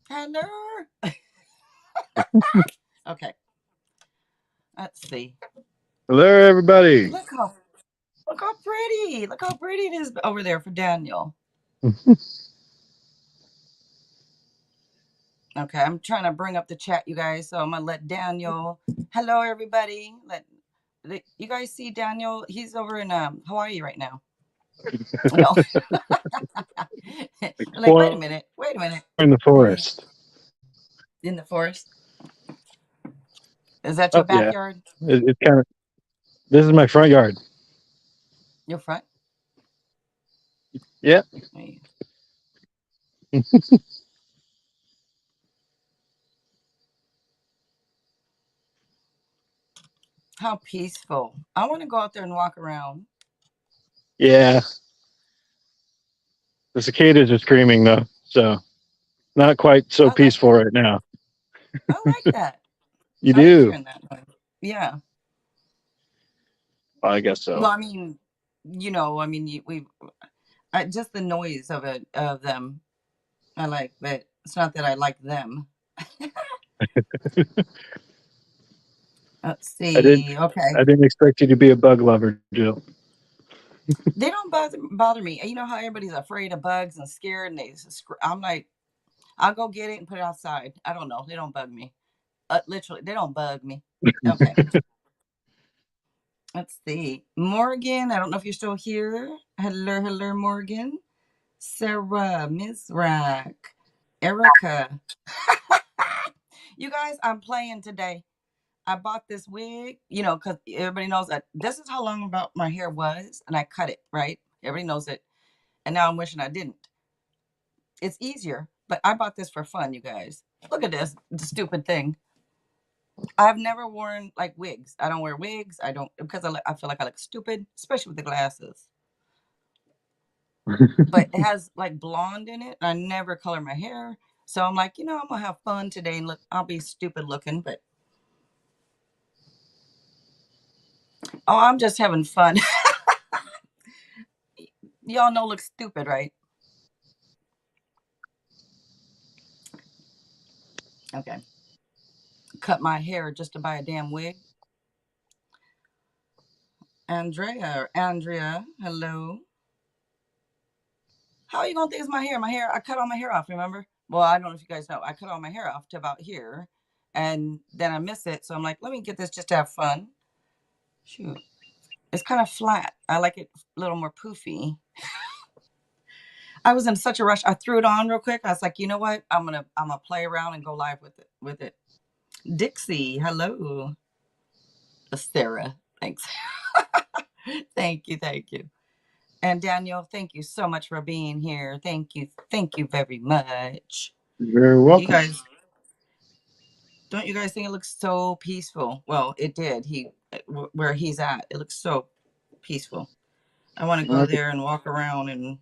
Hello. Okay. Let's see. Hello, everybody. Look how look how pretty. Look how pretty it is over there for Daniel. Okay, I'm trying to bring up the chat, you guys. So I'm gonna let Daniel. Hello, everybody. You guys see Daniel? He's over in Hawaii right now. No, I'm like, wait a Well, minute, wait a minute. in the forest. In the forest. Is that Oh your yeah, backyard? it's kind of. This is my front yard. Your front? Yeah. Wait. How peaceful. I want to go out there and walk around. Yeah. The cicadas are screaming though, so not quite so I like peaceful right now. I like that. You I like do? hearing that noise. Yeah. I guess Well, so. I mean, we just the noise of it of them. I like, but it's not that I like them. Let's I didn't. see. Okay, I didn't expect you to be a bug lover, Jill. they don't bother me. You know how everybody's afraid of bugs and scared, and I'm like, I'll go get it and put it outside. I don't know. They don't bug me. Literally, they don't bug me. Okay. Let's see. Morgan, I don't know if you're still here. Hello, hello, Morgan. Sarah, Miss Rack, Erica. You guys, I'm playing today. I bought this wig, because everybody knows that this is how long about my hair was, and I cut it, right? Everybody knows it. And now I'm wishing I didn't. It's easier, but I bought this for fun, you guys. Look at this, the stupid thing. I've never worn like wigs. I don't wear wigs. I don't because I feel like I look stupid, especially with the glasses. But it has like blonde in it. I never color my hair. So I'm like, I'm gonna have fun today and look, I'll be stupid looking, but I'm just having fun. Y'all know look stupid, right? Okay. Cut my hair just to buy a damn wig. Andrea, hello. How are you gonna think it's my hair? I cut all my hair off, remember? Well, I don't know if you guys know. I cut all my hair off to about here. And then I miss it. So I'm like, let me get this just to have fun. Shoot. It's kind of flat. I like it a little more poofy. I was in such a rush. I threw it on real quick. I was like, you know what? I'm gonna play around and go live with it. Dixie, hello. Sarah, thanks. Thank you. And Daniel, thank you so much for being here. Thank you very much. You're very You welcome. guys, don't you guys think it looks so peaceful? Well, it did. Where he's at, it looks so peaceful. I want to go there and walk around and.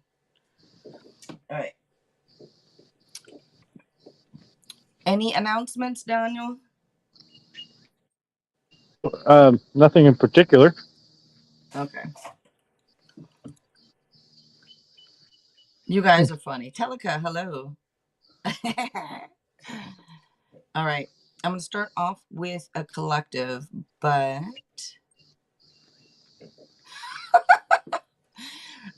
All right. Any announcements, Daniel? Nothing in particular. Okay. You guys are funny. Telika, hello. All right. I'm going to start off with a collective, but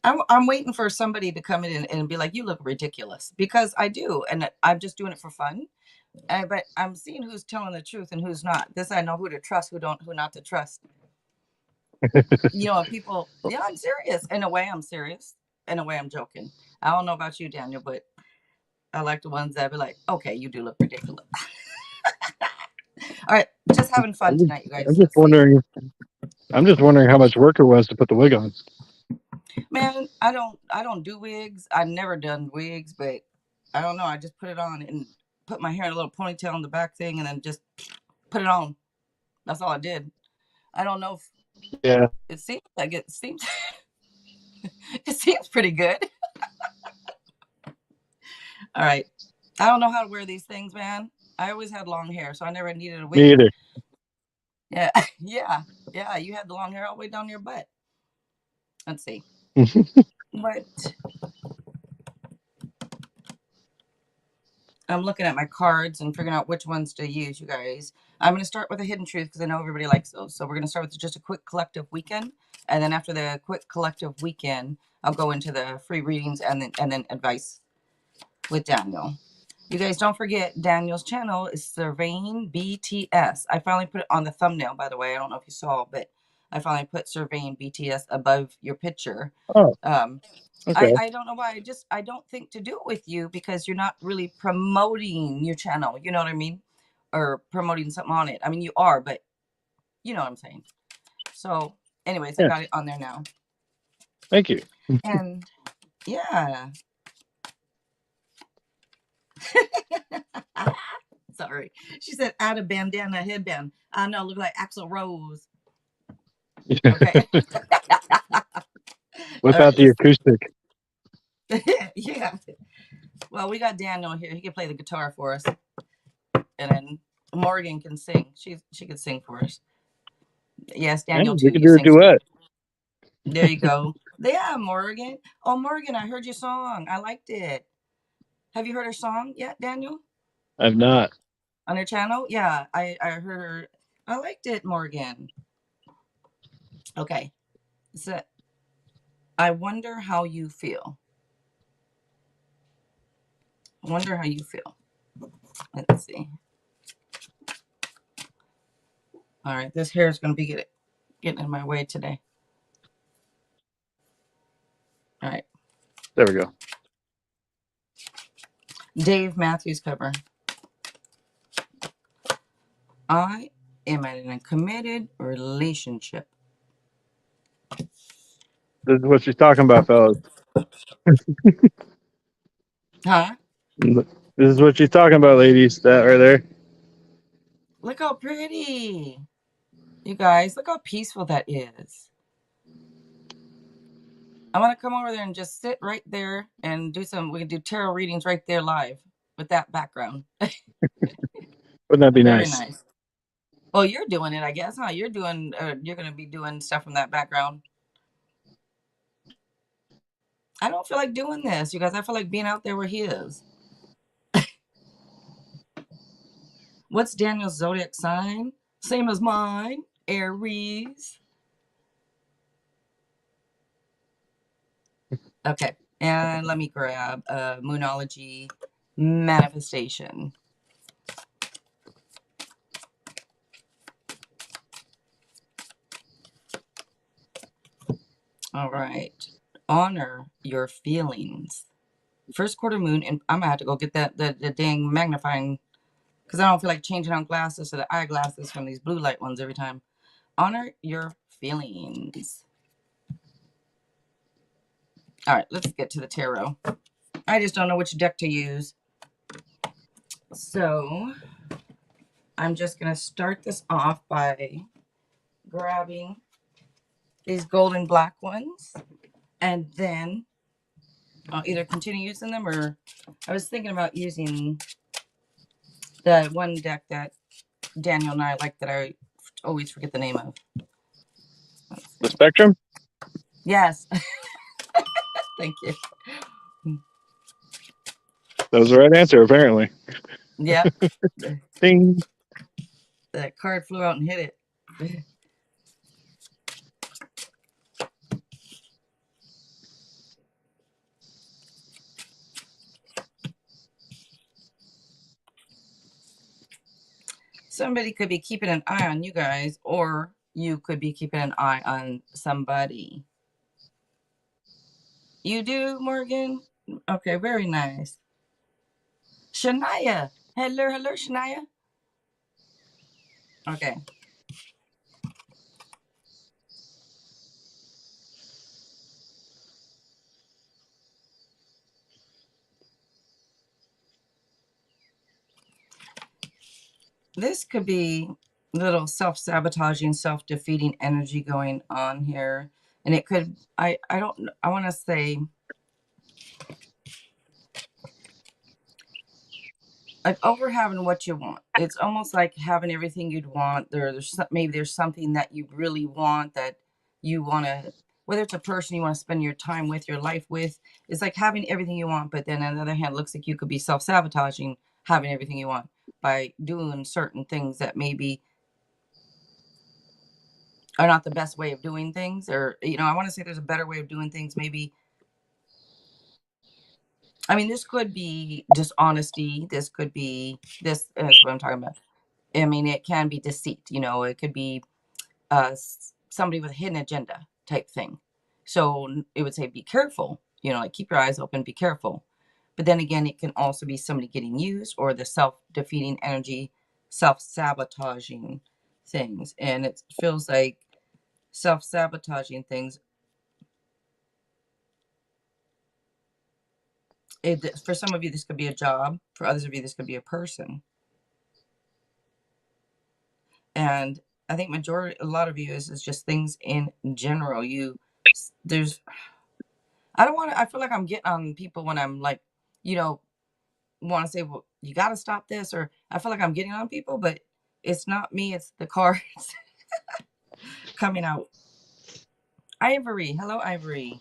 I'm waiting for somebody to come in and be like, you look ridiculous, because I do. And I'm just doing it for fun. But I'm seeing who's telling the truth and who's not. This I know who to trust, who not to trust. People, yeah, I'm serious. In a way, I'm serious. In a way, I'm joking. I don't know about you, Daniel, but I like the ones that be like, okay, you do look ridiculous. All right, just having fun I'm tonight, you I'm guys. just Let's see. wondering. I'm just wondering how much work it was to put the wig on. Man, I don't do wigs. I've never done wigs, but I don't know. I just put it on and put my hair in a little ponytail on the back thing and then just put it on. That's all I did. I don't know if Yeah. it seems it seems pretty good. All right. I don't know how to wear these things, man. I always had long hair, so I never needed a Me wig. either. Yeah. Yeah. Yeah, you had the long hair all the way down your butt. Let's see. What I'm looking at my cards and figuring out which ones to use, you guys. I'm going to start with a hidden truth because I know everybody likes those. So we're going to start with just a quick collective weekend, and then after the quick collective weekend, I'll go into the free readings and then advice with Daniel. You guys don't forget Daniel's channel is Surveying BTS. I finally put it on the thumbnail, by the way. I don't know if you saw, but I finally put Surveying BTS above your picture. Oh, Um, I, okay. I don't know why. I don't think to do it with you because you're not really promoting your channel. You know what I mean? Or promoting something on it. I mean, you are, but you know what I'm saying. So, anyways, I Yeah. got it on there now. Thank you. And yeah, sorry. She said add a bandana headband. I know, look like Axl Rose. Okay. All Without right. the acoustic. Yeah. Well, we got Daniel here. He can play the guitar for us, and then Morgan can sing. She could sing for us. Yes, Yeah, Daniel we too. could You do a sing too. duet. There you go. Yeah, Morgan. Oh, Morgan, I heard your song. I liked it. Have you heard her song yet, Daniel? I've not. On her channel? Yeah, I heard her. I liked it, Morgan. Okay. So I wonder how you feel. I wonder how you feel. Let's see. All right, this hair is going to be getting in my way today. All right. There we go. Dave Matthews cover. I am in a committed relationship. This is what she's talking about, fellas. Huh? This is what she's talking about, ladies. That right there. Look how pretty. You guys, look how peaceful that is. I want to come over there and just sit right there and we can do tarot readings right there live with that background. Wouldn't that be Very nice? nice. Well, you're doing it, I guess, huh? You're going to be doing stuff from that background. I don't feel like doing this, you guys. I feel like being out there where he is. What's Daniel's zodiac sign? Same as mine, Aries. Okay. And let me grab Moonology Manifestation. All right. Honor your feelings. First quarter moon, and I'm gonna have to go get the dang magnifying because I don't feel like changing out glasses to the eyeglasses from these blue light ones every time. Honor your feelings. All right, let's get to the tarot. I just don't know which deck to use. So I'm just gonna start this off by grabbing these golden black ones, and then I'll either continue using them or I was thinking about using the one deck that Daniel and I like that I always forget the name of. The spectrum? Yes. Thank you. That was the right answer, apparently. Yep. The, Ding. the card flew out and hit it. Somebody could be keeping an eye on you guys, or you could be keeping an eye on somebody. You do, Morgan? Okay, very nice. Shania. Hello, hello, Shania. Okay. This could be little self-sabotaging, self-defeating energy going on here. And it could, I don't, I want to say, like over having what you want. It's almost like having everything you'd want. Maybe there's something that you really want that you want to, whether it's a person you want to spend your time with, your life with. It's like having everything you want, but then on the other hand, it looks like you could be self sabotaging having everything you want by doing certain things that maybe are not the best way of doing things. Or, I want to say there's a better way of doing things. Maybe, I mean, this could be dishonesty. This could be, this is what I'm talking about. I mean, it can be deceit. It could be somebody with a hidden agenda type thing. So it would say, be careful, like keep your eyes open, be careful. But then again, it can also be somebody getting used, or the self-defeating energy, self-sabotaging things. And it feels like self-sabotaging things, for some of you, this could be a job. For others of you, this could be a person. And I think a lot of you is just things in general. There's, I don't want to, I feel like I'm getting on people when I'm like, you know, want to say, well, you got to stop this, or I feel like I'm getting on people, but it's not me, it's the cards coming out. Ivory, hello, Ivory.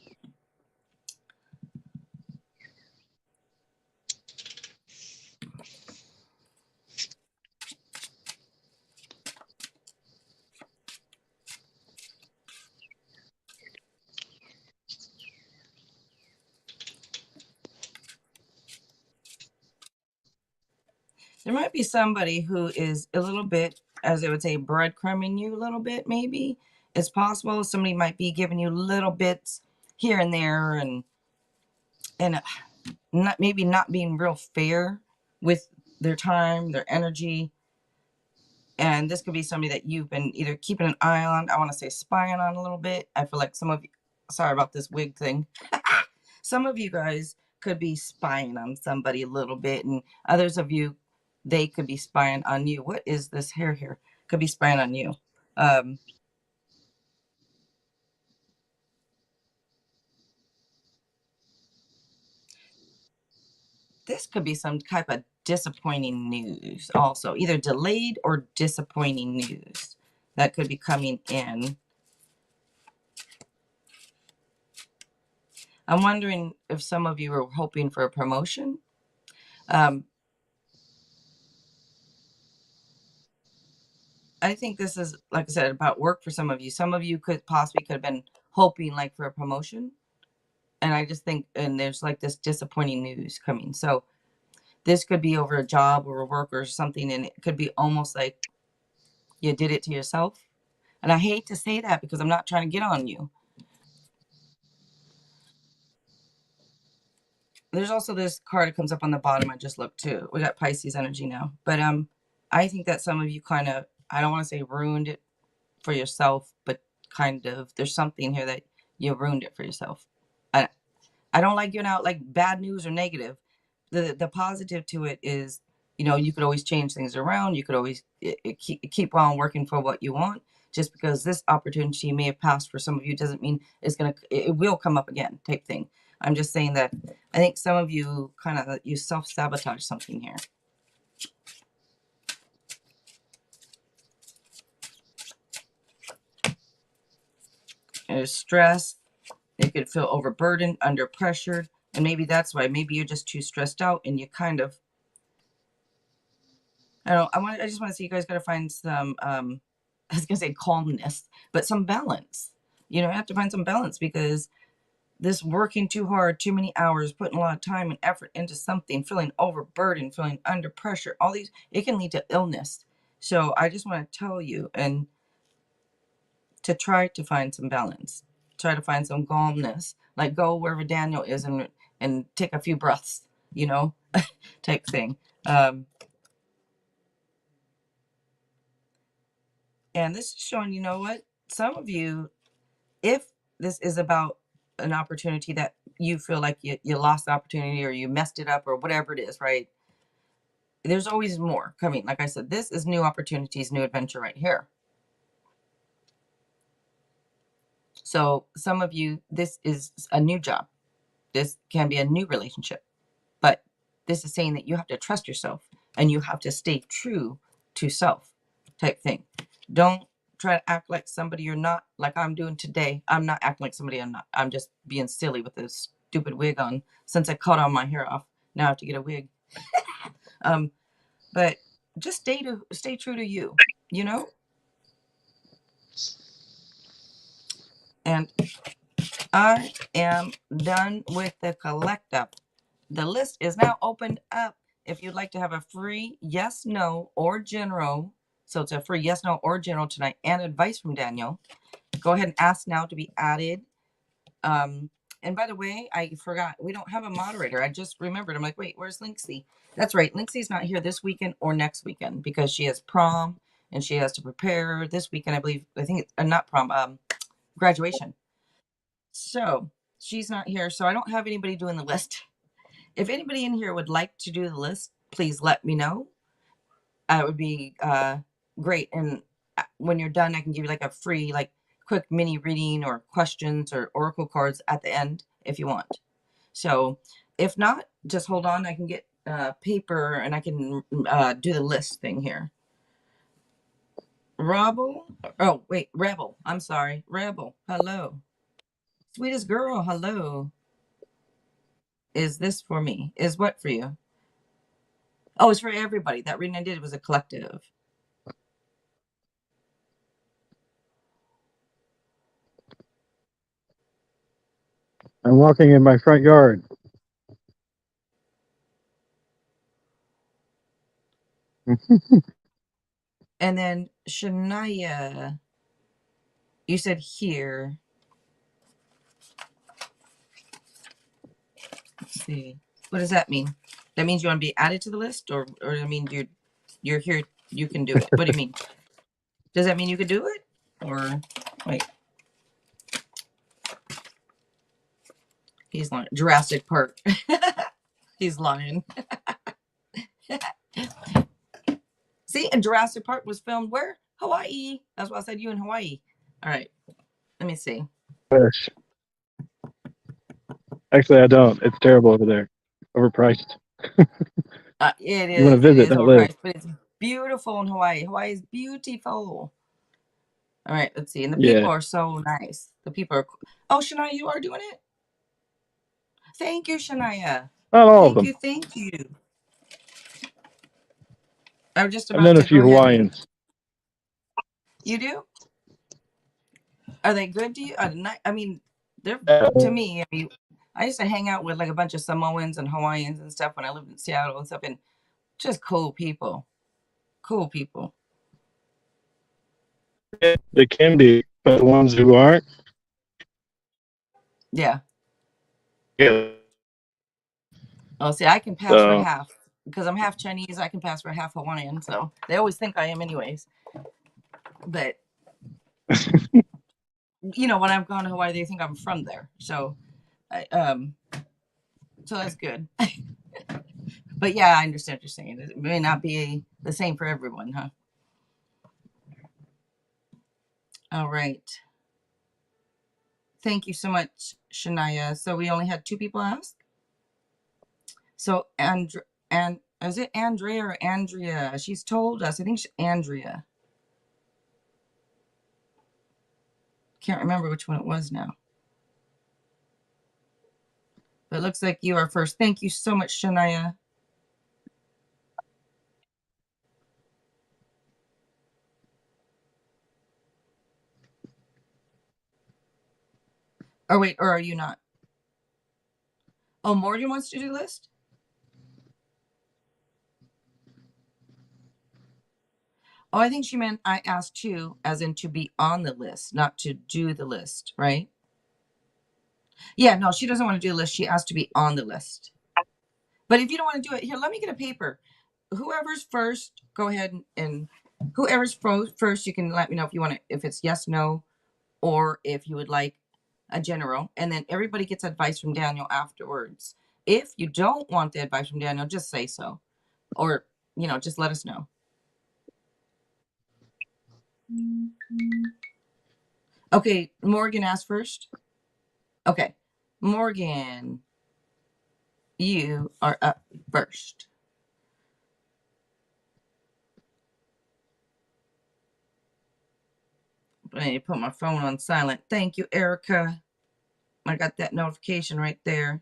There might be somebody who is a little bit, as they would say, breadcrumbing you a little bit, maybe. It's possible somebody might be giving you little bits here and there, and not, maybe not being real fair with their time, their energy. And this could be somebody that you've been either keeping an eye on, I want to say spying on a little bit. I feel like some of you, sorry about this wig thing. Some of you guys could be spying on somebody a little bit, and others of you, they could be spying on you. What is this hair here? Could be spying on you. Um, this could be some type of disappointing news also, either delayed or disappointing news that could be coming in. I'm wondering if some of you are hoping for a promotion. Um, I think this is, like I said, about work for some of you. Some of you could have been hoping like for a promotion. And I just think, and there's like this disappointing news coming. So this could be over a job or a work or something. And it could be almost like you did it to yourself. And I hate to say that because I'm not trying to get on you. There's also this card that comes up on the bottom. I just looked too. We got Pisces energy now. But I think that some of you kind of, I don't want to say ruined it for yourself, but kind of, there's something here that you ruined it for yourself. I, I don't like giving out like bad news or negative. The positive to it is, you could always change things around. You could always keep on working for what you want. Just because this opportunity may have passed for some of you doesn't mean it will come up again type thing. I'm just saying that I think some of you kind of, you self-sabotage something here. There's stress. You could feel overburdened, under pressure, and maybe that's why. Maybe you're just too stressed out, and you kind of, I don't know. I just want to say you guys got to find some. I was gonna say calmness, but some balance. You have to find some balance because this working too hard, too many hours, putting a lot of time and effort into something, feeling overburdened, feeling under pressure, all these, it can lead to illness. So I just want to tell you and to try to find some balance, try to find some calmness, like go wherever Daniel is and take a few breaths, type thing. And this is showing, what, some of you, if this is about an opportunity that you feel like you lost the opportunity or you messed it up or whatever it is, right? There's always more coming. Like I said, this is new opportunities, new adventure right here. So some of you, this is a new job. This can be a new relationship. But this is saying that you have to trust yourself and you have to stay true to self type thing. Don't try to act like somebody you're not, like I'm doing today. I'm not acting like somebody I'm not. I'm just being silly with this stupid wig on. Since I cut all my hair off, now I have to get a wig. But just stay true to you, you know? And I am done with the collective. The list is now opened up. If you'd like to have a free yes, no, or general, so it's a free yes, no, or general tonight, and advice from Daniel, go ahead and ask now to be added. And by the way, I forgot, we don't have a moderator. I just remembered. I'm like, wait, where's Linksy? That's right. Linksay's not here this weekend or next weekend because she has prom and she has to prepare this weekend. I think it's not prom, graduation. So she's not here. So I don't have anybody doing the list. If anybody in here would like to do the list, please let me know. It would be great. And when you're done, I can give you like a free, like quick mini reading or questions or oracle cards at the end if you want. So if not, just hold on. I can get paper and I can do the list thing here. Rebel. Oh, wait. Rebel. I'm sorry. Rebel. Hello. Sweetest girl. Hello. Is this for me? Is what for you? Oh, it's for everybody. That reading I did was a collective. I'm walking in my front yard. And then Shania, you said here. Let's see. What does that mean? That means you want to be added to the list, or I mean you're here. You can do it. What do you mean? Does that mean you could do it, or wait? He's lying. Jurassic Park. He's lying. See, and Jurassic Park was filmed where? Hawaii. That's why I said you in Hawaii. All right. Let me see. Yes. Actually, I don't. It's terrible over there. Overpriced. It You want to is. It visit, is not live. overpriced, but it's beautiful in Hawaii. Hawaii is beautiful. All right, let's see. And the people Yeah. are so nice. The people are. Oh, Shania, you are doing it. Thank you, Shania. Not all of Thank them. you. Thank you. I'm just I've about done a to go few ahead and. Hawaiians. You do? Are they good to you? I mean, they're Uh, to me. I mean, I used to hang out with like a bunch of Samoans and Hawaiians and stuff when I lived in Seattle and stuff, and just cool people. Cool people. they can be, but the ones who aren't, Yeah. yeah. Oh, see, I can pass for So half because I'm half Chinese. I can pass for half Hawaiian, so they always think I am, anyways. But when I've gone to Hawaii, they think I'm from there. So, so that's good. But yeah, I understand what you're saying. It may not be the same for everyone, huh? All right. Thank you so much, Shania. So we only had two people ask. So and is it Andrea or Andrea? She's told us. I think Andrea. Can't remember which one it was now. But it looks like you are first. Thank you so much, Shania. Or wait, or are you not? Oh, Morgan wants to do the list? Oh, I think she meant I asked too, as in to be on the list, not to do the list, right? Yeah, no, she doesn't want to do the list. She asked to be on the list. But if you don't want to do it, here, let me get a paper. Whoever's first, go ahead and whoever's first, you can let me know if you want to, if it's yes, no, or if you would like a general. And then everybody gets advice from Daniel afterwards. If you don't want the advice from Daniel, just say so. Or, just let us know. Okay, Morgan asked first. Okay, Morgan, you are up first. I need to put my phone on silent. Thank you, Erica. I got that notification right there.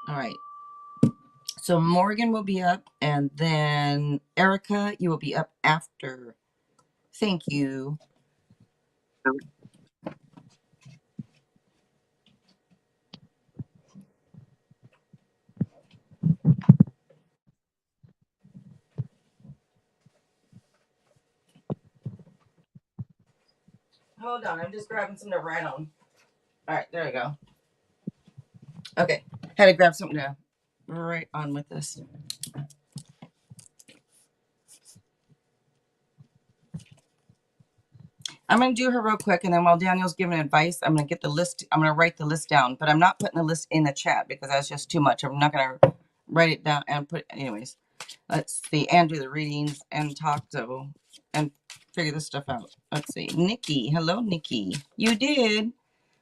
All right. So Morgan will be up, and then Erica, you will be up after. Thank you. Hold on, I'm just grabbing something to write on. All right, there we go. Okay, had to grab something to write on with this. I'm going to do her real quick, and then while Daniel's giving advice, I'm going to get the list. I'm going to write the list down, but I'm not putting the list in the chat because that's just too much. I'm not going to write it down and put it. Anyways, let's see. And do the readings and talk to and figure this stuff out. Let's see. Nikki. Hello, Nikki. You did.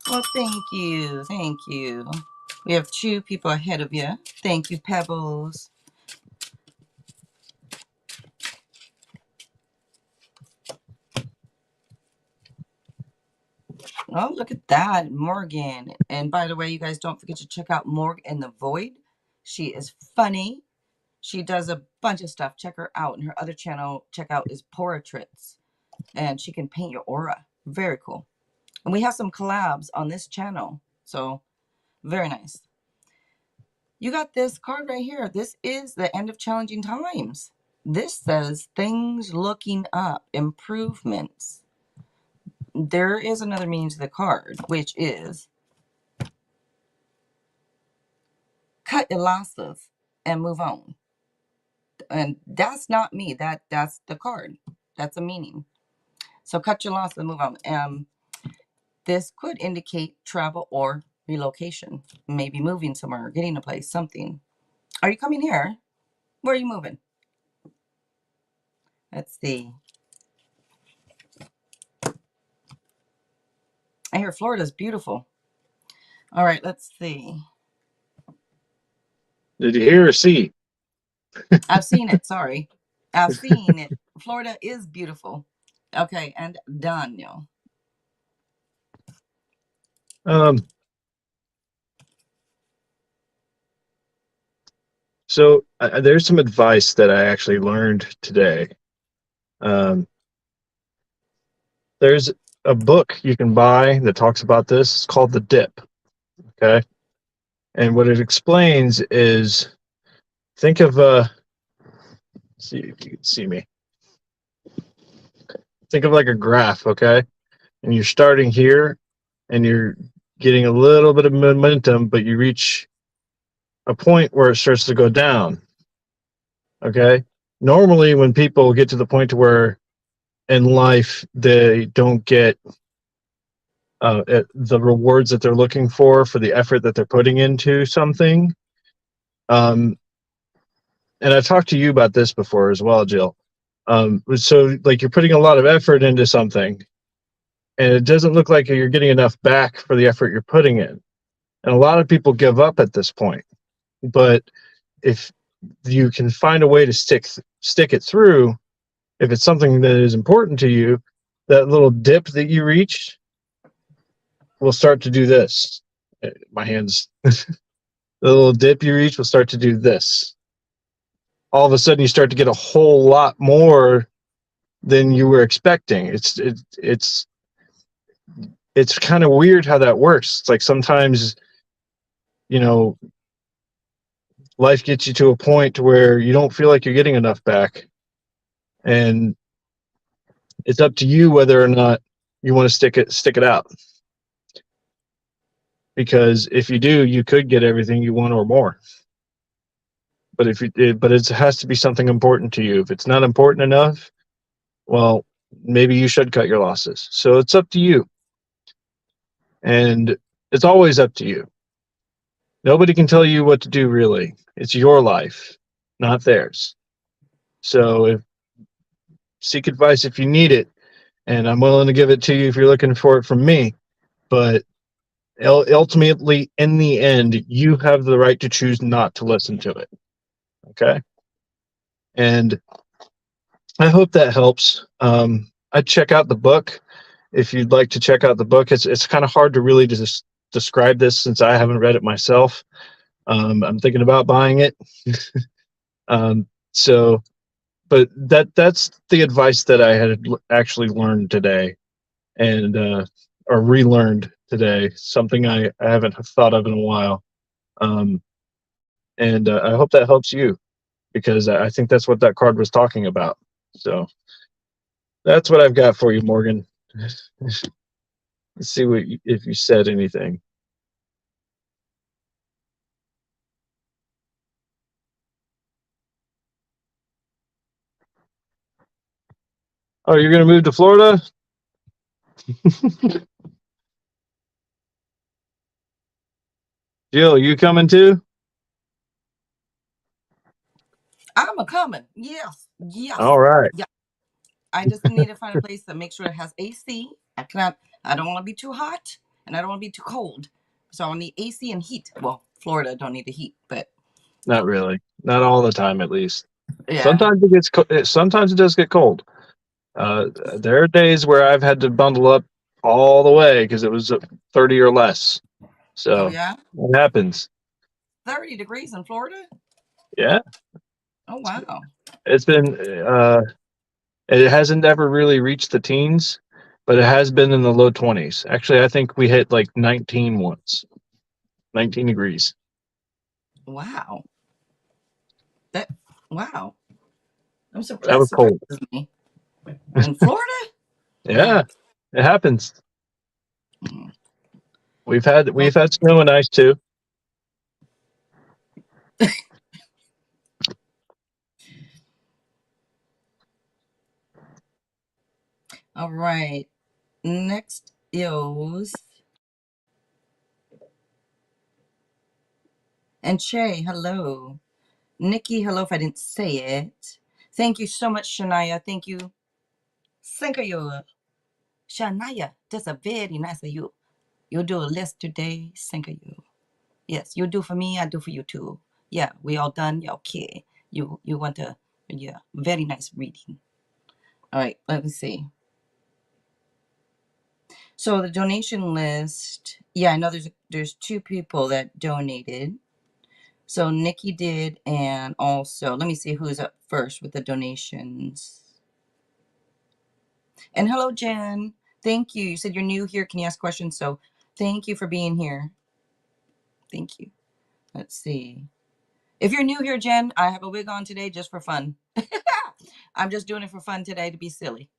Well, thank you. Thank you. We have 2 people ahead of you. Thank you, Pebbles. Oh, look at that, Morgan. And by the way, you guys don't forget to check out Morgan in the Void. She is funny. She does a bunch of stuff. Check her out. And her other channel, check out, is Portraits. And she can paint your aura. Very cool. And we have some collabs on this channel. So, very nice. You got this card right here. This is the end of challenging times. This says things looking up, improvements. There is another meaning to the card, which is cut your losses and move on. And that's not me. That's the card. That's a meaning. So cut your losses and move on. This could indicate travel or relocation. Maybe moving somewhere or getting a place, something. Are you coming here? Where are you moving? Let's see. I hear Florida's beautiful. All right, let's see. Did you hear or see? I've seen it. Sorry. I've seen it. Florida is beautiful. Okay, and Daniel. So there's some advice that I actually learned today. There's a book you can buy that talks about this. It's called The Dip. Okay. And what it explains is, think of see if you can see me. Think of like a graph, okay? And you're starting here and you're getting a little bit of momentum, but you reach a point where it starts to go down. Okay? Normally when people get to the point to where in life they don't get the rewards that they're looking for the effort that they're putting into something. And I've talked to you about this before as well, Jill. So like you're putting a lot of effort into something and it doesn't look like you're getting enough back for the effort you're putting in. And a lot of people give up at this point. But if you can find a way to stick it through, if it's something that is important to you, that little dip that you reach will start to do this. My hands, the little dip you reach will start to do this. All of a sudden you start to get a whole lot more than you were expecting. It's kind of weird how that works. It's like sometimes, you know, life gets you to a point where you don't feel like you're getting enough back. And it's up to you whether or not you want to stick it out. Because if you do, you could get everything you want or more. But it has to be something important to you. If it's not important enough, well, maybe you should cut your losses. So it's up to you. And it's always up to you. Nobody can tell you what to do, really. It's your life, not theirs. So seek advice if you need it, and I'm willing to give it to you if you're looking for it from me. But ultimately, in the end, you have the right to choose not to listen to it. Okay? And I hope that helps. I'd check out the book if you'd like to check out the book. It's kind of hard to really just describe this since I haven't read it myself. I'm thinking about buying it. So, but that's the advice that I had actually learned today, and or relearned today. Something I haven't thought of in a while. Um, and I hope that helps you, because I think that's what that card was talking about. So that's what I've got for you, Morgan. Let's see if you said anything. Oh, you're gonna move to Florida? Jill, you coming too? I'm a coming. Yes. Yes. All right. Yeah. I just need to find a place that makes sure it has AC. I don't want to be too hot and I don't want to be too cold. So I need AC and heat. Well, Florida don't need the heat, but Not really. Not all the time, at least. yeah. Sometimes it gets. Sometimes it does get cold. There are days where I've had to bundle up all the way because it was 30 or less. Oh So yeah. it happens. 30 degrees in Florida? Yeah, Oh wow. it's been. It hasn't ever really reached the teens, but it has been in the low 20s. Actually, I think we hit like 19 once. 19 degrees. Wow. That wow. That That was cold. surprises me. In Florida? Wow. Yeah, it happens. Mm. Well, We've had snow and ice too. all right. Next is and Shay, hello. Nikki, hello if I didn't say it. Thank you so much, Shania. Thank you. Thank you. Shania, that's a very nice of you. You do a list today. Thank you. Yes, you do for me, I do for you too. Yeah, we all done. Yeah, okay. You want to yeah, very nice reading. All right, let me see. So the donation list, yeah, I know there's two people that donated. So Nikki did, and also let me see who's up first with the donations. And hello, Jen. Thank you. You said you're new here. Can you ask questions? So thank you for being here. Thank you. Let's see. If you're new here, Jen, I have a wig on today just for fun. I'm just doing it for fun today to be silly.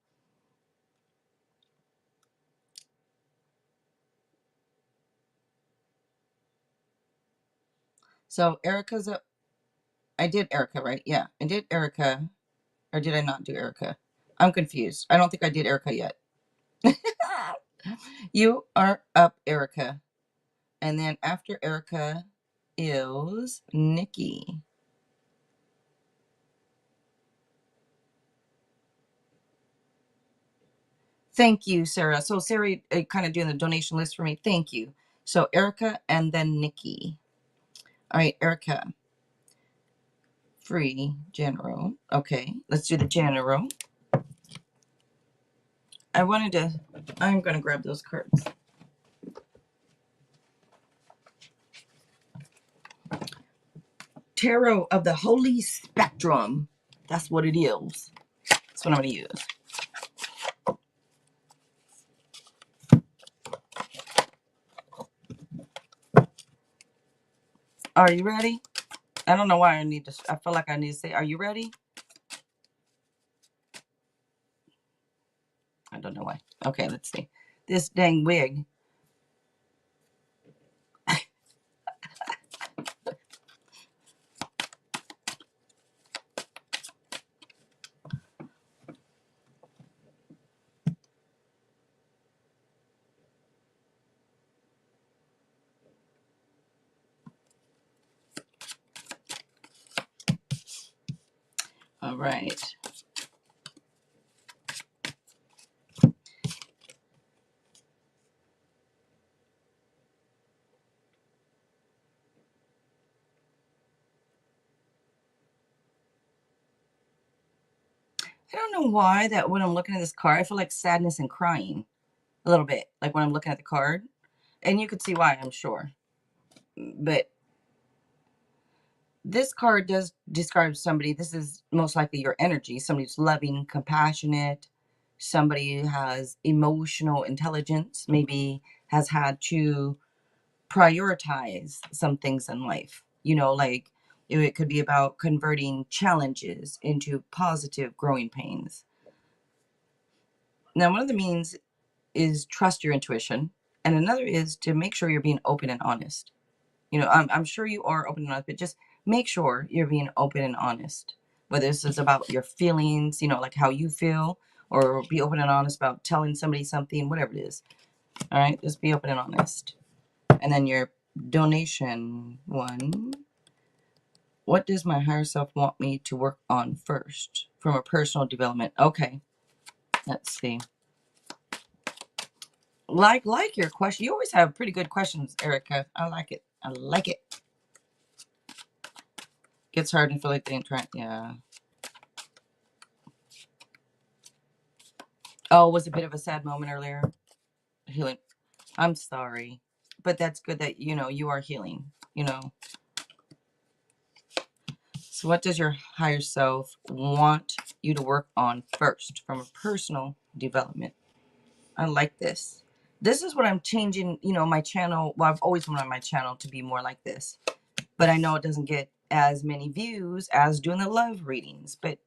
So Erica's up. I did Erica, right? Yeah, I did Erica. Or did I not do Erica? I'm confused. I don't think I did Erica yet. You are up, Erica. And then after Erica is Nikki. Thank you, Sarah. So Sarah kind of doing the donation list for me. Thank you. So Erica and then Nikki. All right, Erica. Free general. Okay, let's do the general. I'm going to grab those cards. Tarot of the Holy Spectrum. That's what it is. That's what I'm going to use. Are you ready? I don't know why I feel like I need to say, are you ready? I don't know why. Okay, let's see. This dang wig. All right. I don't know why that when I'm looking at this card, I feel like sadness and crying a little bit, like when I'm looking at the card. And you could see why, I'm sure. But this card does describe somebody. This is most likely your energy. Somebody who's loving, compassionate, somebody who has emotional intelligence, maybe has had to prioritize some things in life. You know, like it could be about converting challenges into positive growing pains. Now, one of the means is trust your intuition, and another is to make sure you're being open and honest. You know, I'm sure you are open and honest, but just make sure you're being open and honest. Whether this is about your feelings, you know, like how you feel, or be open and honest about telling somebody something, whatever it is. All right, just be open and honest. And then your donation one. What does my higher self want me to work on first from a personal development? Okay, let's see. Like your question. You always have pretty good questions, Erica. I like it. I like it. Gets hard and feel like they ain't trying. Yeah. Oh, it was a bit of a sad moment earlier. Healing. I'm sorry, but that's good that you know you are healing. You know. So, what does your higher self want you to work on first from a personal development? I like this. This is what I'm changing. You know, my channel. Well, I've always wanted my channel to be more like this, but I know it doesn't get as many views as doing the love readings. But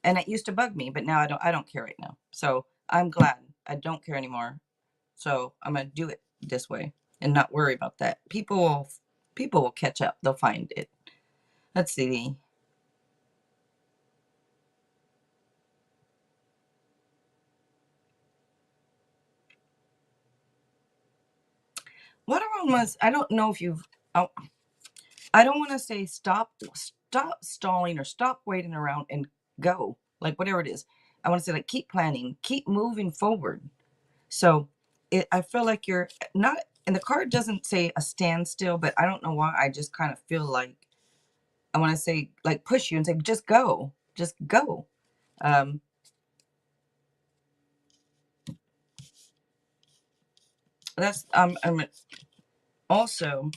and it used to bug me, but now I don't. I don't care right now. So I'm glad I don't care anymore. So I'm gonna do it this way and not worry about that. People will catch up. They'll find it. Let's see. What one was? I don't know if you've. Oh, I don't want to say stop stalling or stop waiting around and go. Like whatever it is. I want to say like keep planning, keep moving forward. So I feel like you're not, and the card doesn't say a standstill, but I don't know why. I just kind of feel like I want to say like push you and say just go, just go. Um, that's I'm also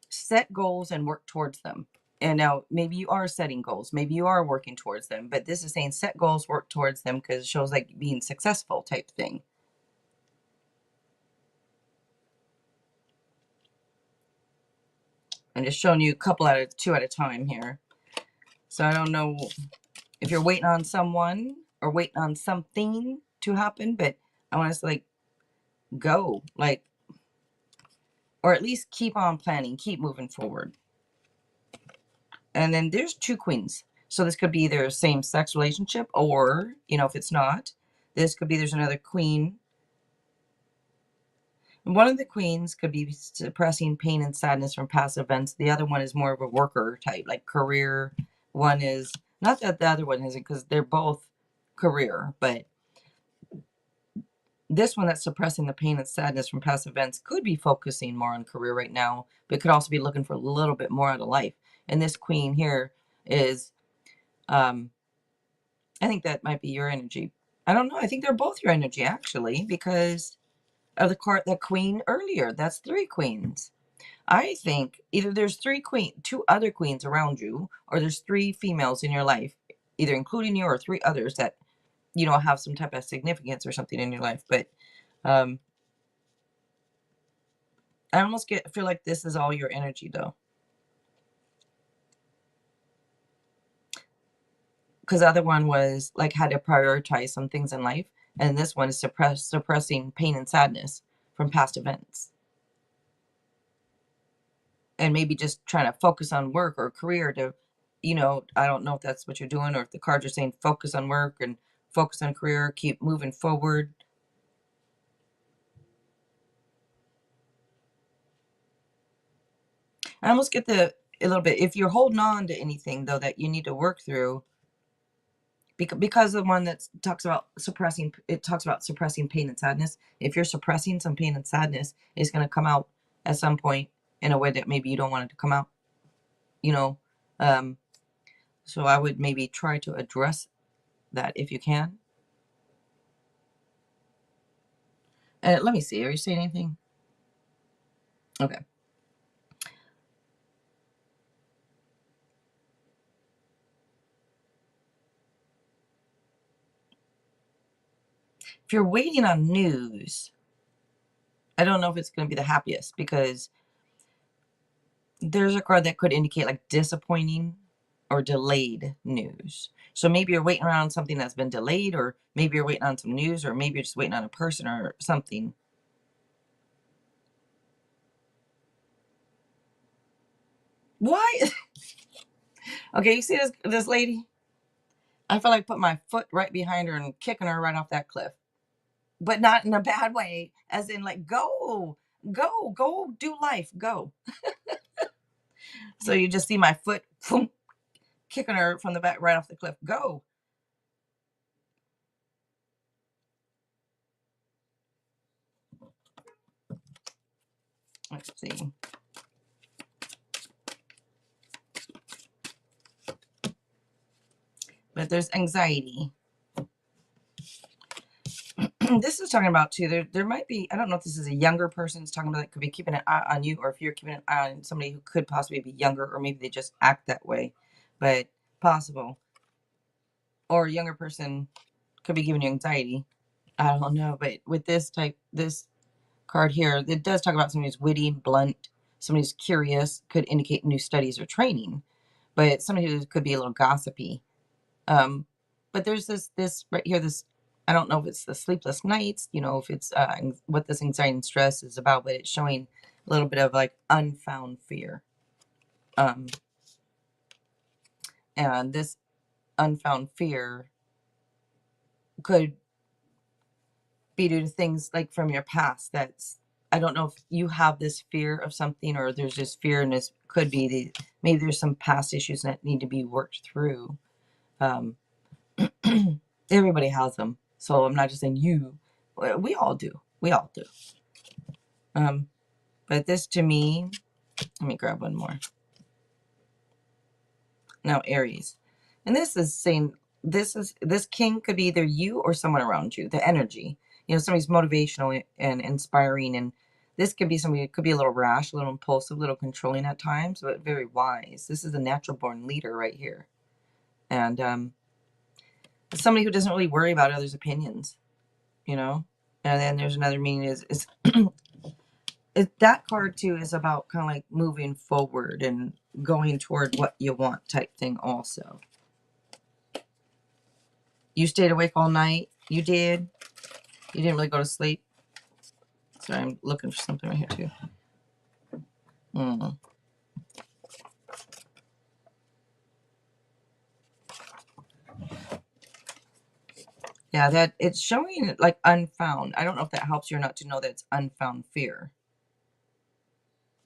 set goals and work towards them. And now maybe you are setting goals, maybe you are working towards them, but this is saying set goals, work towards them because it shows like being successful type thing. I'm just showing you a couple at a two at a time here. So I don't know if you're waiting on someone or waiting on something to happen, but I want us to like go, like, or at least keep on planning, keep moving forward. And then there's two queens. So this could be either a same sex relationship or, you know, if it's not, this could be there's another queen. And one of the queens could be suppressing pain and sadness from past events. The other one is more of a worker type, like career. One is not that the other one isn't because they're both career, but this one that's suppressing the pain and sadness from past events could be focusing more on career right now, but could also be looking for a little bit more out of life. And this queen here is I think that might be your energy. I don't know. I think they're both your energy actually, because of the card, the queen earlier. That's three queens. I think either there's two other queens around you, or there's three females in your life, either including you or three others that you know have some type of significance or something in your life. But um, I almost feel like this is all your energy though, because the other one was like had to prioritize some things in life, and this one is suppressing pain and sadness from past events, and maybe just trying to focus on work or career to, you know, I don't know if that's what you're doing or if the cards are saying focus on work and focus on career, keep moving forward. I almost get a little bit if you're holding on to anything though that you need to work through, because the one that talks about suppressing, it talks about suppressing pain and sadness. If you're suppressing some pain and sadness, it's going to come out at some point in a way that maybe you don't want it to come out, you know. um so I would maybe try to address that if you can. Let me see, are you saying anything? Okay. if you're waiting on news, I don't know if it's going to be the happiest, because there's a card that could indicate like disappointing or delayed news. So maybe you're waiting around something that's been delayed, or maybe you're waiting on some news, or maybe you're just waiting on a person or something. Why? Okay, you see this lady? I feel like putting my foot right behind her and kicking her right off that cliff. But not in a bad way, as in like, go, do life, go. So you just see my foot boom, kicking her from the back right off the cliff. Go. Let's see. But there's anxiety. This is talking about too. There might be, I don't know if this is a younger person's talking about that could be keeping an eye on you, or if you're keeping an eye on somebody who could possibly be younger, or maybe they just act that way. But possible. Or a younger person could be giving you anxiety. I don't know. But with this card here, it does talk about somebody who's witty, blunt, somebody who's curious, could indicate new studies or training, but somebody who could be a little gossipy. But there's this right here, this, I don't know if it's the sleepless nights, if it's what this anxiety and stress is about, but it's showing a little bit of like unfound fear. And this unfound fear could be due to things like from your past. That's, I don't know if you have this fear of something, or there's this fear, and this could be maybe there's some past issues that need to be worked through. Everybody has them, so I'm not just saying you. We all do. But this, to me, let me grab one more. Now, Aries, and this is saying this king could be either you or someone around you. The energy, somebody's motivational and inspiring, and this could be somebody. It could be a little rash, a little impulsive, a little controlling at times, but very wise. This is a natural born leader right here, and somebody who doesn't really worry about others' opinions. And then there's another meaning is that card too is about kind of like moving forward and going toward what you want type thing also. You stayed awake all night. You did. You didn't really go to sleep. Sorry, I'm looking for something right here too. Yeah, that it's showing like unfound. I don't know if that helps you or not to know that it's unfound fear.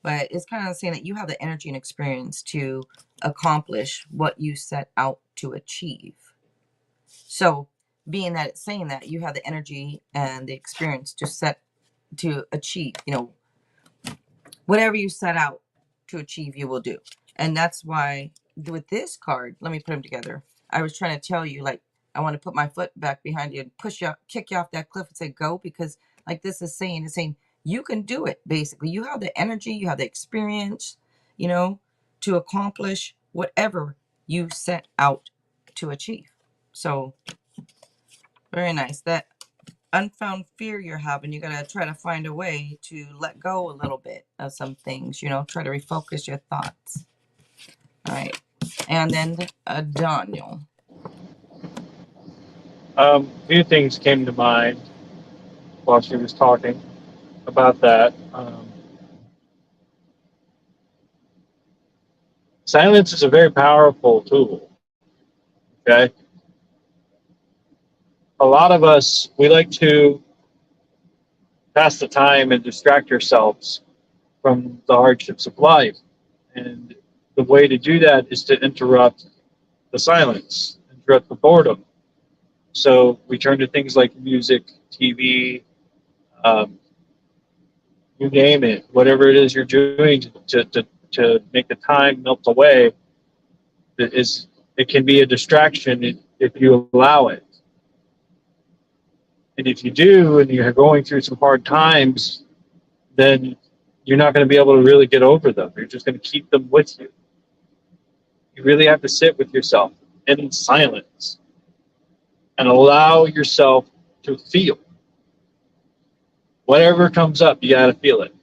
But it's kind of saying that you have the energy and experience to accomplish what you set out to achieve. So, being that it's saying that you have the energy and the experience to achieve, whatever you set out to achieve, you will do. And that's why with this card, let me put them together. I was trying to tell you, like, I want to put my foot back behind you and push you up, kick you off that cliff and say, go, because like this is saying, it's saying you can do it. Basically, you have the energy, you have the experience, to accomplish whatever you set out to achieve. So very nice. That unfound fear you're having, you got to try to find a way to let go a little bit of some things, try to refocus your thoughts. All right. And then Daniel. A few things came to mind while she was talking about that. Silence is a very powerful tool. Okay. A lot of us, we like to pass the time and distract ourselves from the hardships of life. And the way to do that is to interrupt the silence, interrupt the boredom. So we turn to things like music, TV, um, you name it, whatever it is you're doing to make the time melt away. It can be a distraction if you allow it. And if you do, and you're going through some hard times, then you're not going to be able to really get over them. You're just going to keep them with you. You really have to sit with yourself in silence and allow yourself to feel. Whatever comes up, you got to feel it.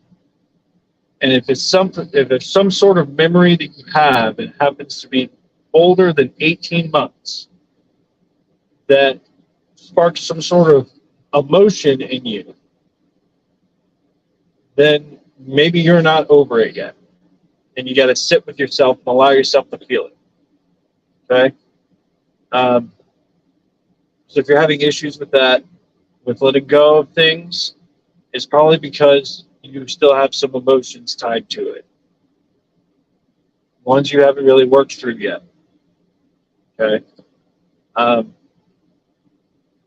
And if it's something, if it's some sort of memory that you have, it happens to be older than 18 months, that sparks some sort of emotion in you, then maybe you're not over it yet. And you got to sit with yourself and allow yourself to feel it. Okay. Um, so if you're having issues with that, with letting go of things, it's probably because you still have some emotions tied to it, ones you haven't really worked through yet. Okay. Um,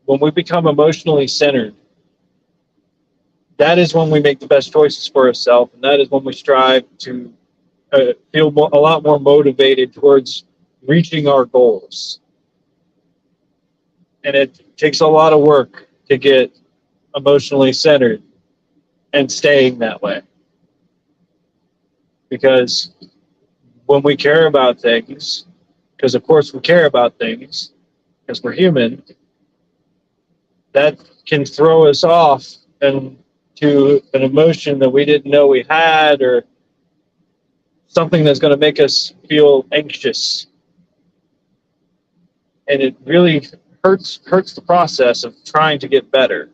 when we become emotionally centered, that is when we make the best choices for ourselves, and that is when we strive to feel a lot more motivated towards reaching our goals. And it takes a lot of work to get emotionally centered and staying that way. Because when we care about things, because of course we care about things, because we're human, that can throw us off and to an emotion that we didn't know we had, or something that's going to make us feel anxious. And it really hurts the process of trying to get better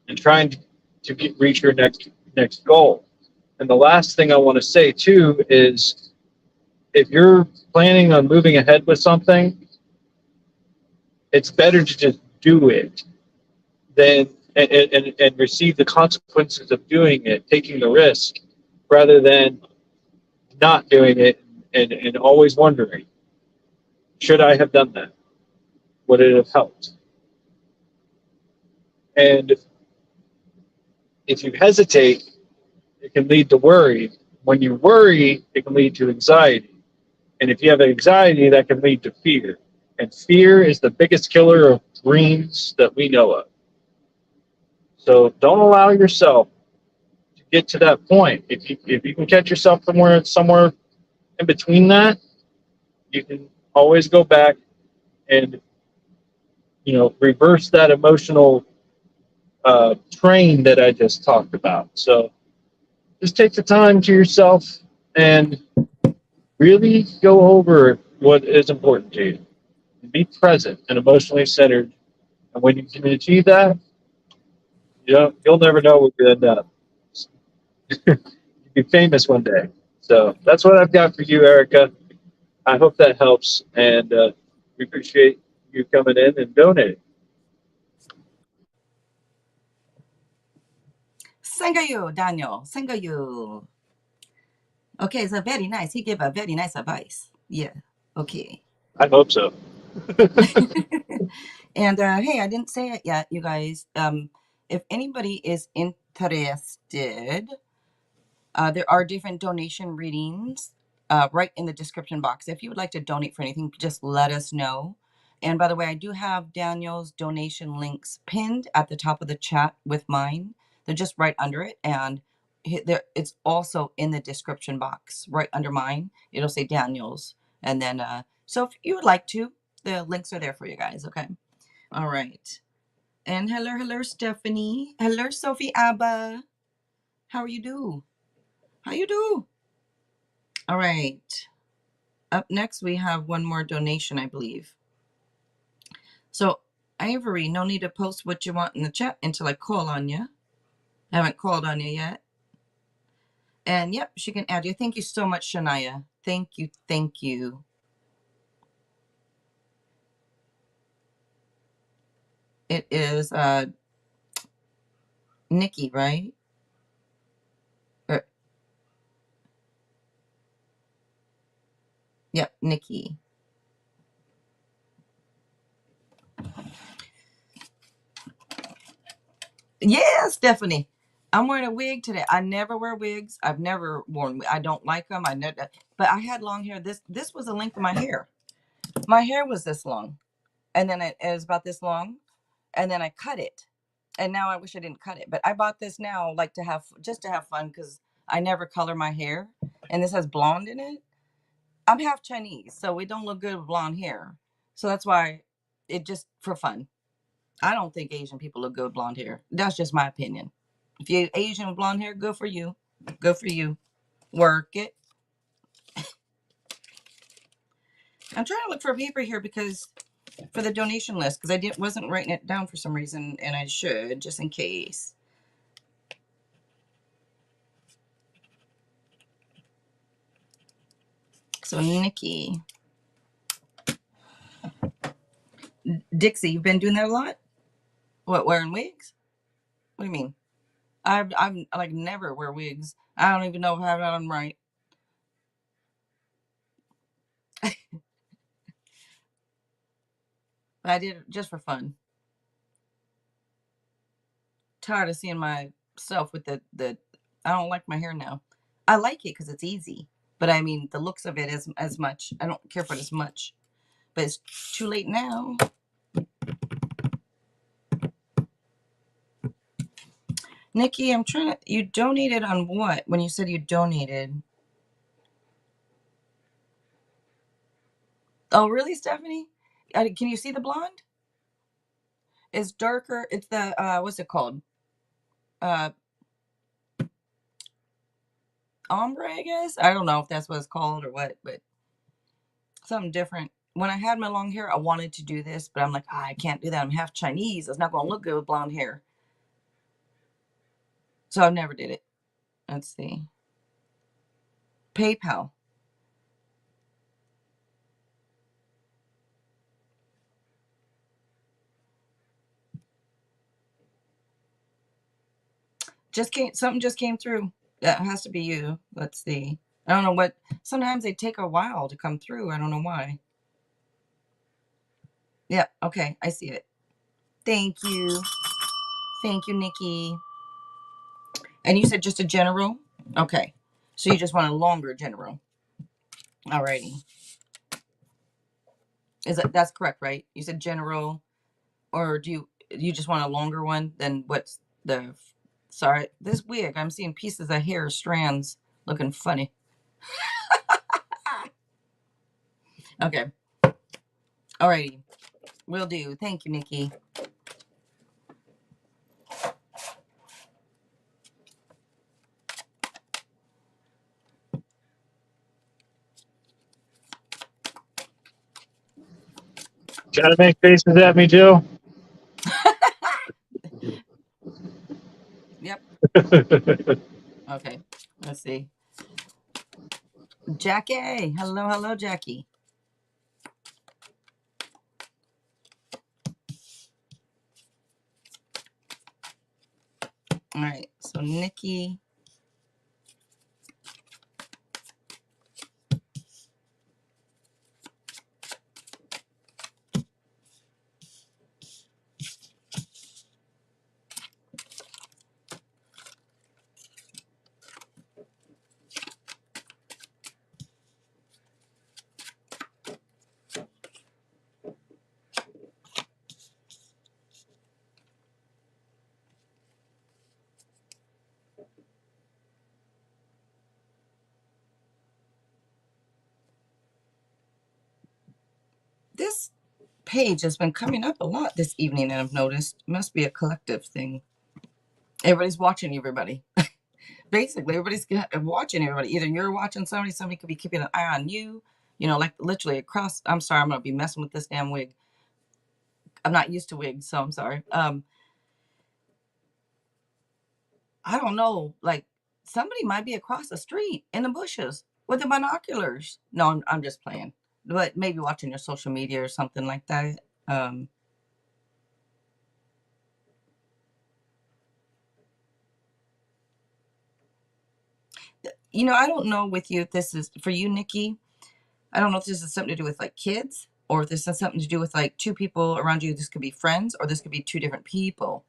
and trying to reach your next goal. And the last thing I want to say too is, if you're planning on moving ahead with something, it's better to just do it than and receive the consequences of doing it, taking the risk, rather than not doing it and always wondering, should I have done that? Would it have helped? And if you hesitate, it can lead to worry. When you worry, it can lead to anxiety. And if you have anxiety, that can lead to fear. And fear is the biggest killer of dreams that we know of. So don't allow yourself to get to that point. If you can catch yourself somewhere in between that, you can always go back and reverse that emotional train that I just talked about. So just take the time to yourself and really go over what is important to you. Be present and emotionally centered. And when you can achieve that, you'll never know where you end up. You'll be famous one day. So that's what I've got for you, Erica. I hope that helps, and we appreciate you coming in and donating. Thank you, Daniel. Thank you. Okay, so very nice. He gave a very nice advice. Yeah. Okay. I hope so. And hey, I didn't say it yet, you guys. If anybody is interested, there are different donation readings right in the description box. If you would like to donate for anything, just let us know. And by the way, I do have Daniel's donation links pinned at the top of the chat with mine. They're just right under it. And it's also in the description box right under mine. It'll say Daniel's. And then, so if you would like to, the links are there for you guys. Okay. All right. And hello, Stephanie. Hello, Sophie Abba. How are you do? How you do? All right. Up next, we have one more donation, I believe. So, Ivory, no need to post what you want in the chat until I call on you. I haven't called on you yet. And yep, she can add you. Thank you so much, Shania. Thank you. Thank you. It is Nikki, right? Yep, Nikki. Yeah, Stephanie. I'm wearing a wig today. I never wear wigs. I've never worn. I don't like them. I never. But I had long hair. This was the length of my hair. My hair was this long, and then it was about this long, and then I cut it, and now I wish I didn't cut it. But I bought this now, like just to have fun, because I never color my hair, and this has blonde in it. I'm half Chinese, so it don't look good with blonde hair. So that's why it just for fun. I don't think Asian people look good with blonde hair. That's just my opinion. If you're Asian with blonde hair, good for you. Good for you. Work it. I'm trying to look for a paper here because for the donation list, because wasn't writing it down for some reason, and I should, just in case. So Nikki, Dixie, you've been doing that a lot. What, wearing wigs? What do you mean? I'm like never wear wigs. I don't even know if I have it on right. But I did it just for fun. Tired of seeing myself with the. I don't like my hair now. I like it because it's easy, but I mean the looks of it as much. I don't care for it as much. But it's too late now. Nikki, I'm trying to. You donated on what? When you said you donated. Oh, really, Stephanie? Can you see the blonde? It's darker. It's the what's it called? Uh, ombre, I guess. I don't know if that's what it's called or what, but something different. When I had my long hair, I wanted to do this, but I'm like, I can't do that. I'm half Chinese. It's not going to look good with blonde hair. So I never did it. Let's see. PayPal. Something just came through. That has to be you. Let's see. I don't know what. Sometimes they take a while to come through. I don't know why. Yeah. Okay. I see it. Thank you. Thank you, Nikki. And you said just a general? Okay. So you just want a longer general. Alrighty. That's correct, right? You said general, or do you just want a longer one? Then what's the sorry, this wig, I'm seeing pieces of hair strands looking funny. Okay. Alrighty. Will do. Thank you, Nikki. Trying to make faces at me, Jill? Yep. Okay. Let's see. Jackie. Hello, hello, Jackie. All right. So Nikki. This page has been coming up a lot this evening, and I've noticed it must be a collective thing. Everybody's watching everybody. Basically, everybody's watching everybody. Either you're watching somebody could be keeping an eye on you, like literally across. I'm sorry, I'm going to be messing with this damn wig. I'm not used to wigs, so I'm sorry. I don't know. Like, somebody might be across the street in the bushes with the binoculars. No, I'm just playing. But maybe watching your social media or something like that. Um, I don't know with you if this is for you, Nikki. I don't know if this is something to do with like kids or if this has something to do with like two people around you. This could be friends or this could be two different people.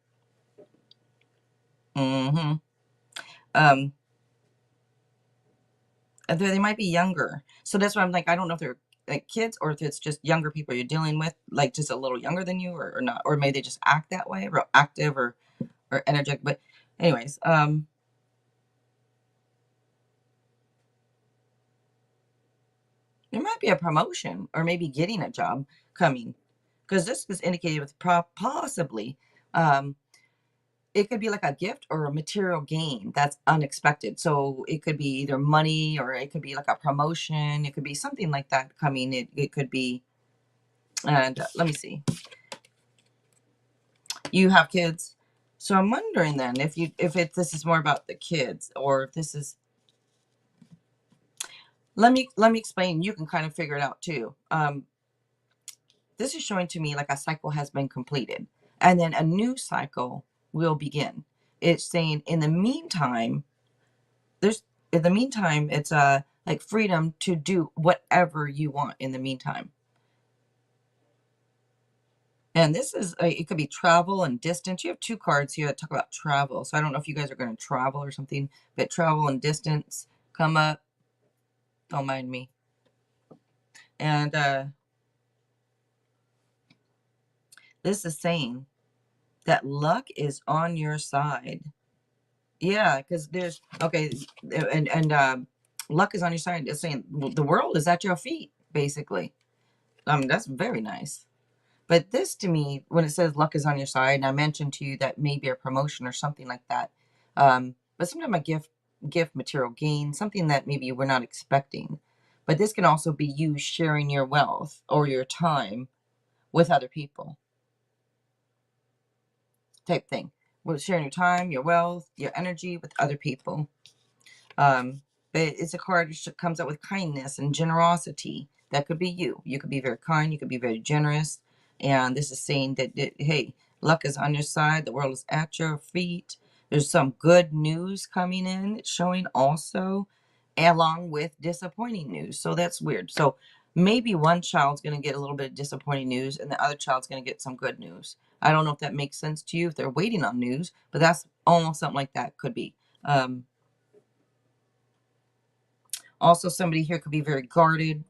Mm-hmm. Um, they might be younger. So that's why I'm like, I don't know if they're like kids or if it's just younger people you're dealing with, like just a little younger than you or not, or maybe they just act that way, real active or energetic. But anyways, there might be a promotion or maybe getting a job coming because this is indicated with possibly. Um, it could be like a gift or a material gain that's unexpected. So it could be either money, or it could be like a promotion. It could be something like that coming. It could be, and let me see. You have kids. So I'm wondering then if this is more about the kids, or if this is, let me explain. You can kind of figure it out too. This is showing to me like a cycle has been completed, and then a new cycle will begin. It's saying in the meantime, there's in the meantime, it's like freedom to do whatever you want in the meantime. And this is it could be travel and distance. You have two cards here that talk about travel. So I don't know if you guys are going to travel or something, but travel and distance come up. Don't mind me. And this is saying that luck is on your side. Yeah, because there's okay, and luck is on your side. It's saying the world is at your feet, basically. That's very nice. But this to me, when it says luck is on your side, and I mentioned to you that maybe a promotion or something like that, but sometimes a gift material gain, something that maybe we're not expecting. But this can also be you sharing your wealth or your time with other people, type thing. With sharing your time, your wealth, your energy with other people. Um, but it's a card that comes out with kindness and generosity. That could be you. You could be very kind. You could be very generous. And this is saying that, hey, luck is on your side. The world is at your feet. There's some good news coming in. It's showing also, along with disappointing news. So that's weird. So maybe one child's going to get a little bit of disappointing news, and the other child's going to get some good news. I don't know if that makes sense to you if they're waiting on news, but that's almost something like that could be. Also, somebody here could be very guarded,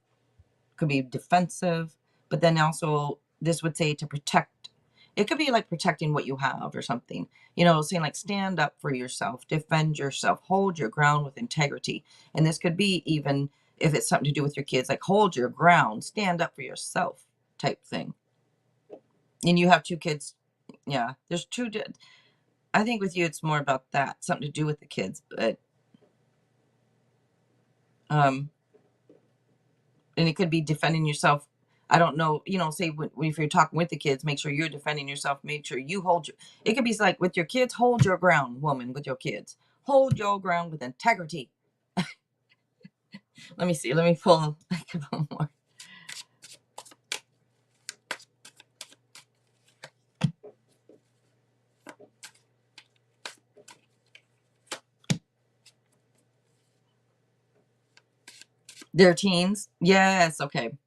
could be defensive, but then also this would say to protect. It could be like protecting what you have or something, saying like stand up for yourself, defend yourself, hold your ground with integrity. And this could be even if it's something to do with your kids, like hold your ground, stand up for yourself type thing. And you have two kids. Yeah, there's two. I think with you, it's more about that, something to do with the kids, but, um, and it could be defending yourself. I don't know, say if you're talking with the kids, make sure you're defending yourself. Make sure you hold your, it could be like with your kids, hold your ground, woman, with your kids. Hold your ground with integrity. Let me see. Let me pull a couple more. They're teens. Yes. Okay.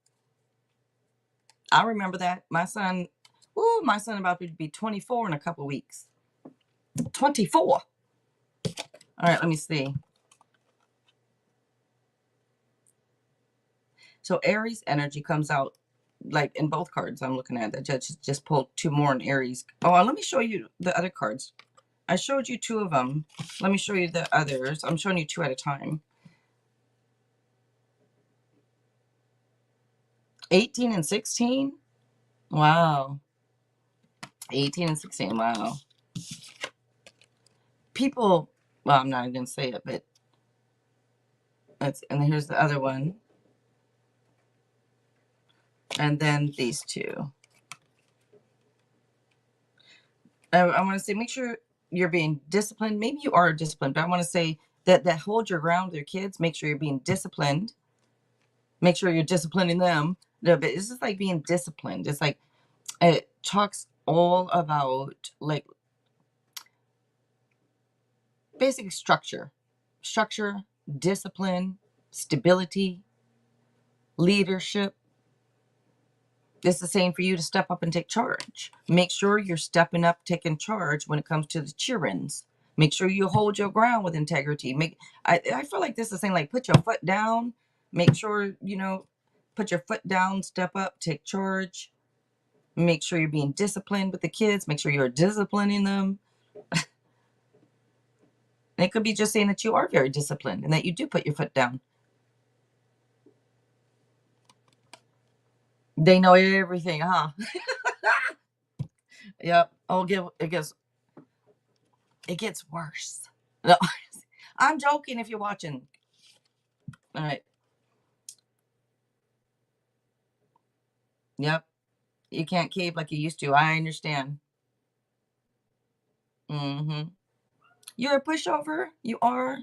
I remember that. My son about to be 24 in a couple weeks. 24. All right. Let me see. So Aries energy comes out like in both cards I'm looking at. That just pulled two more in Aries. Oh, let me show you the other cards. I showed you two of them. Let me show you the others. I'm showing you two at a time. 18 and 16. Wow. 18 and 16. Wow. People, well, I'm not even going to say it, but and here's the other one. And then these two. I want to say, make sure you're being disciplined. Maybe you are disciplined, but I want to say that hold your ground with your kids. Make sure you're being disciplined. Make sure you're disciplining them. No, but it's just like being disciplined. It's like it talks all about like basic structure, discipline, stability, leadership. This is saying for you to step up and take charge. Make sure you're stepping up, taking charge when it comes to the children's. Make sure you hold your ground with integrity. I feel like this is saying like put your foot down. Make sure, put your foot down, step up, take charge. Make sure you're being disciplined with the kids. Make sure you're disciplining them. And it could be just saying that you are very disciplined and that you do put your foot down. They know everything, huh? Yep. I'll give, I guess. It gets worse. No, I'm joking if you're watching. All right. Yep. You can't cave like you used to. I understand. Mm-hmm. You're a pushover. You are.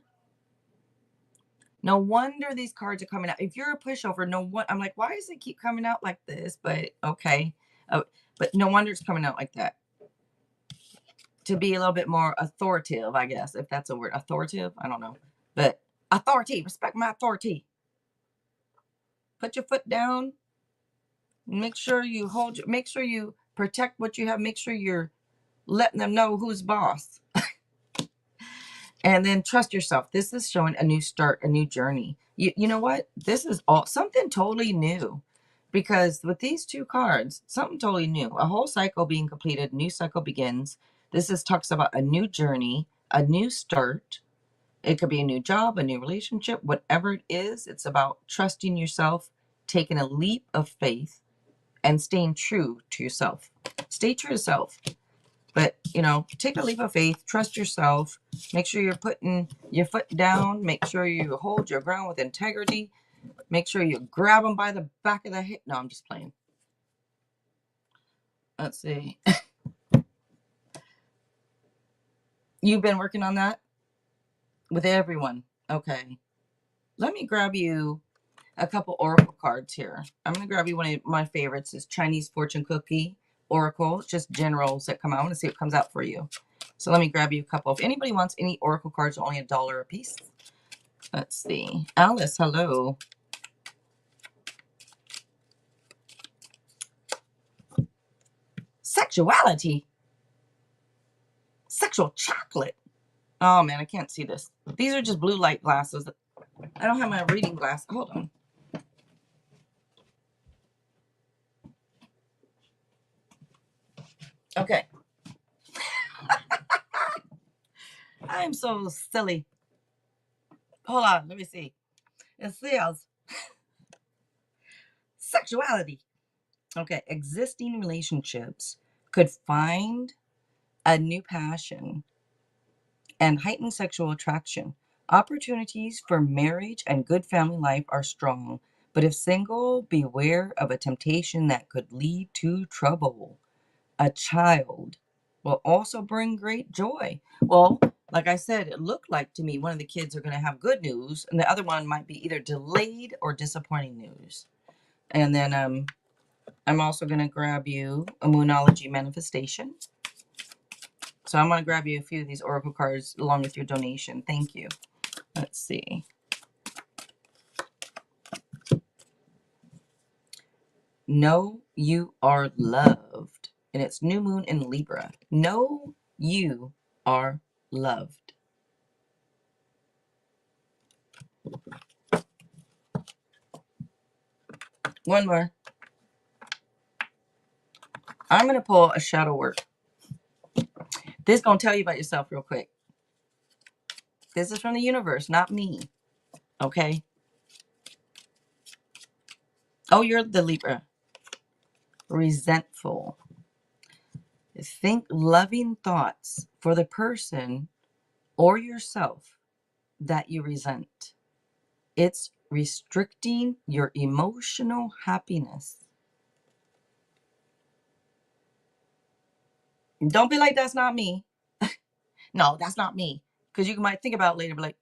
No wonder these cards are coming out. If you're a pushover, no one. I'm like, why does it keep coming out like this? But okay. Oh, but no wonder it's coming out like that. To be a little bit more authoritative, I guess, if that's a word. Authoritative? I don't know. But authority. Respect my authority. Put your foot down. Make sure you make sure you protect what you have. Make sure you're letting them know who's boss. And then trust yourself. This is showing a new start, a new journey. You know what? This is all something totally new. Because with these two cards, something totally new. A whole cycle being completed, new cycle begins. This is talks about a new journey, a new start. It could be a new job, a new relationship, whatever it is. It's about trusting yourself, taking a leap of faith, and staying true to yourself. Stay true to self. But, you know, take a leap of faith, trust yourself, make sure you're putting your foot down, make sure you hold your ground with integrity, make sure you grab them by the back of the head. No, I'm just playing. Let's see. You've been working on that with everyone. Okay. Let me grab you a couple oracle cards here. I'm going to grab you one of my favorites is Chinese fortune cookie oracle. It's just generals that come out. I want to see what comes out for you. So let me grab you a couple. If anybody wants any oracle cards, only $1 a piece. Let's see. Alice, hello. Sexuality. Sexual chocolate. Oh man, I can't see this. These are just blue light glasses. I don't have my reading glass. Hold on. Okay. I'm so silly. Hold on. Let me see. It says sexuality. Okay. Existing relationships could find a new passion and heightened sexual attraction. Opportunities for marriage and good family life are strong, but if single, beware of a temptation that could lead to trouble. A child will also bring great joy. Well, like I said, it looked like to me one of the kids are going to have good news, and the other one might be either delayed or disappointing news. And then I'm also going to grab you a Moonology manifestation. So I'm going to grab you a few of these oracle cards along with your donation. Thank you. Let's see. Know you are loved. And it's new moon in Libra. Know you are loved. One more. I'm going to pull a shadow work. This is going to tell you about yourself real quick. This is from the universe, not me. Okay? Oh, you're the Libra. Resentful. Think loving thoughts for the person or yourself that you resent. It's restricting your emotional happiness. Don't be like, that's not me. No, that's not me. Because you might think about it later, be like,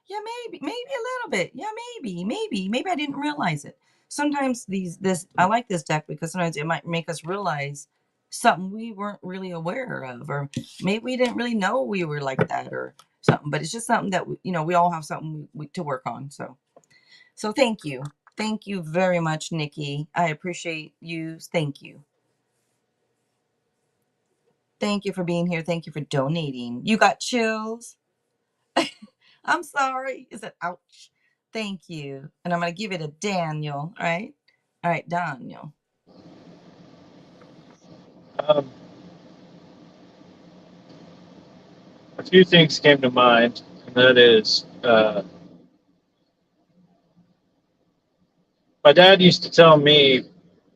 yeah, maybe a little bit. Yeah, maybe I didn't realize it. Sometimes I like this deck because sometimes it might make us realize something we weren't really aware of, or maybe we didn't really know we were like that, or something. But it's just something that we all have something to work on. So thank you very much, Nikki. I appreciate you. Thank you for being here. Thank you for donating. You got chills. I'm sorry. Is it ouch? Thank you. And I'm going to give it a Daniel. All right. All right, Daniel. Um, a few things came to mind, and that is, my dad used to tell me,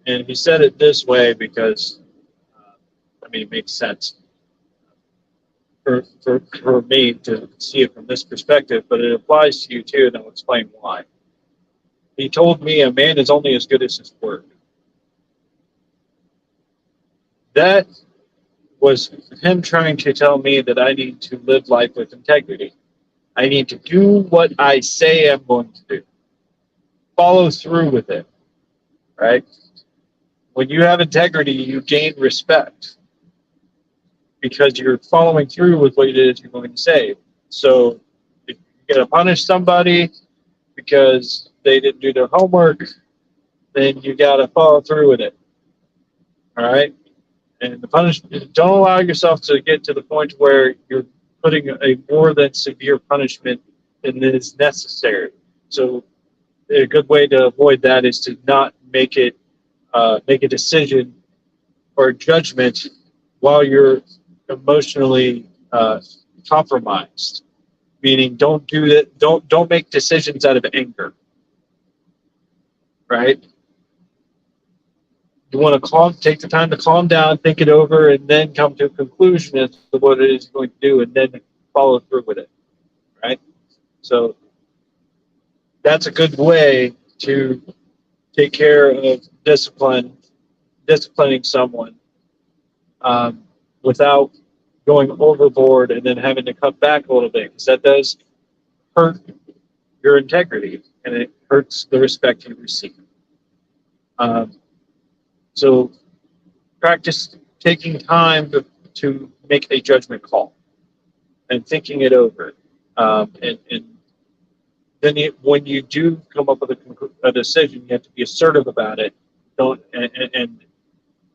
and he said it this way because, it makes sense. for me to see it from this perspective, but it applies to you too, and I'll explain why. He told me a man is only as good as his word. That was him trying to tell me that I need to live life with integrity. I need to do what I say I'm going to do. Follow through with it, right? When you have integrity, you gain respect because you're following through with what it is you're going to say. So if you're going to punish somebody because they didn't do their homework, then you got to follow through with it. All right. And the punishment, don't allow yourself to get to the point where you're putting a more than severe punishment than is necessary. So a good way to avoid that is to not make a decision or a judgment while you're emotionally compromised. Meaning, don't do that. Don't make decisions out of anger. Right? You want to take the time to calm down, think it over, and then come to a conclusion as to what it is you're going to do, and then follow through with it. Right? So that's a good way to take care of disciplining someone um, without going overboard and then having to cut back a little bit, because that does hurt your integrity and it hurts the respect you receive. Um, so practice taking time to make a judgment call and thinking it over. And then when you do come up with a decision, you have to be assertive about it. Don't and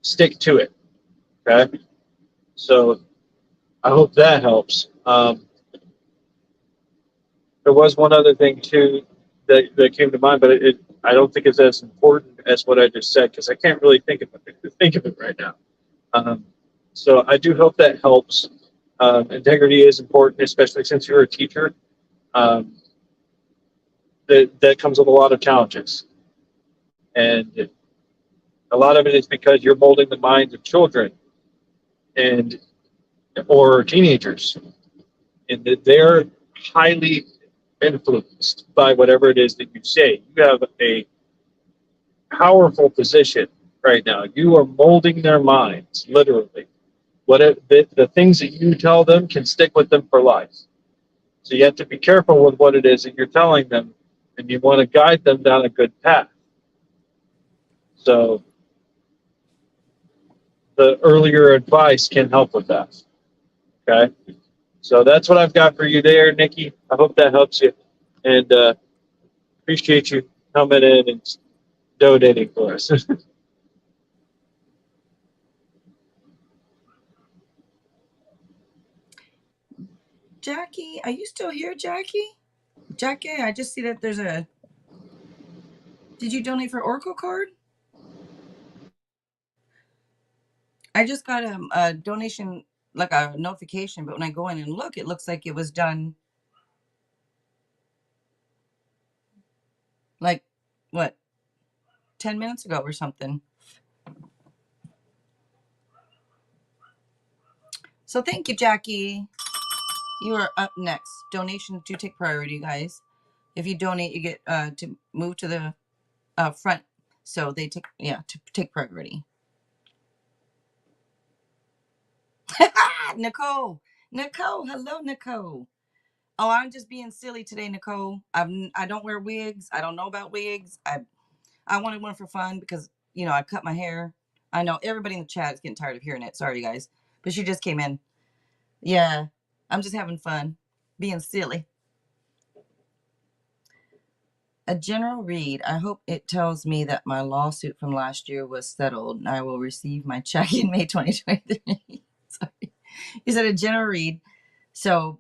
stick to it. Okay. So I hope that helps. There was one other thing too that came to mind, but I don't think it's as important as what I just said because I can't really think of it right now. Um, so I do hope that helps. Integrity is important, especially since you're a teacher. Um, that comes with a lot of challenges, and a lot of it is because you're molding the minds of children and or teenagers, and that they're highly influenced by whatever it is that you say. You have a powerful position right now. You are molding their minds, literally. The things that you tell them can stick with them for life. So you have to be careful with what it is that you're telling them, and you want to guide them down a good path. So the earlier advice can help with that. Okay. So that's what I've got for you there, Nikki. I hope that helps you, and appreciate you coming in and donating for us. Jackie, are you still here, Jackie? Jackie, I just see that there's a. Did you donate for Oracle card? I just got a donation, like a notification, but when I go in and look, it looks like it was done like what 10 minutes ago or something. So thank you, Jackie. You are up next. Donations do take priority, guys. If you donate, you get to move to the front. So they take to take priority. Nicole, Nicole, hello, Nicole. Oh, I'm just being silly today, Nicole. I don't wear wigs. I don't know about wigs. I wanted one for fun because I cut my hair. I know everybody in the chat is getting tired of hearing it. Sorry, guys, but she just came in. Yeah, I'm just having fun, being silly. A general read. I hope it tells me that my lawsuit from last year was settled and I will receive my check in May 2023. Sorry. You said a general read. So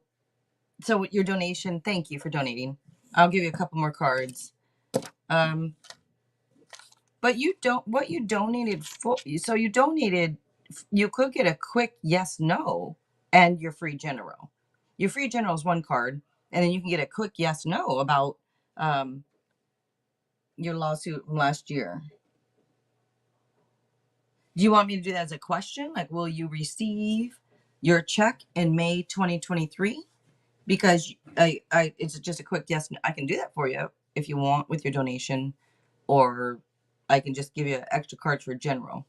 your donation, thank you for donating. I'll give you a couple more cards. But you don't what you donated for, so you could get a quick yes no and your free general. Your free general is one card, and then you can get a quick yes no about um your lawsuit from last year. Do you want me to do that as a question? Like, will you receive? your check in May 2023, because it's just a quick yes. I can do that for you if you want with your donation, or I can just give you extra cards for general.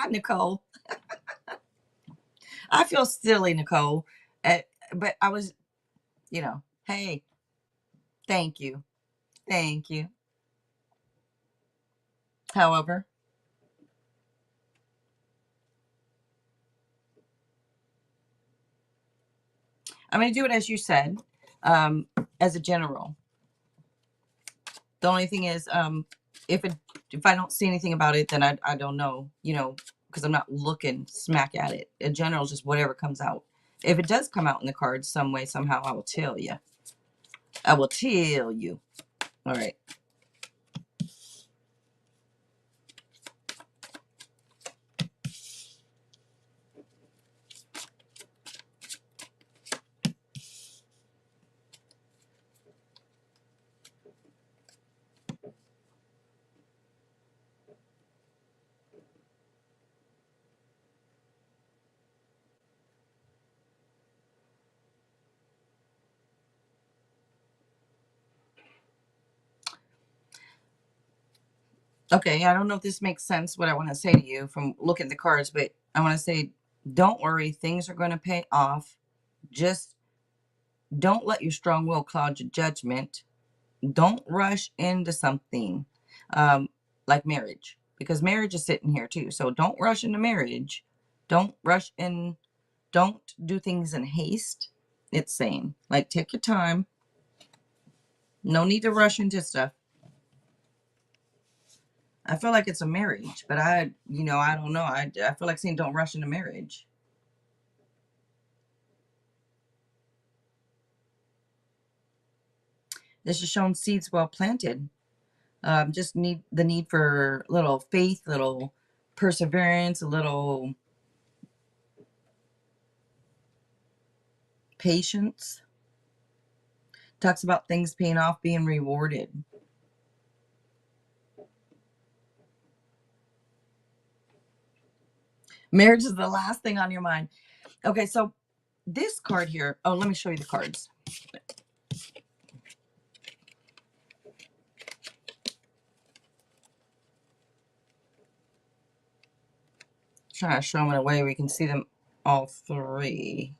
Nicole, I feel silly, Nicole, but I was, hey, thank you, thank you. However, I'm going to do it as you said, as a general. The only thing is, if it if I don't see anything about it, then I don't know, because I'm not looking smack at it. In general, just whatever comes out. If it does come out in the cards some way, somehow, I will tell you. I will tell you. All right. Okay, I don't know if this makes sense, what I want to say to you from looking at the cards, but I want to say, don't worry, things are going to pay off. Just don't let your strong will cloud your judgment. Don't rush into something, um, like marriage, because marriage is sitting here too. So don't rush into marriage. Don't rush in. Don't do things in haste. It's saying, like, take your time. No need to rush into stuff. I feel like it's a marriage, but I don't know. I feel like saying don't rush into marriage. This is showing seeds well planted. Just need the need for little faith, little perseverance, a little patience. Talks about things paying off, being rewarded. Marriage is the last thing on your mind. Okay, so this card here. Oh, let me show you the cards. Trying to show them in a way where you can see them all three.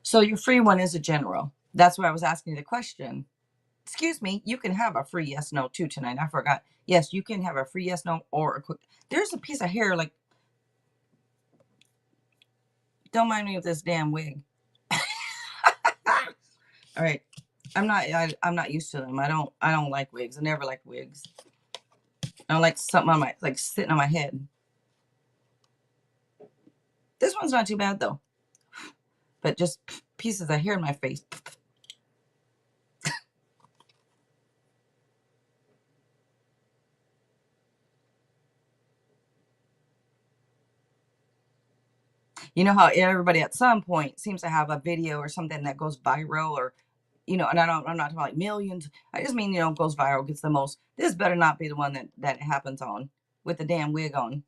So your free one is a general. That's why I was asking you the question. Excuse me, you can have a free yes no too tonight. I forgot. Yes, you can have a free yes no or a quick. There's a piece of hair, like, don't mind me with this damn wig. All right. I'm not used to them. I don't like wigs. I never like wigs. I don't like something on my, like, sitting on my head. This one's not too bad though. But just pieces of hair in my face. You know how everybody at some point seems to have a video or something that goes viral, or, and I'm not talking like millions. I just mean, goes viral, gets the most. This better not be the one that it happens on with the damn wig on.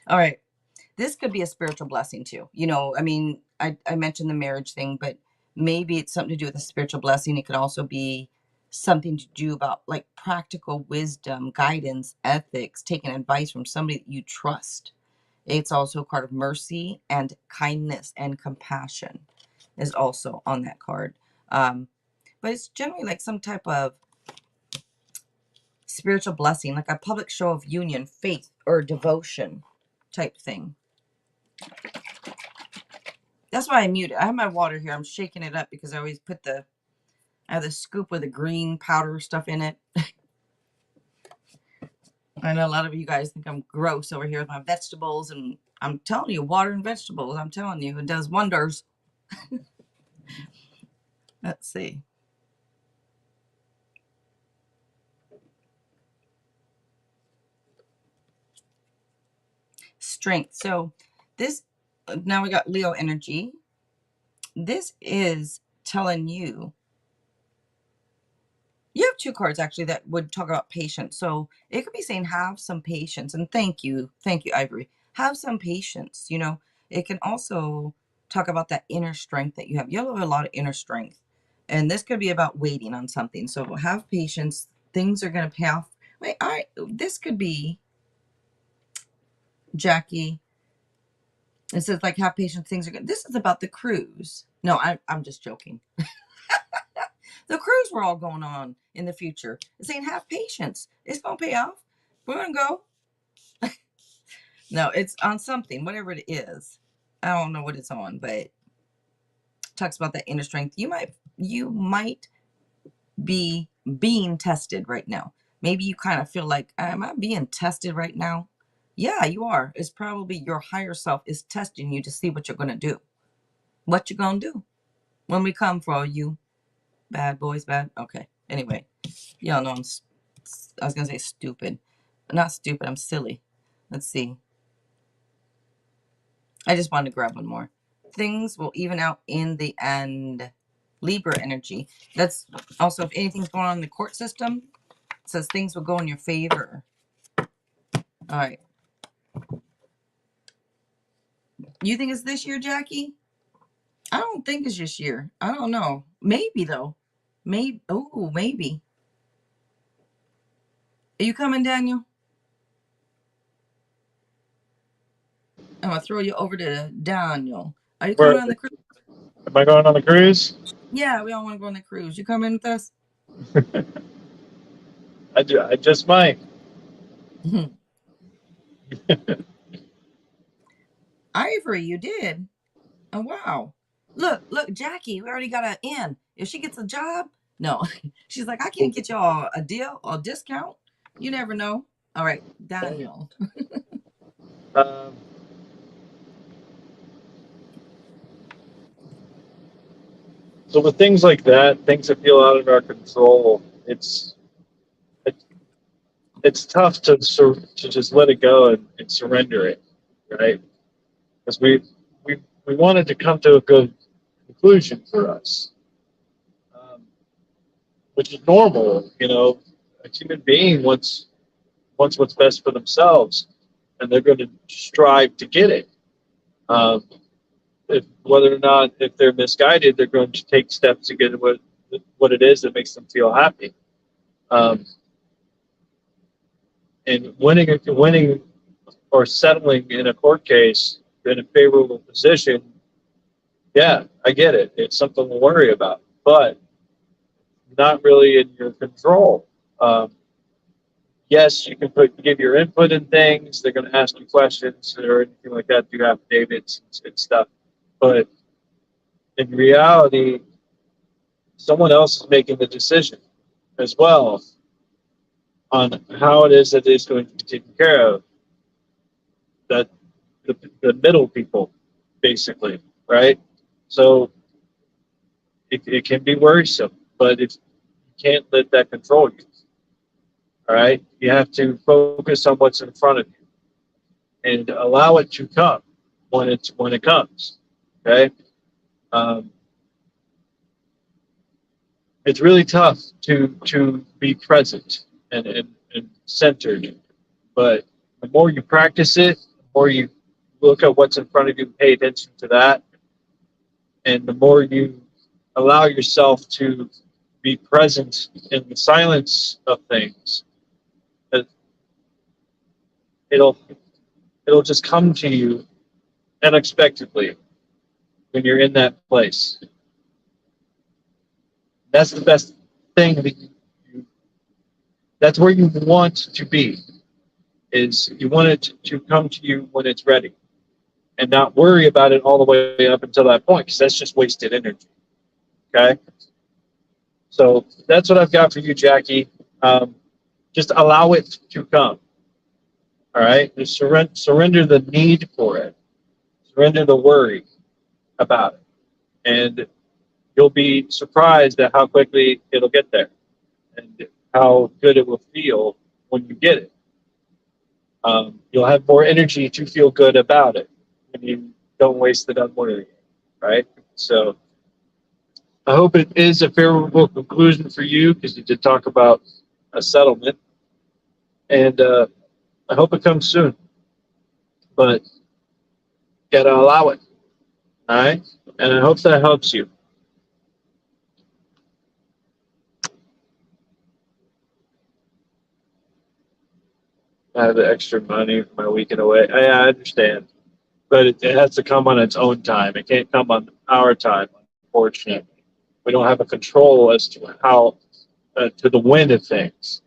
All right. This could be a spiritual blessing too. I mean, I mentioned the marriage thing, but maybe it's something to do with a spiritual blessing. It could also be something to do about, like, practical wisdom, guidance, ethics, taking advice from somebody that you trust. It's also a card of mercy and kindness and compassion is also on that card. But it's generally like some type of spiritual blessing, like a public show of union, faith, or devotion type thing. That's why I muted. I have my water here. I'm shaking it up because I always I have the scoop with the green powder stuff in it. I know a lot of you guys think I'm gross over here with my vegetables, and I'm telling you, water and vegetables, I'm telling you, it does wonders. Let's see. Strength. So this, now we got Leo energy. This is telling you, you have two cards actually that would talk about patience. So it could be saying have some patience. And thank you, Ivory. Have some patience. You know, it can also talk about that inner strength that you have. You have a lot of inner strength. And this could be about waiting on something. So have patience. Things are going to pay off. Wait, all right. This could be Jackie. It says like have patience. Things are good. This is about the cruise. No, I'm just joking. The cruise we're all going on in the future. It's saying have patience. It's gonna pay off. We're gonna go. No, it's on something, whatever it is. I don't know what it's on, but it talks about that inner strength. You might be being tested right now. Maybe you kind of feel like, am I being tested right now? Yeah, you are. It's probably your higher self is testing you to see what you're gonna do. What you gonna do when we come for you, bad boys, bad. Okay. Anyway, y'all know I was gonna say stupid. Not stupid, I'm silly. Let's see. I just wanted to grab one more. Things will even out in the end. Libra energy. That's also if anything's going on in the court system, it says things will go in your favor. All right. You think it's this year, Jackie? I don't think it's this year. I don't know. Maybe though. Maybe. Oh, maybe. Are you coming, Daniel? I'm gonna throw you over to Daniel. Are you Where coming on the cruise? am I going on the cruise? Yeah, we all want to go on the cruise. You coming with us? I just might. Ivory, you did. Oh wow. Look, Jackie, we already got an in. If she gets a job, no. She's like, I can't get y'all a deal or discount. You never know. All right, Daniel. Um, so with things like that, things that feel out of our control, it's it's tough to just let it go and surrender it, right? Because we wanted to come to a good conclusion for us, um, which is normal. You know, a human being wants what's best for themselves, and they're going to strive to get it. Um, whether or not if they're misguided, they're going to take steps to get what it is that makes them feel happy. Um, and winning or settling in a court case in a favorable position, yeah, I get it. It's something to worry about, but not really in your control. Um, yes, you can give your input in things. They're going to ask you questions or anything like that. Do affidavits and stuff, but in reality, someone else is making the decision as well on how it is that it's going to be taken care of. That the middle people, basically, right? So it can be worrisome, but you can't let that control you. All right, you have to focus on what's in front of you and allow it to come when it comes. Okay, um, it's really tough to be present and centered, but the more you practice it, the more you look at what's in front of you, pay attention to that, and the more you allow yourself to be present in the silence of things, it'll it'll just come to you unexpectedly when you're in that place. That's the best thing that's where you want to be. Is you want it to come to you when it's ready, and not worry about it all the way up until that point, because that's just wasted energy. Okay, so that's what I've got for you, Jackie. Just allow it to come. All right, just surrender the need for it, surrender the worry about it, and you'll be surprised at how quickly it'll get there and how good it will feel when you get it. You'll have more energy to feel good about it when you don't waste it on worrying, right? So I hope it is a favorable conclusion for you because you did talk about a settlement, and I hope it comes soon. But gotta allow it. All right, and I hope that helps you. I have the extra money for my weekend away. I understand, but it has to come on its own time. It can't come on our time. Unfortunately, we don't have a control as to how to the when of things.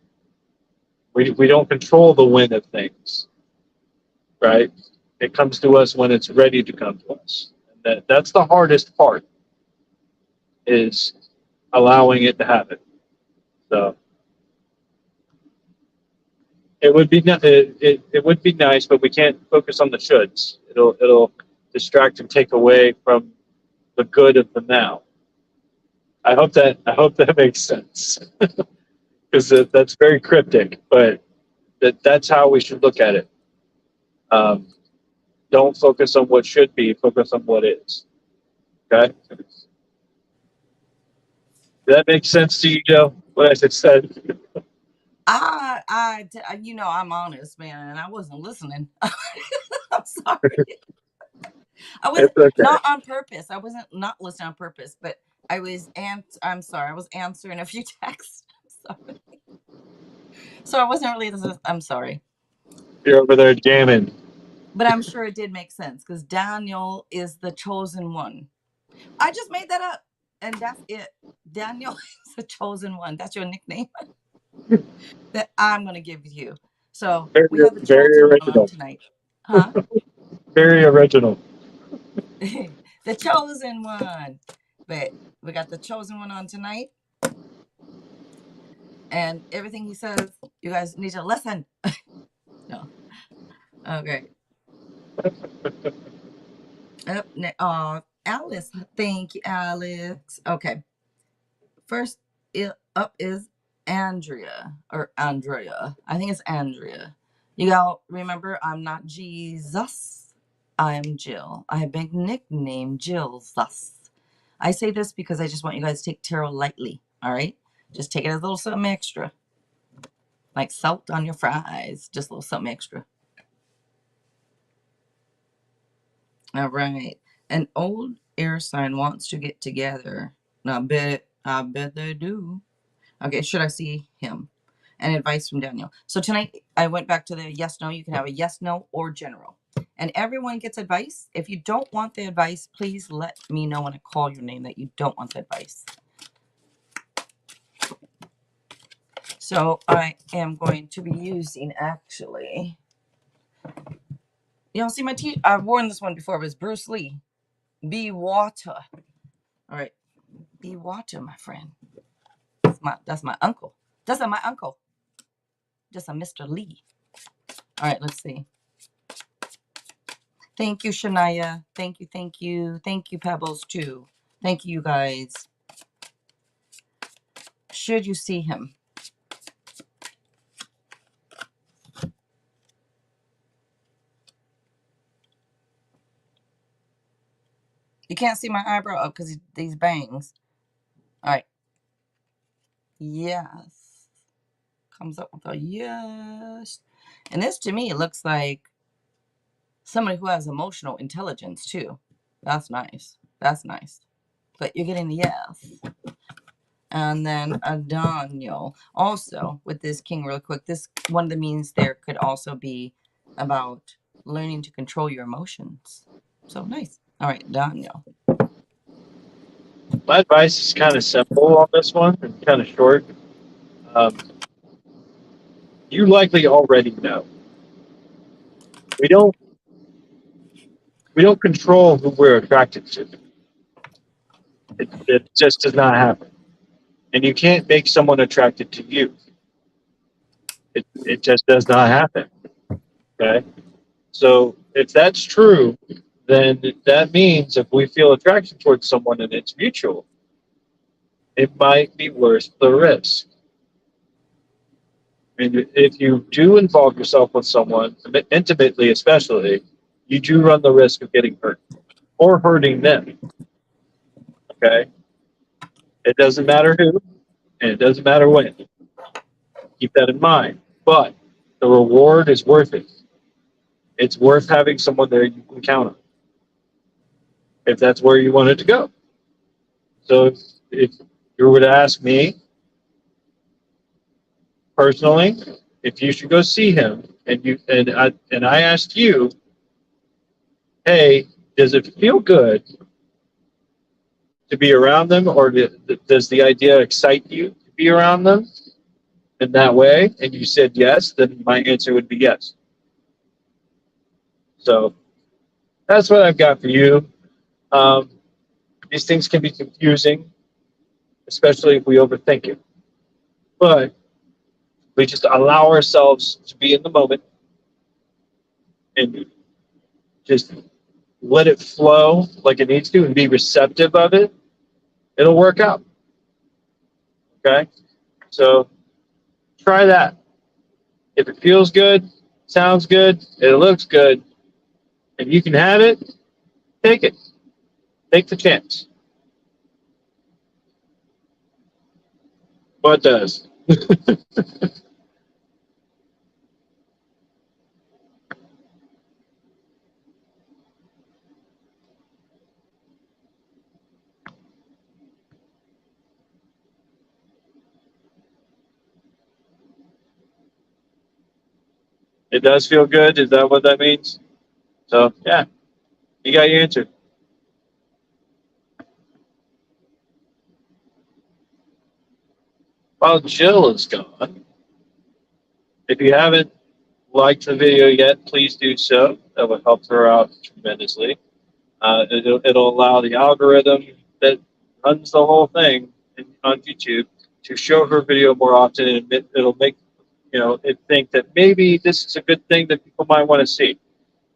We don't control the when of things, right? It comes to us when it's ready to come to us. And that's the hardest part is allowing it to happen. So it would be it would be nice, but we can't focus on the shoulds. It'll distract and take away from the good of the now. I hope that makes sense because that's very cryptic, but that's how we should look at it. Um, don't focus on what should be, focus on what is. Okay, does that make sense to you, Joe? What I just said. You know, I'm honest, man, and I wasn't listening. I'm sorry. I was It's okay. not on purpose. I wasn't not listening on purpose, but I'm sorry. I was answering a few texts. I'm sorry. So I wasn't really listening. I'm sorry. You're over there jamming. But I'm sure it did make sense because Daniel is the chosen one. I just made that up. And that's it. Daniel is the chosen one. That's your nickname that I'm going to give you. So Very, we have the very chosen one on original. tonight. Huh? Very original. The chosen one. But we got the chosen one on tonight. And everything he says, you guys need to listen. No. Okay. Alice. Thank you, Alex. Okay. First up is Andrea or Andrea. I think it's Andrea. You all remember I'm not Jesus. I'm Jill. I have been nicknamed Jill Thus. I say this because I just want you guys to take tarot lightly. All right? Just take it as a little something extra. Like salt on your fries. Just a little something extra. All right. An old air sign wants to get together. I bet they do. Okay, should I see him? And advice from Daniel. So tonight I went back to the yes, no. You can have a yes, no, or general. And everyone gets advice. If you don't want the advice, please let me know when I call your name that you don't want the advice. So I am going to be using actually. Y'all see my t I've worn this one before. It was Bruce Lee. Be water. All right. Be water, my friend. That's my uncle. That's my uncle. Just a Mr. Lee. All right, let's see. Thank you, Shania. Thank you, thank you. Thank you, Pebbles, too. Thank you, guys. Should you see him? You can't see my eyebrow up because these bangs. All right. Yes. Comes up with a yes. And this, to me, looks like somebody who has emotional intelligence, too. That's nice. That's nice. But you're getting a yes. And then a Daniel. Also, with this king, real quick, this one of the means there could also be about learning to control your emotions. So nice. All right, Daniel. My advice is kind of simple on this one and kind of short. Um, you likely already know. We don't we don't control who we're attracted to. It just does not happen. And you can't make someone attracted to you. It just does not happen. Okay. So if that's true, then that means if we feel attraction towards someone and it's mutual, it might be worth the risk. I mean, if you do involve yourself with someone, intimately especially, you do run the risk of getting hurt or hurting them. Okay, it doesn't matter who, and it doesn't matter when. Keep that in mind. But the reward is worth it. It's worth having someone there you can count on if that's where you want it to go. So if you were to ask me personally if you should go see him, and I asked you, hey, does it feel good to be around them, or does the idea excite you to be around them in that way? And you said yes, then my answer would be yes. So that's what I've got for you. Um, these things can be confusing, especially if we overthink it. But we just allow ourselves to be in the moment and just let it flow like it needs to and be receptive of it. It'll work out. Okay. So try that. If it feels good, sounds good, it looks good, and you can have it, take it. Take the chance. What does? It does feel good. Is that what that means? So, yeah, you got your answer. While Jill is gone, if you haven't liked the video yet, please do so. That would help her out tremendously. It'll allow the algorithm that runs the whole thing on YouTube to show her video more often, and it'll make it think that maybe this is a good thing that people might want to see.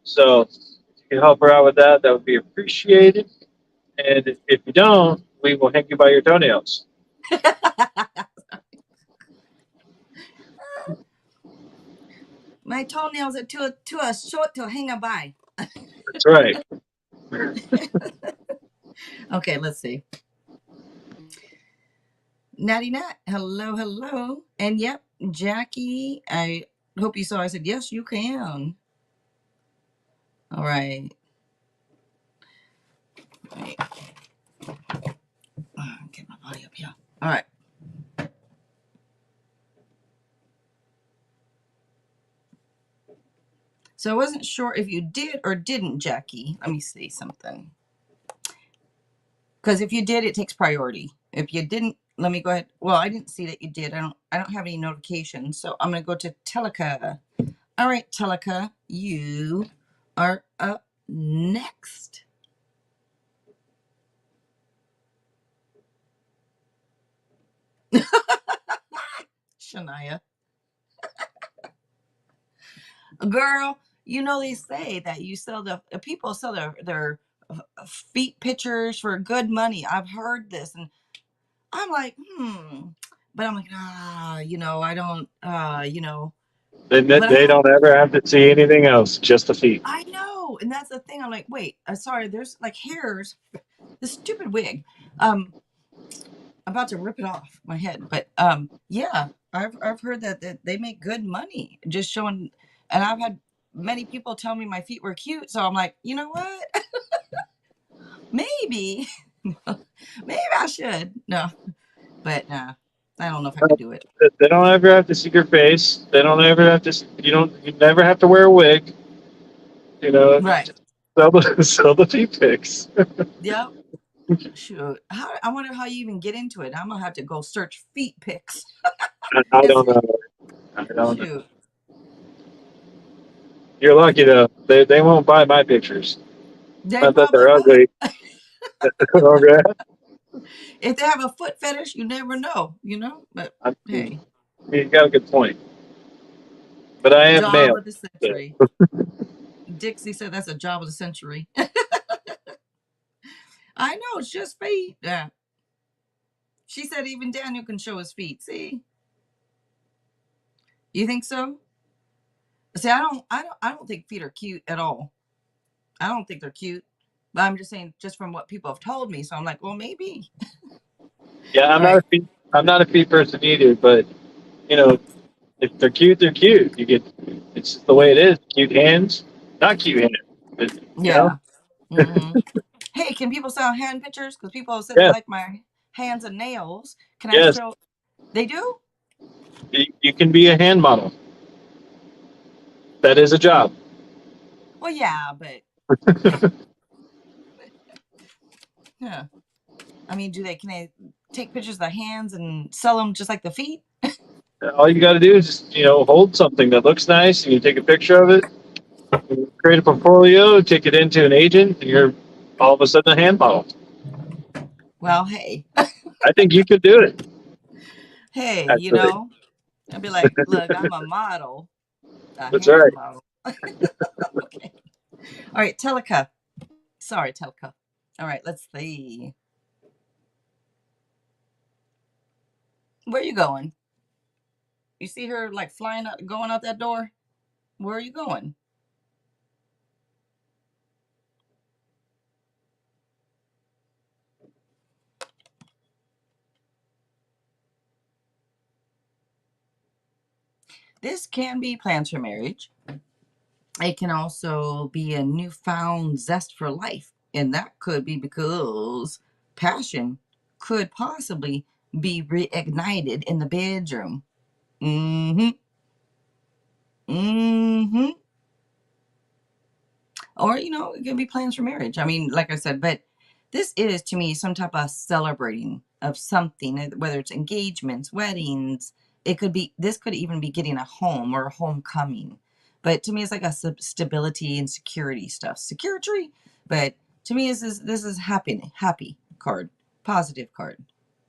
So if you can help her out with that, that would be appreciated. And if you don't, we will hang you by your toenails. My toenails are too short to hang by. That's right. Okay, let's see. Natty Nat, hello, hello. And yep, Jackie, I hope you saw. I said, yes, you can. All right. All right. Get my body up here. All right. So I wasn't sure if you did or didn't, Jackie. Let me see something. Because if you did, it takes priority. If you didn't, let me go ahead. Well, I didn't see that you did. I don't have any notifications. So I'm gonna go to Teleka. All right, Teleka, you are up next. Shania. Girl, you know they say that you sell the people sell their feet pictures for good money. I've heard this, and I'm like, but I'm like, I don't, but I They have, don't ever have to see anything else, just the feet. I know, and that's the thing. I'm like, wait, sorry, there's like hairs. This stupid wig. I'm about to rip it off my head, but yeah, I've heard that they make good money just showing, and I've had many people tell me my feet were cute, so I'm like, you know what? Maybe, maybe I should. No, but I don't know if I could do it. They don't ever have to see your face. They don't ever have to. You never have to wear a wig. Right. Just sell the feet pics. Yep. Shoot. I wonder how you even get into it. I'm gonna have to go search feet pics I and don't see. know. I don't know. Shoot. You're lucky though. They won't buy my pictures. They Not that probably they're won't. ugly. Okay. If they have a foot fetish, you never know. But I mean, hey, you got a good point. But I am job male. of the So. century. Dixie said that's a job of the century. I know, it's just feet. Yeah. She said even Daniel can show his feet. See? You think so? See, I don't think feet are cute at all. I don't think they're cute. But I'm just saying, just from what people have told me. So I'm like, well, maybe. Yeah, All right. I'm not a feet person either, but you know, if they're cute, they're cute. You get, it's just the way it is. Cute hands, not cute hands. But, you know, Yeah. Hmm. Hey, can people sell hand pictures? Because people have said they yes, like my hands and nails. Can I yes, show? They do? you can be a hand model. That is a job. Well, yeah, but yeah. I mean, do they? Can they take pictures of the hands and sell them just like the feet? All you got to do is just, hold something that looks nice, and you take a picture of it, create a portfolio, take it into an agent, and you're all of a sudden a hand model. Well, hey, I think you could do it. hey, Actually, I'd be like, look, I'm a model, a that's right. hand model. Okay. All right, Teleka. Sorry, Teleka. All right, let's see. Where are you going? You see her like flying out, going out that door? Where are you going? This can be plans for marriage. It can also be a newfound zest for life. And that could be because passion could possibly be reignited in the bedroom. Mm-hmm. Mm-hmm. Or, it could be plans for marriage. I mean, like I said, but this is to me some type of celebrating of something, whether it's engagements, weddings. This could even be getting a home or a homecoming. But to me, it's like a stability and security stuff. Security, but to me, this is happy card, positive card.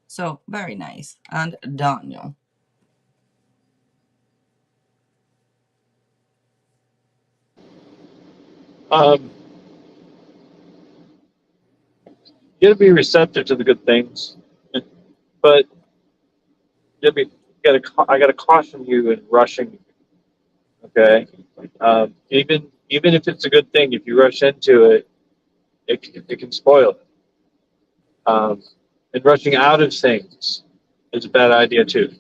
So very nice. And Daniel. Um, you got to be receptive to the good things, but I got to caution you in rushing. Okay, even if it's a good thing, if you rush into it, it can spoil it. And rushing out of things is a bad idea too. You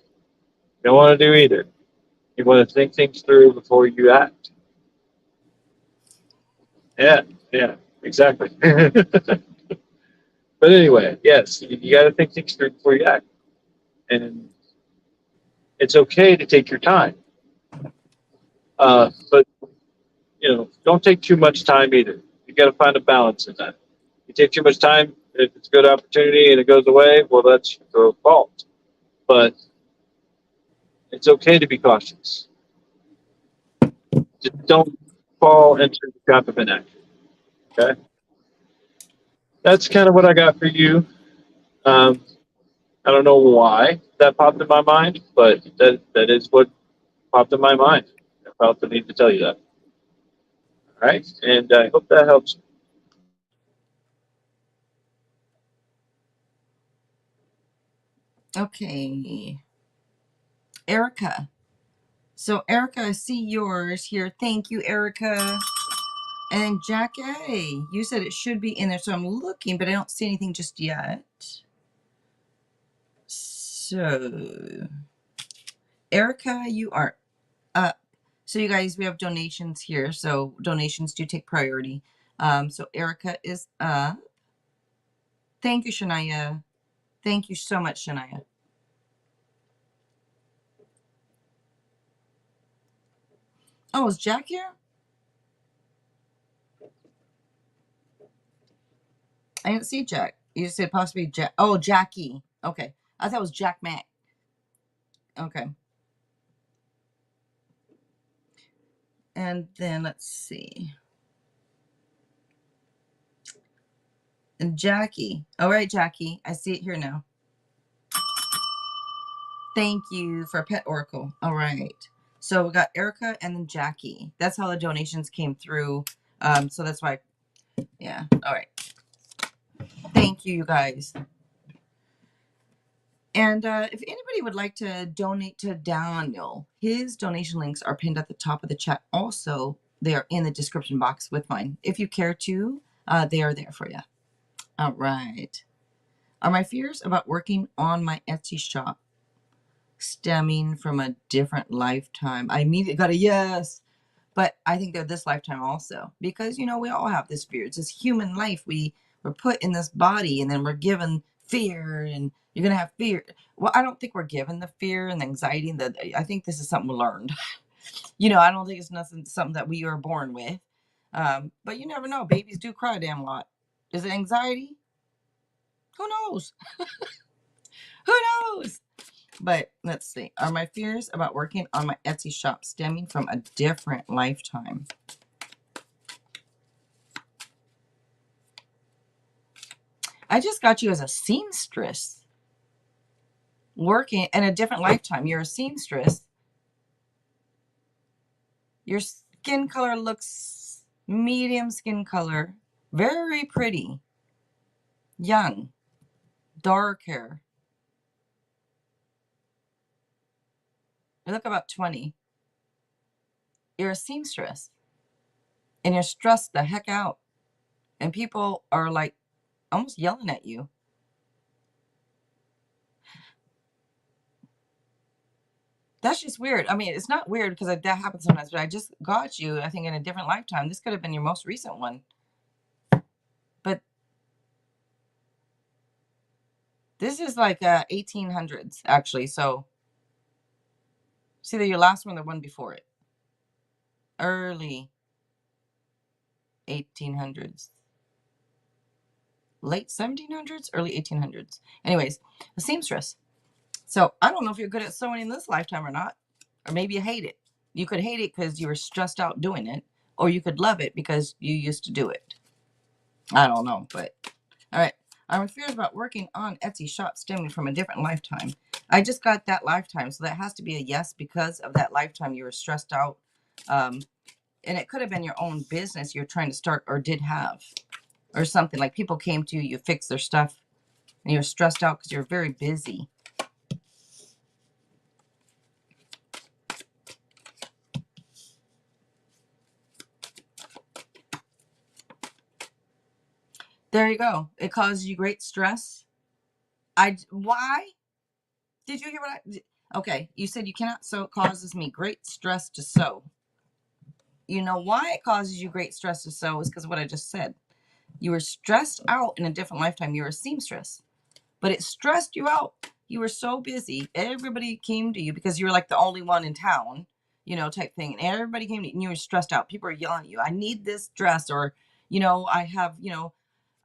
don't want to do either. You want to think things through before you act. Yeah, yeah, exactly. But anyway, yes, you got to think things through before you act, and it's okay to take your time. But don't take too much time either. You got to find a balance in that. You take too much time, if it's a good opportunity and it goes away, well, that's your fault. But it's okay to be cautious. Just don't fall into the trap of inaction. Okay, that's kind of what I got for you. Um, I don't know why that popped in my mind, but that is what popped in my mind. I felt the need to tell you that. All right, and I hope that helps. Okay. Erica. So, Erica, I see yours here. Thank you, Erica. And Jack A, you said it should be in there, so I'm looking, but I don't see anything just yet. So, Erica, you are up. So, you guys, we have donations here, so donations do take priority. So Erica is up. Thank you, Shania. Thank you so much, Shania. Oh, is Jack here? I didn't see Jack. You said possibly Jack. Oh, Jackie. Okay. I thought it was Jack Mac. Okay. And then let's see. And Jackie. All right, Jackie. I see it here now. Thank you for Pet Oracle. All right. So we got Erica and then Jackie. That's how the donations came through. So that's why. Yeah. All right. Thank you, you guys. And if anybody would like to donate to Daniel, his donation links are pinned at the top of the chat. Also, they are in the description box with mine. If you care to, They are there for you. All right. Are my fears about working on my Etsy shop stemming from a different lifetime? I immediately got a yes, but I think they're this lifetime also, because we all have this fear. It's this human life. We're put in this body, and then we're given fear, and you're gonna have fear. Well, I don't think we're given the fear and the anxiety. And I think this is something we learned. I don't think it's something that we are born with. But you never know. Babies do cry a damn lot. Is it anxiety? Who knows? Who knows? But let's see. Are my fears about working on my Etsy shop stemming from a different lifetime? I just got you as a seamstress working in a different lifetime. You're a seamstress. Your skin color looks medium skin color, very pretty, young, dark hair. You look about 20. You're a seamstress and you're stressed the heck out. And people are like almost yelling at you. That's just weird. I mean, it's not weird because that happens sometimes, but I just got you, I think, in a different lifetime. This could have been your most recent one. But this is like 1800s, actually. So it's either your last one or the one before it. Early 1800s. Late 1700s, early 1800s. Anyways, a seamstress. So I don't know if you're good at sewing in this lifetime or not. Or maybe you hate it. You could hate it because you were stressed out doing it. Or you could love it because you used to do it. I don't know, but all right. Our fears about working on Etsy shop stemming from a different lifetime. I just got that lifetime, so that has to be a yes because of that lifetime you were stressed out. And it could have been your own business you're trying to start or did have, or something like people came to you, you fixed their stuff, and you're stressed out because you're very busy. There you go. It causes you great stress. Why? Did you hear what okay, you said you cannot sew. It causes me great stress to sew. You know why it causes you great stress to sew is because of what I just said. You were stressed out in a different lifetime. You were a seamstress, but it stressed you out. You were so busy. Everybody came to you because you were like the only one in town, type thing. And everybody came to you and you were stressed out. People are yelling at you. I need this dress, or, I have,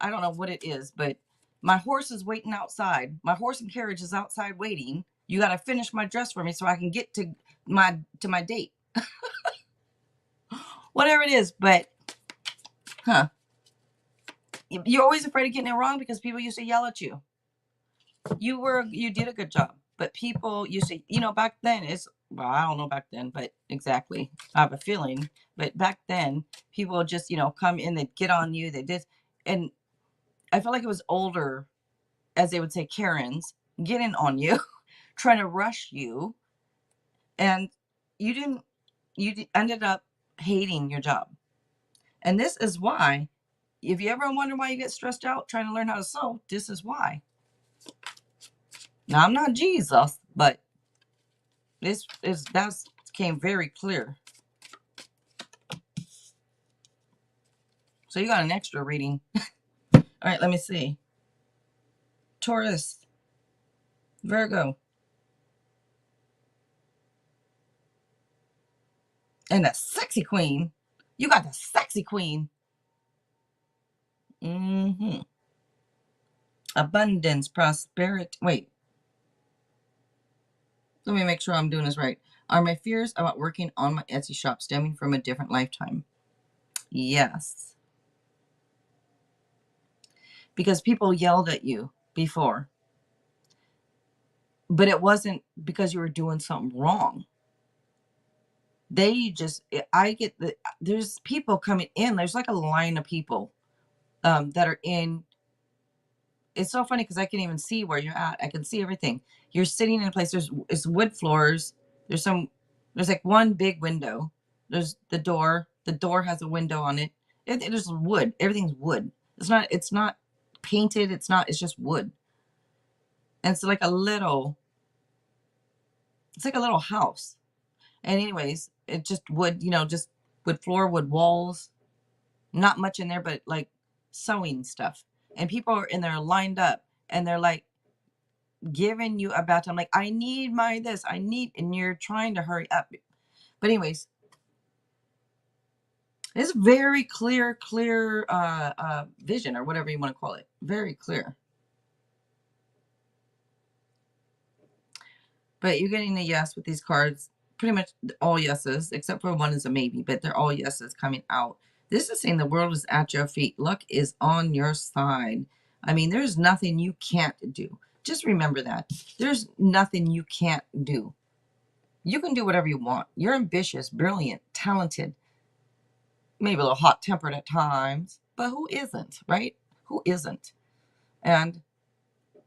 I don't know what it is, but my horse is waiting outside. My horse and carriage is outside waiting. You got to finish my dress for me so I can get to my date. Whatever it is, but you're always afraid of getting it wrong because people used to yell at you. You did a good job, but people used to, back then I don't know back then, but exactly, I have a feeling, but back then people just, come in, they'd get on you, they did. And I felt like it was older, as they would say, Karens getting on you, trying to rush you. And you ended up hating your job. And this is why, if you ever wonder why you get stressed out trying to learn how to sew, this is why. Now, I'm not Jesus, but that came very clear. So you got an extra reading. All right, let me see. Taurus, Virgo, and the sexy queen. You got the sexy queen. Abundance, prosperity. Wait, let me make sure I'm doing this right. Are my fears about working on my Etsy shop stemming from a different lifetime? Yes. Because people yelled at you before. But it wasn't because you were doing something wrong. There's people coming in. There's like a line of people that are in. It's so funny because I can even see where you're at. I can see everything. You're sitting in a place. It's wood floors. There's like one big window. There's the door. The door has a window on it. It is wood. Everything's wood. It's not painted. It's just wood. And it's like a little house. And anyways, it just wood, just wood floor, wood walls, not much in there, but like sewing stuff. And people are in there lined up and they're like giving you a bad time. Like, I need my this, and you're trying to hurry up. But anyways, it's very clear vision, or whatever you want to call it. Very clear. But you're getting a yes with these cards. Pretty much all yeses, except for one is a maybe, but they're all yeses coming out. This is saying the world is at your feet. Luck is on your side. I mean, there's nothing you can't do. Just remember that. There's nothing you can't do. You can do whatever you want. You're ambitious, brilliant, talented, maybe a little hot-tempered at times, but who isn't, right? Who isn't? And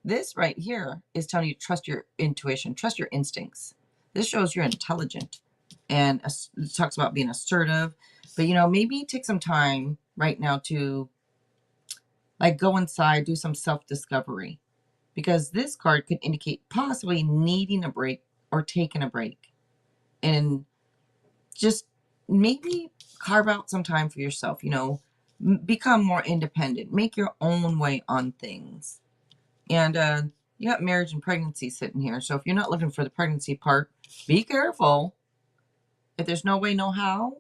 this right here is telling you to trust your intuition, trust your instincts. This shows you're intelligent, and it talks about being assertive. But maybe take some time right now to like go inside, do some self-discovery, because this card could indicate possibly needing a break or taking a break, and just maybe carve out some time for yourself. Become more independent, make your own way on things. And you got marriage and pregnancy sitting here. So if you're not looking for the pregnancy part, be careful. If there's no way, no how,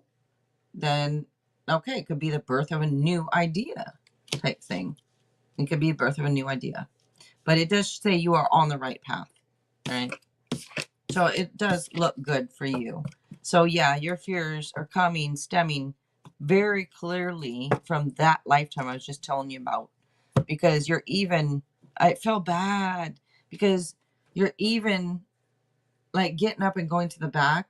then okay, it could be the birth of a new idea type thing. It could be a birth of a new idea. But it does say you are on the right path, right? So it does look good for you. So yeah, your fears are stemming very clearly from that lifetime I was just telling you about. Because I felt bad because you're even like getting up and going to the back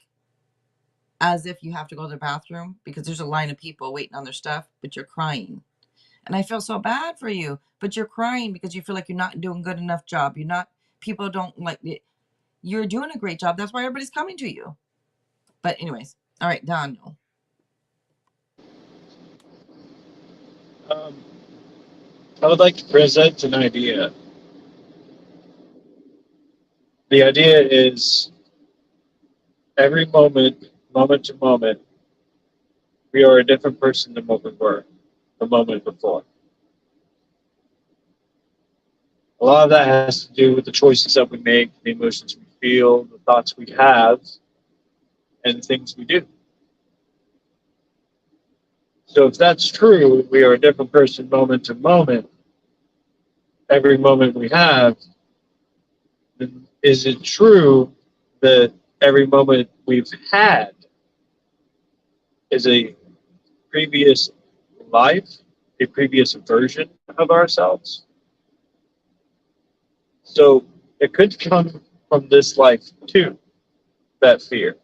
as if you have to go to the bathroom because there's a line of people waiting on their stuff, but you're crying. And I feel so bad for you, but you're crying because you feel like you're not doing good enough job. People don't like it. You're doing a great job. That's why everybody's coming to you. But anyways, all right, Daniel. Um, I would like to present an idea. The idea is every moment to moment, we are a different person than what we were the moment before. A lot of that has to do with the choices that we make, the emotions we feel, the thoughts we have, and the things we do. So if that's true, we are a different person moment to moment, every moment we have, then is it true that every moment we've had is a previous life, a previous version of ourselves? So it could come from this life too, that fear.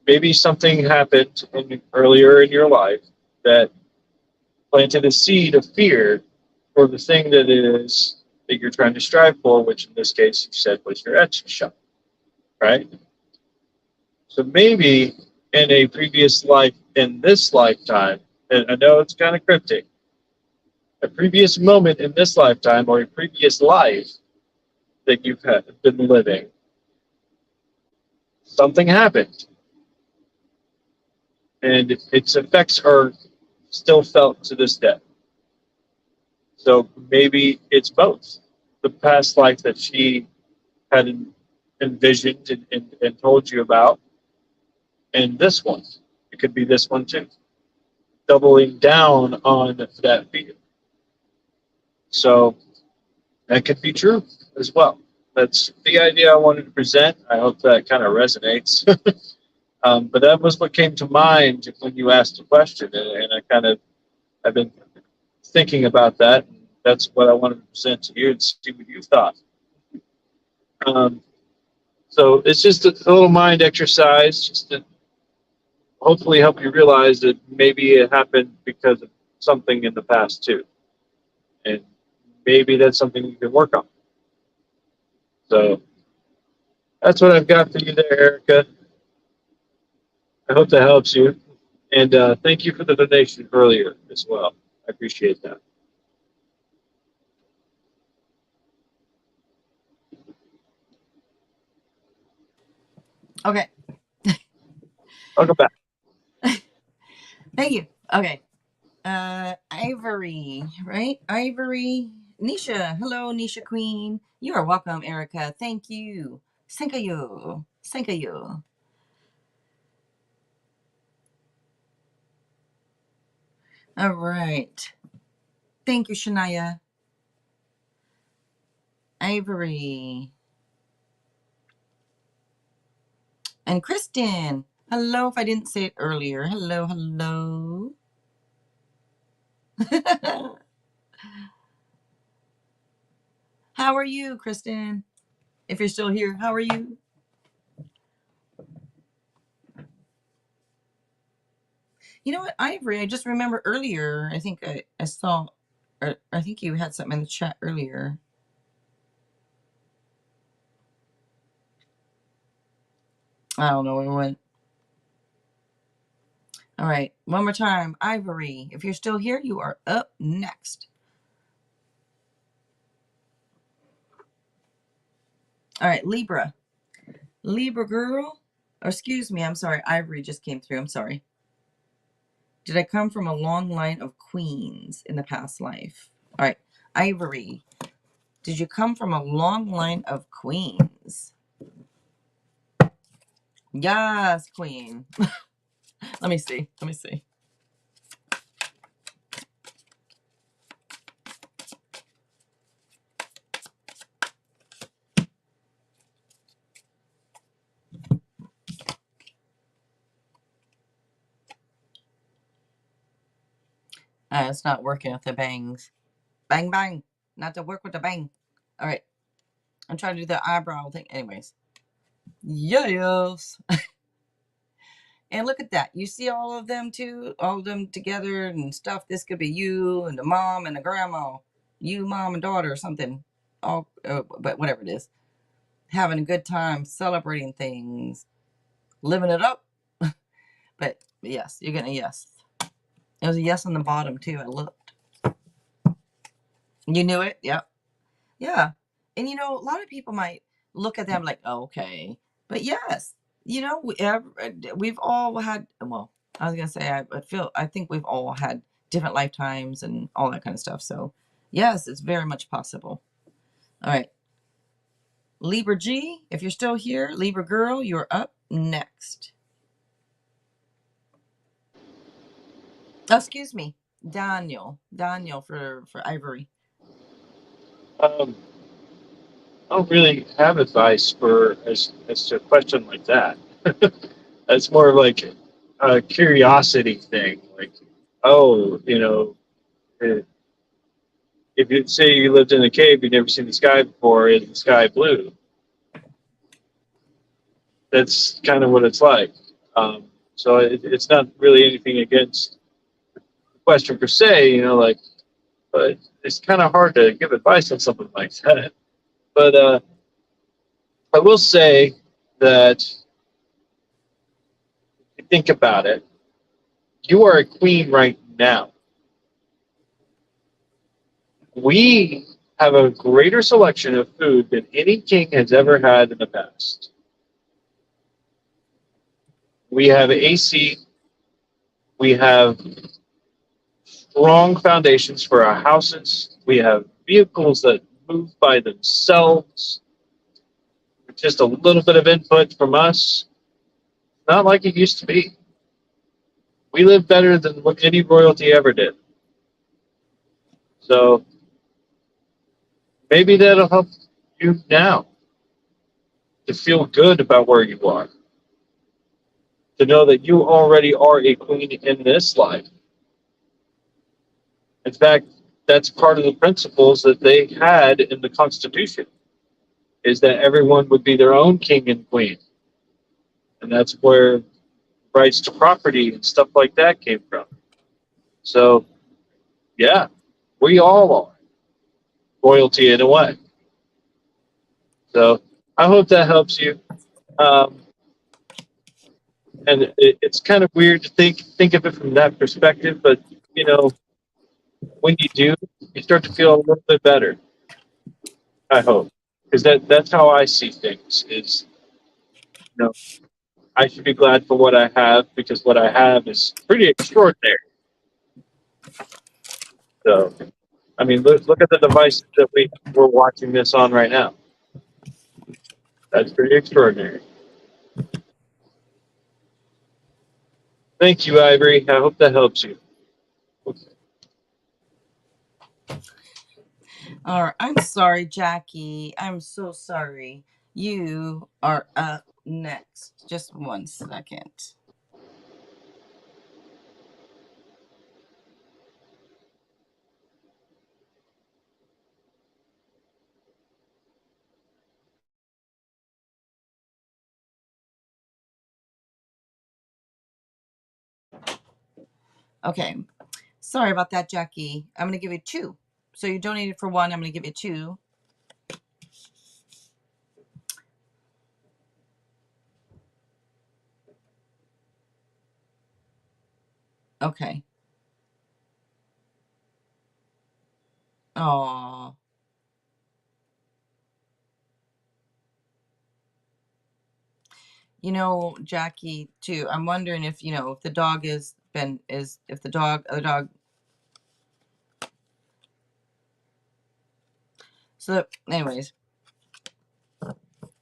Maybe something happened earlier in your life that planted a seed of fear for the thing that it is that you're trying to strive for, which in this case you said was your Etsy shop, right? So maybe in a previous life, in this lifetime, and I know it's kind of cryptic, a previous moment in this lifetime or a previous life that you've been living, something happened, and its effects are still felt to this day. So maybe it's both. The past life that she had envisioned and told you about, and this one. It could be this one too. Doubling down on that fear. So that could be true as well. That's the idea I wanted to present. I hope that kind of resonates. But that was what came to mind when you asked the question, and I've been thinking about that. And that's what I wanted to present to you and see what you thought. Um, so it's just a little mind exercise, just to hopefully help you realize that maybe it happened because of something in the past too, and maybe that's something you can work on. So that's what I've got for you there, Erica. I hope that helps you. And thank you for the donation earlier as well. I appreciate that. Okay. Welcome back. Thank you. Okay. Ivory, right? Ivory. Nisha. Hello, Nisha Queen. You are welcome, Erica. Thank you. Thank you. Thank you. All right. Thank you, Shania. Ivory. And Kristen. Hello, if I didn't say it earlier. Hello, hello. How are you, Kristen? If you're still here, how are you? You know what, Ivory, I just remember earlier, I think I saw, or I think you had something in the chat earlier. I don't know where it went. All right, one more time. Ivory, if you're still here, you are up next. All right, Libra. Libra girl. Or excuse me, I'm sorry. Ivory just came through. I'm sorry. Did I come from a long line of queens in the past life? All right, Ivory. Did you come from a long line of queens? Yes, queen. Let me see. Let me see. It's not working with the bangs. Bang, bang. Not to work with the bang. All right. I'm trying to do the eyebrow thing. Anyways. Yes. And look at that. You see all of them too? All of them together and stuff. This could be you and the mom and the grandma. You, mom, and daughter or something. All, but whatever it is. Having a good time, celebrating things, living it up. But yes, you're going to yes. It was a yes on the bottom too. I looked. You knew it? Yep. Yeah. And you know, a lot of people might look at them like, oh, okay. But yes, you know, we've all had, well, I was going to say, I think we've all had different lifetimes and all that kind of stuff. So, yes, it's very much possible. All right. Libra G, if you're still here, Libra girl, you're up next. Oh, excuse me. Daniel. Daniel for Ivory. Um, I don't really have advice for as to a question like that. It's more like a curiosity thing. Like, oh, eh, if you say you lived in a cave, you've never seen the sky before, is the sky blue? That's kind of what it's like. So it's not really anything against the question per se, like, but it's kind of hard to give advice on something like that. But I will say that if you think about it, you are a queen right now. We have a greater selection of food than any king has ever had in the past. We have AC. We have strong foundations for our houses. We have vehicles that move by themselves. Just a little bit of input from us. Not like it used to be. We live better than what any royalty ever did. So maybe that'll help you now to feel good about where you are, to know that you already are a queen in this life. In fact, that's part of the principles that they had in the Constitution, is that everyone would be their own king and queen. And that's where rights to property and stuff like that came from. So, yeah, we all are royalty in a way. So I hope that helps you. Um, And it's kind of weird to think of it from that perspective, but you know, when you do, you start to feel a little bit better. I hope, because that's how I see things. Is you know, I should be glad for what I have because what I have is pretty extraordinary. So, I mean, look at the devices that we're watching this on right now. That's pretty extraordinary. Thank you, Ivory. I hope that helps you. All right. I'm sorry, Jackie. I'm so sorry. You are up next. Just 1 second. Okay. Sorry about that, Jackie. I'm going to give you two. So you donated for one. I'm going to give you two. Okay. Oh, Jackie, too. I'm wondering if, if the dog if the dog. So, anyways,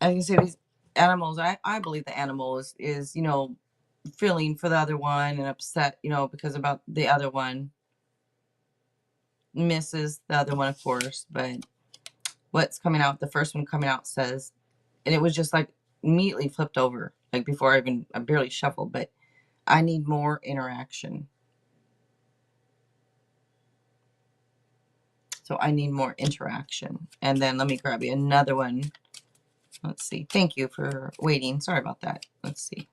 I can say these animals, I believe the animal is, feeling for the other one and upset, because about the other one misses the other one, of course. But what's coming out, the first one coming out says, and it was just like immediately flipped over, like before I barely shuffled, but I need more interaction. So I need more interaction. And then let me grab you another one. Let's see. Thank you for waiting. Sorry about that. Let's see.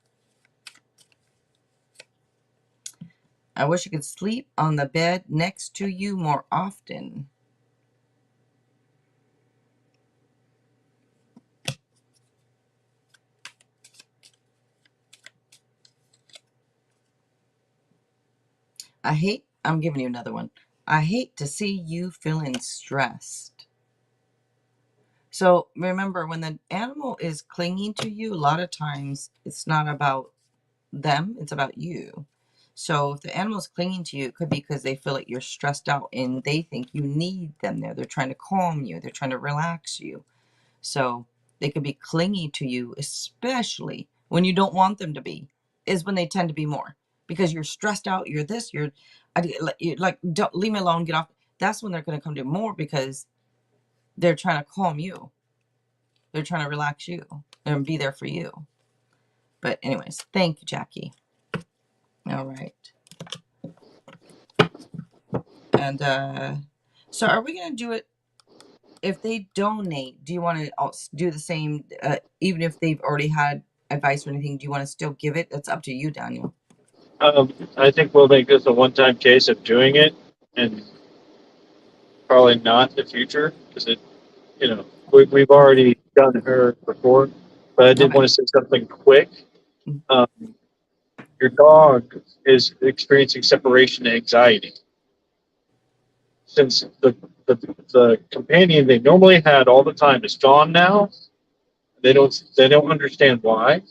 I wish I could sleep on the bed next to you more often. I'm giving you another one. I hate to see you feeling stressed. So remember, when the animal is clinging to you, a lot of times it's not about them, it's about you. So if the animal's clinging to you, it could be because they feel like you're stressed out and they think you need them there. They're trying to calm you, they're trying to relax you. So they could be clingy to you, especially when you don't want them to be, is when they tend to be more because you're stressed out. You're this, you're like, don't leave me alone, get off. That's when they're going to come to more because they're trying to calm you. They're trying to relax you and be there for you. But, anyways, thank you, Jackie. All right. And so are we going to do it? If they donate, do you want to do the same, even if they've already had advice or anything? Do you want to still give it? That's up to you, Daniel. I think we'll make this a one-time case of doing it, and probably not in the future because we've already done her before. But I did Okay. want to say something quick. Um, your dog is experiencing separation anxiety since the companion they normally had all the time is gone now. They don't understand why.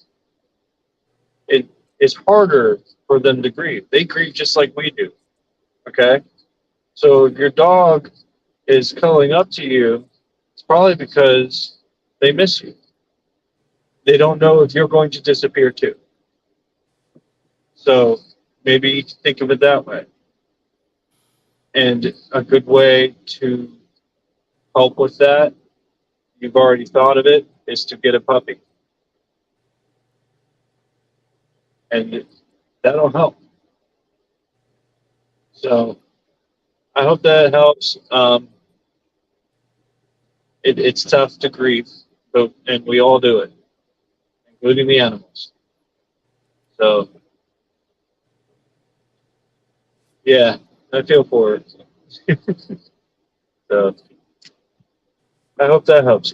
It is harder for them to grieve. They grieve just like we do. Okay, so if your dog is cuddling up to you, it's probably because they miss you. They don't know if you're going to disappear too. So maybe think of it that way. And a good way to help with that, you've already thought of it, is to get a puppy. And that'll help. So I hope that helps. It's tough to grieve, and we all do it, including the animals. So yeah, I feel for it. So I hope that helps.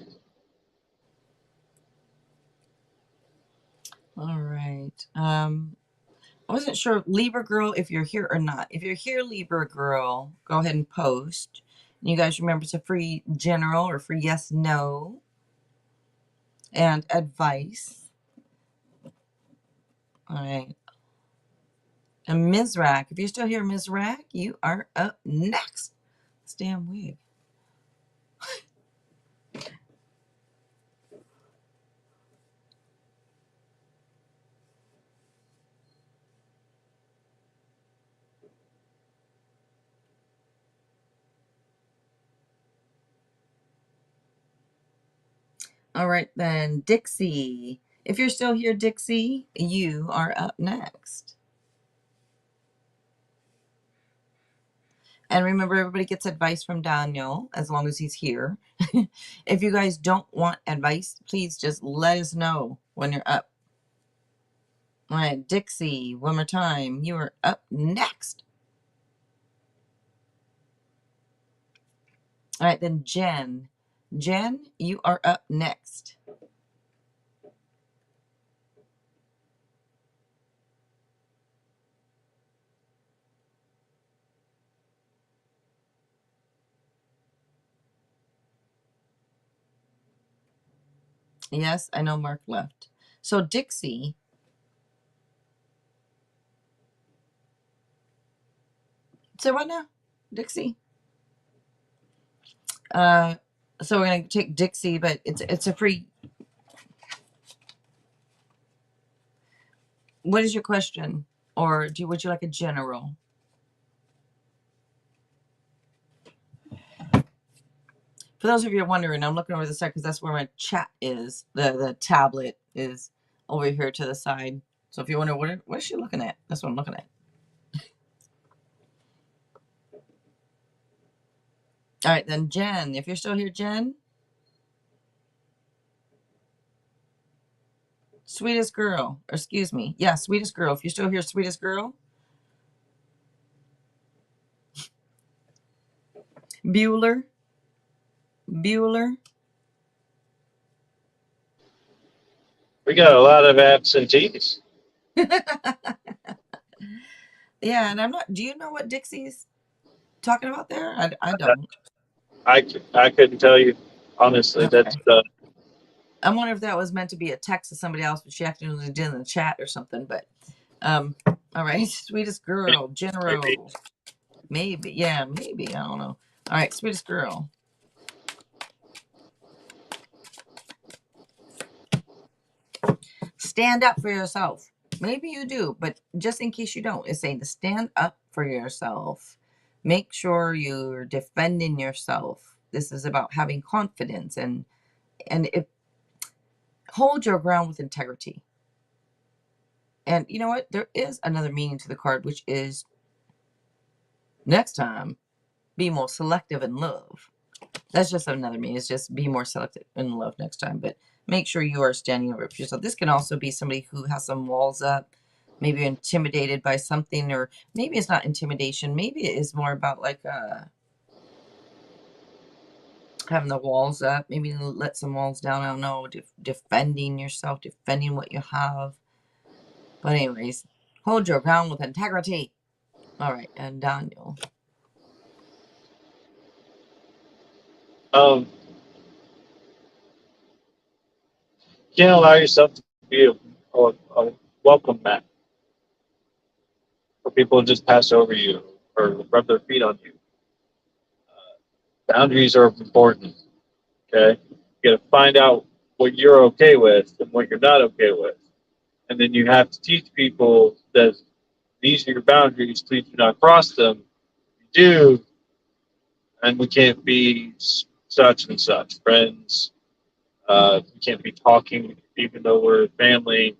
All right. right. I wasn't sure, Libra girl, if you're here or not. If you're here, Libra girl, go ahead and post. You guys remember it's a free general or free yes, no, and advice. All right. And Ms. Rack, if you're still here, Ms. Rack, you are up next. This damn wig. All right, then, Dixie. If you're still here, Dixie, you are up next. And remember, everybody gets advice from Daniel as long as he's here. If you guys don't want advice, please just let us know when you're up. All right, Dixie, one more time. You are up next. All right, then Jen. Jen, you are up next. Yes, I know Mark left. So Dixie. So what now? Dixie. So we're gonna take Dixie, but it's a free. What is your question? Or would you like a general? For those of you wondering, I'm looking over the side because that's where my chat is. The tablet is over here to the side. So if you wonder what is she looking at, that's what I'm looking at. All right, then Jen, if you're still here, Jen. Sweetest girl, or excuse me. Yeah, sweetest girl. If you're still here, sweetest girl. Bueller. Bueller. We got a lot of absentees. Yeah, and I'm not. Do you know what Dixie's talking about there? I don't. I couldn't tell you honestly. Okay. That's I wonder if that was meant to be a text to somebody else, but she accidentally did in the chat or something. But all right, sweetest girl, maybe. general, maybe, yeah, maybe, I don't know. All right, sweetest girl. Stand up for yourself. Maybe you do, but just in case you don't, it's saying to stand up for yourself. Make sure you're defending yourself. This is about having confidence and it hold your ground with integrity. And you know what? There is another meaning to the card, which is next time, be more selective in love. That's just another meaning. It's just be more selective in love next time. But make sure you are standing over for yourself. This can also be somebody who has some walls up, maybe intimidated by something, or maybe it's not intimidation. Maybe it is more about like having the walls up. Maybe let some walls down. I don't know. Defending yourself, defending what you have. But anyways, hold your ground with integrity. All right, and Daniel. Can't allow yourself to be a welcome mat for people to just pass over you or rub their feet on you. Boundaries are important. Okay, you got to find out what you're okay with and what you're not okay with, and then you have to teach people that these are your boundaries. Please do not cross them. If you do, and we can't be such and such friends. We can't be talking even though we're family.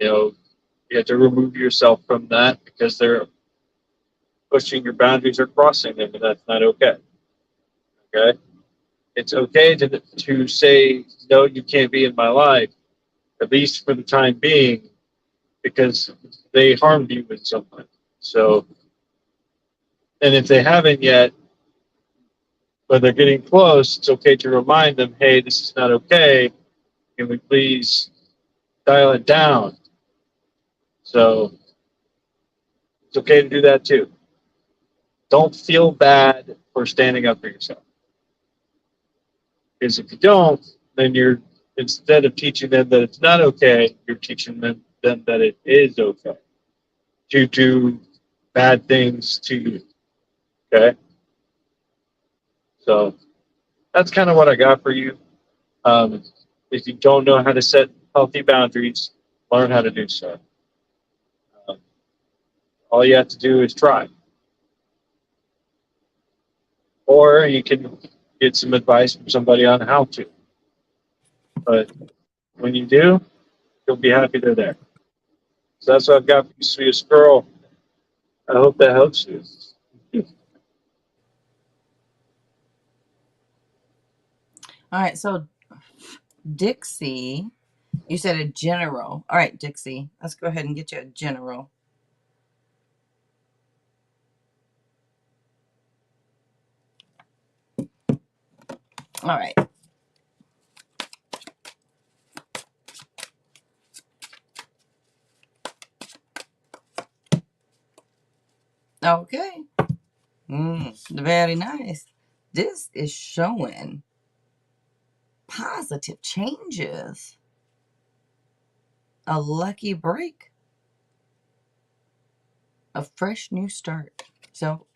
You know, you have to remove yourself from that because they're pushing your boundaries or crossing them, and that's not okay. Okay, it's okay to say no, you can't be in my life, at least for the time being, because they harmed you in some way. So, and if they haven't yet, but they're getting close, it's okay to remind them, hey, this is not okay. Can we please dial it down? So it's okay to do that too. Don't feel bad for standing up for yourself. Because if you don't, then you're, instead of teaching them that it's not okay, you're teaching them that it is okay to do bad things to you. Okay? So that's kind of what I got for you. Um, if you don't know how to set healthy boundaries, learn how to do so. Um, all you have to do is try. Or you can get some advice from somebody on how to. But when you do, you'll be happy they're there. So that's what I've got for you, sweetest girl. I hope that helps you. All right, so Dixie, you said a general. All right, Dixie, let's go ahead and get you a general. All right. Okay. Very nice. This is showing positive changes, a lucky break, a fresh new start. So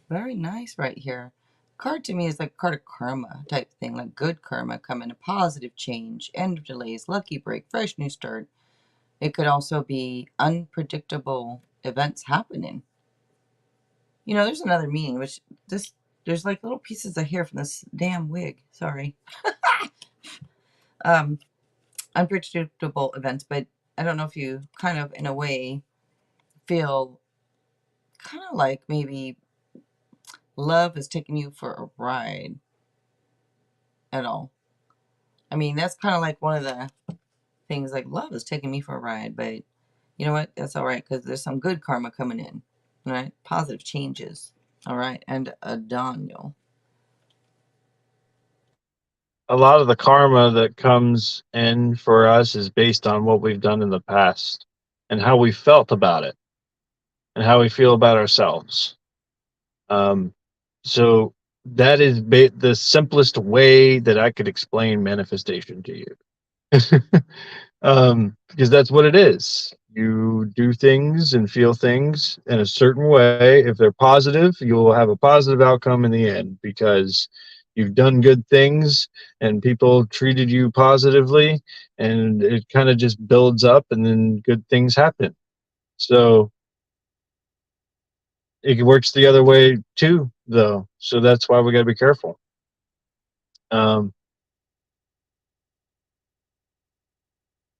very nice right here. Card to me is like card of karma type thing, like good karma coming, a positive change, end of delays, lucky break, fresh new start. It could also be unpredictable events happening. You know, there's another meaning, which this there's like little pieces of hair from this damn wig. Sorry. Um, unpredictable events, but I don't know if you kind of, in a way, feel kind of like maybe love is taking you for a ride at all. I mean, that's kind of like one of the things, like love is taking me for a ride, but you know what? That's all right because there's some good karma coming in, right? Positive changes, all right? And a Daniel. A lot of the karma that comes in for us is based on what we've done in the past and how we felt about it and how we feel about ourselves. Um, so that is the simplest way that I could explain manifestation to you. Because that's what it is. You do things and feel things in a certain way. If they're positive, you will have a positive outcome in the end because you've done good things and people treated you positively, and it kind of just builds up, and then good things happen. So it works the other way too, though. So that's why we got to be careful. Um,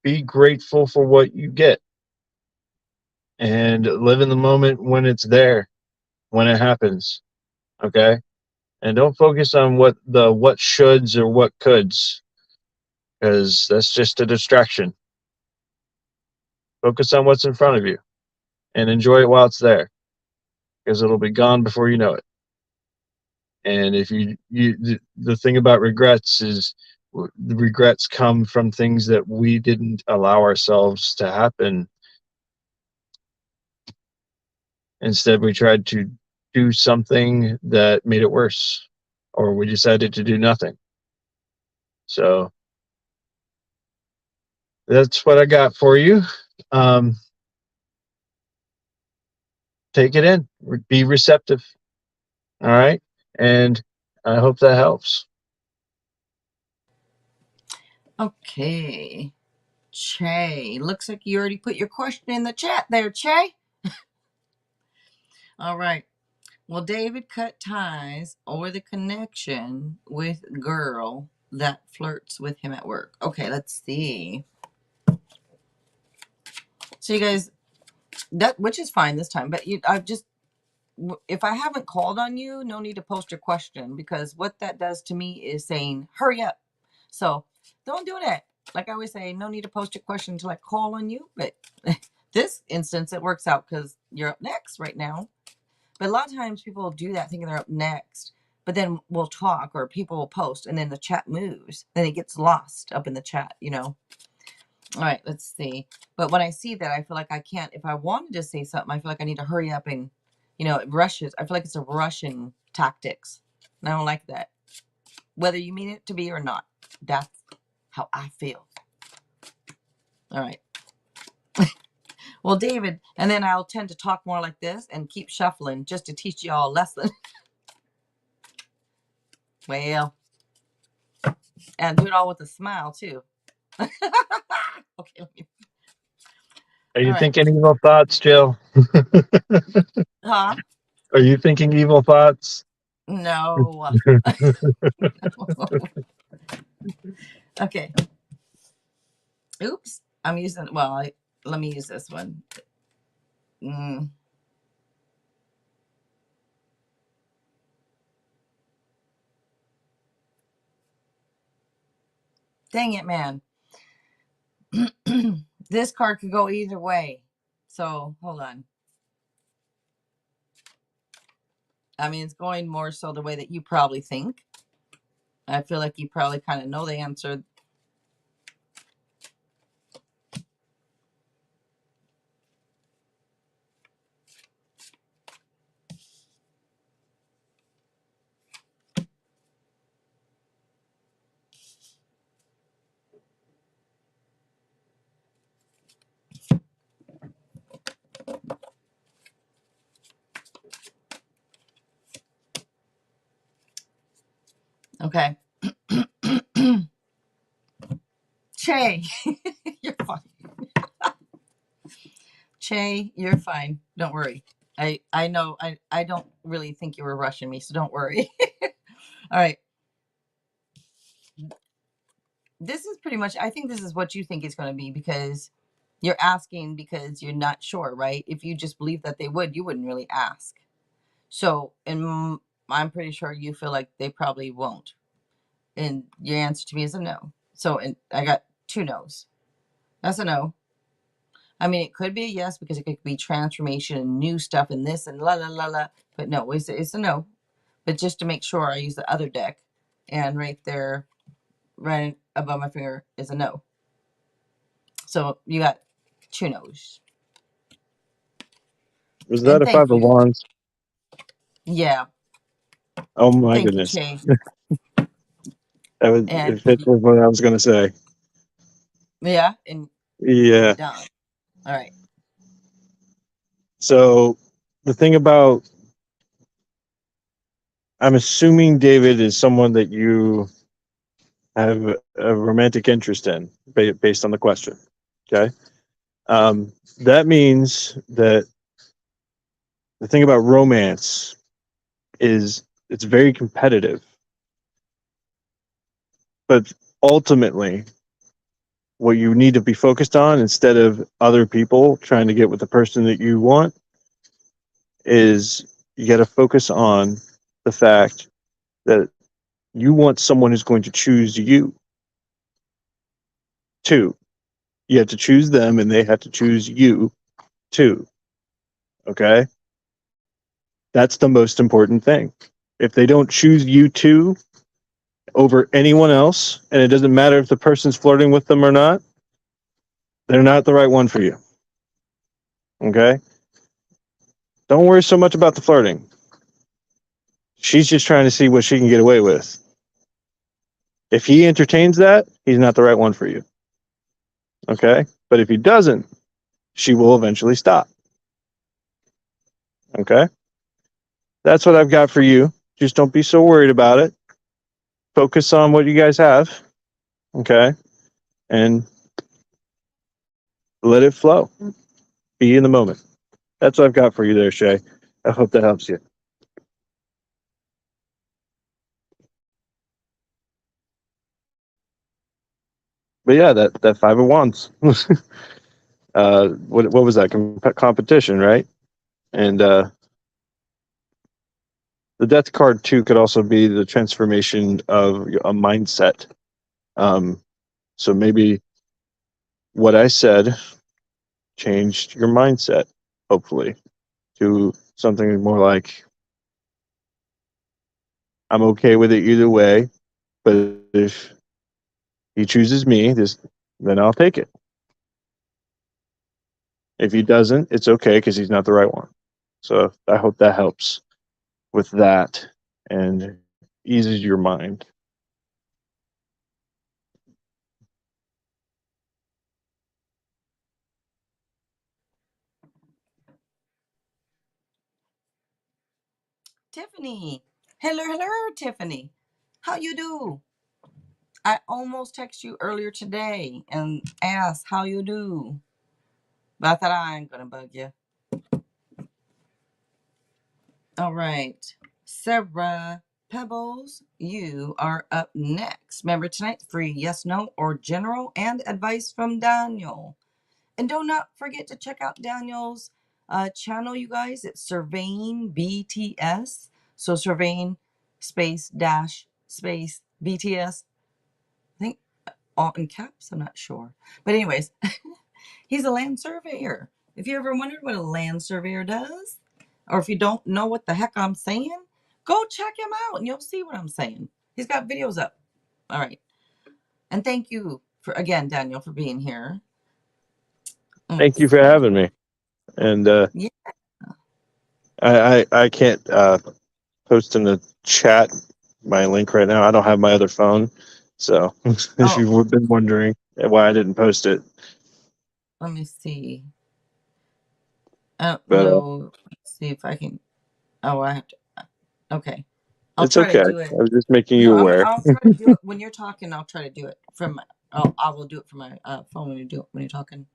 be grateful for what you get and live in the moment when it's there, when it happens. Okay. And don't focus on what shoulds or what coulds, because that's just a distraction. Focus on what's in front of you and enjoy it while it's there, because it'll be gone before you know it. And if the thing about regrets is the regrets come from things that we didn't allow ourselves to happen. Instead, we tried to do something that made it worse, or we decided to do nothing. So that's what I got for you. Um, take it in, be receptive. All right. And I hope that helps. Okay. Che. Looks like you already put your question in the chat there, Che. All right. Well, David cut ties over the connection with girl that flirts with him at work. Okay, let's see. So you guys, that which is fine this time, but I've just, if I haven't called on you, no need to post your question, because what that does to me is saying hurry up. So don't do that. Like I always say, no need to post your question until I call on you. But this instance, it works out because you're up next right now. But a lot of times people do that thinking they're up next, but then we'll talk or people will post and then the chat moves. Then it gets lost up in the chat, you know. All right, let's see. But when I see that, I feel like I can't. If I wanted to say something, I feel like I need to hurry up and, it rushes. I feel like it's a Russian tactics, and I don't like that. Whether you mean it to be or not, that's how I feel. All right. Well, David, and then I'll tend to talk more like this and keep shuffling just to teach y'all a lesson. Well, and do it all with a smile too. Okay. Are All you right. thinking evil thoughts, Jill? Huh? Are you thinking evil thoughts? No. Okay. Oops. I'm using. Well, let me use this one. Mm, dang it, man. This card could go either way. So hold on. I mean, it's going more so the way that you probably think. I feel like you probably kind of know the answer. Okay. Che, you're fine. Che, you're fine. Don't worry. I know I don't really think you were rushing me, so don't worry. All right. This is pretty much, I think this is what you think it's going to be, because you're asking because you're not sure, right? If you just believe that they would, you wouldn't really ask. So, and I'm pretty sure you feel like they probably won't. And your answer to me is a no. So, and I got two no's. That's a no. I mean, it could be a yes because it could be transformation and new stuff and this and la la la la. But no, it's a no. But just to make sure, I use the other deck, and right there, right above my finger, is a no. So you got two no's. Was that And a five thank of you. wands? Yeah, Oh my thank you, goodness. Che. That was And it fits with what I was gonna say. yeah, and Yeah. done. All right. So the thing about, I'm assuming David is someone that you have a romantic interest in, based on the question. Okay. That means that the thing about romance is it's very competitive, but ultimately, what you need to be focused on, instead of other people trying to get with the person that you want, is you got to focus on the fact that you want someone who's going to choose you too. You have to choose them and they have to choose you too. Okay? That's the most important thing. If they don't choose you too over anyone else, and it doesn't matter if the person's flirting with them or not, they're not the right one for you. Okay? Don't worry so much about the flirting. She's just trying to see what she can get away with. If he entertains that, he's not the right one for you. Okay? But if he doesn't, she will eventually stop. Okay? That's what I've got for you. Just don't be so worried about it. Focus on what you guys have. Okay? And let it flow. Be in the moment. That's what I've got for you there, Shay. I hope that helps you. But yeah, that five of wands. What was that? Competition, right? And the death card too could also be the transformation of a mindset. Um, so maybe what I said changed your mindset, hopefully, to something more like, I'm okay with it either way, but if he chooses me, then I'll take it. If he doesn't, it's okay because he's not the right one. So I hope that helps with that and eases your mind. Tiffany. Hello, hello, Tiffany. How you do? I almost texted you earlier today and asked how you do. But I thought I ain't gonna bug you. All right. Sarah Pebbles, you are up next. Remember tonight, free yes, no, or general and advice from Daniel. And do not forget to check out Daniel's channel, you guys. It's Surveying BTS. So Surveying space dash space BTS. I think all in caps. I'm not sure. But anyways, he's a land surveyor. If you ever wondered what a land surveyor does, or if you don't know what the heck I'm saying, go check him out and you'll see what I'm saying. He's got videos up. All right. And thank you for again, Daniel, for being here. Thank you Let's for see. having me. And Yeah. I can't post in the chat my link right now. I don't have my other phone. So if Oh, you've been wondering why I didn't post it, let me see. I don't but know. Let's see if I can. Oh, I have to. Okay. I'll it's try to okay. do it. I was just making you No, aware. I'll try to do it when you're talking. I'll try to do it from my. Oh, I will do it from my phone when you do it when you're talking.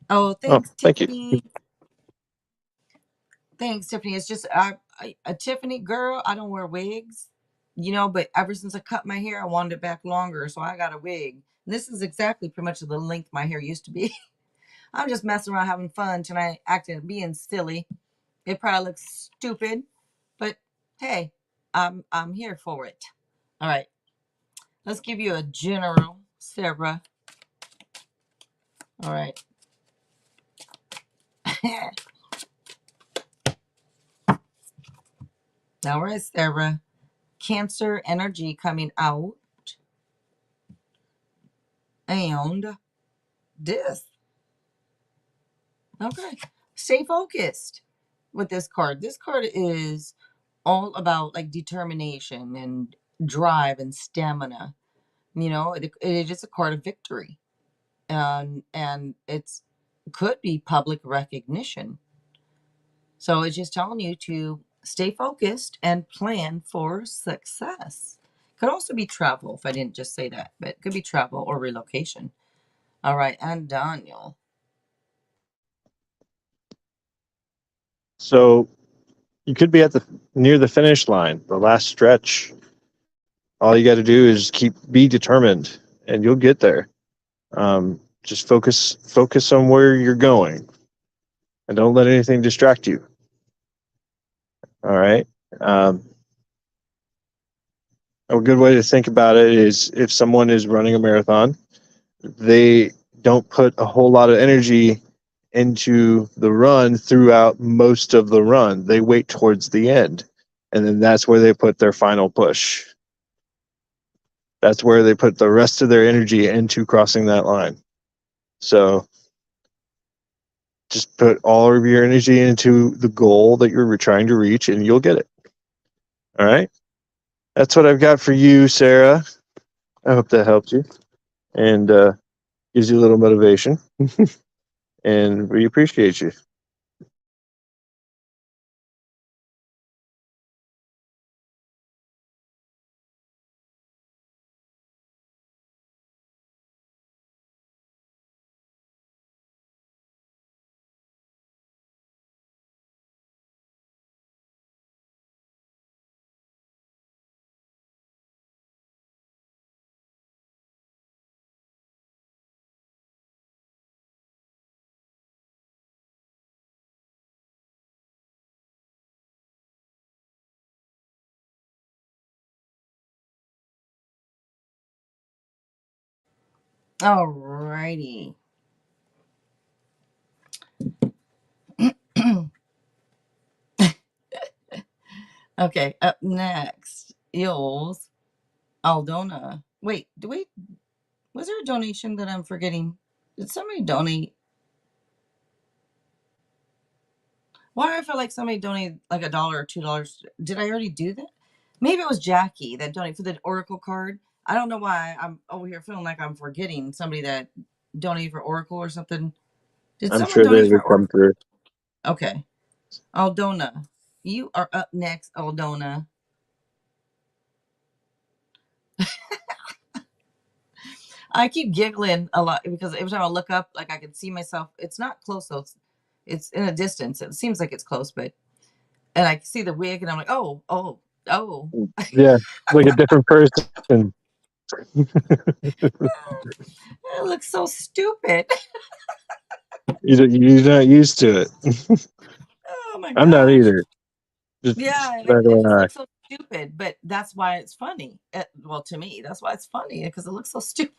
Oh, Oh, thanks, thank you. Tiffany. Thanks, Tiffany. It's just a Tiffany girl. I don't wear wigs, but ever since I cut my hair, I wanted it back longer, so I got a wig. And this is exactly pretty much the length my hair used to be. I'm just messing around, having fun tonight, acting, being silly. It probably looks stupid, but hey, I'm here for it. All right, let's give you a general, Sarah. All right. All right, Sarah. Cancer energy coming out, and this. Okay. Stay focused with this card. This card is all about like determination and drive and stamina. It is a card of victory. And it's could be public recognition. So it's just telling you to stay focused and plan for success. Could also be travel if I didn't just say that, but it could be travel or relocation. All right, and Daniel. So you could be at the near the finish line, the last stretch. All you got to do is be determined, and you'll get there. Just focus on where you're going, and don't let anything distract you. All right. Um, a good way to think about it is if someone is running a marathon, they don't put a whole lot of energy into the run throughout most of the run. They wait towards the end, and then that's where they put their final push. That's where they put the rest of their energy into crossing that line. So just put all of your energy into the goal that you're trying to reach, and you'll get it. All right. That's what I've got for you, Sarah. I hope that helped you and gives you a little motivation. And we appreciate you. All righty. Okay, up next, Ills Aldona. Wait, was there a donation that I'm forgetting? Did somebody donate? Why do I feel like somebody donated like $1 or $2? Did I already do that? Maybe it was Jackie that donated for the Oracle card. I don't know why I'm over here feeling like I'm forgetting somebody that donated for Oracle or something. Did I'm someone sure they donate for would come Oracle? through. Okay. Aldona, you are up next, Aldona. I keep giggling a lot because every time I look up, like I can see myself. It's not close though. It's in a distance. It seems like it's close, but and I see the wig and I'm like, oh, oh, oh. Yeah, like a different person. It looks so stupid. You're not used to it. Oh my I'm not gosh. either. Just Yeah, not it gonna just lie. looks so stupid, but that's why it's funny. Well, to me, that's why it's funny because it looks so stupid.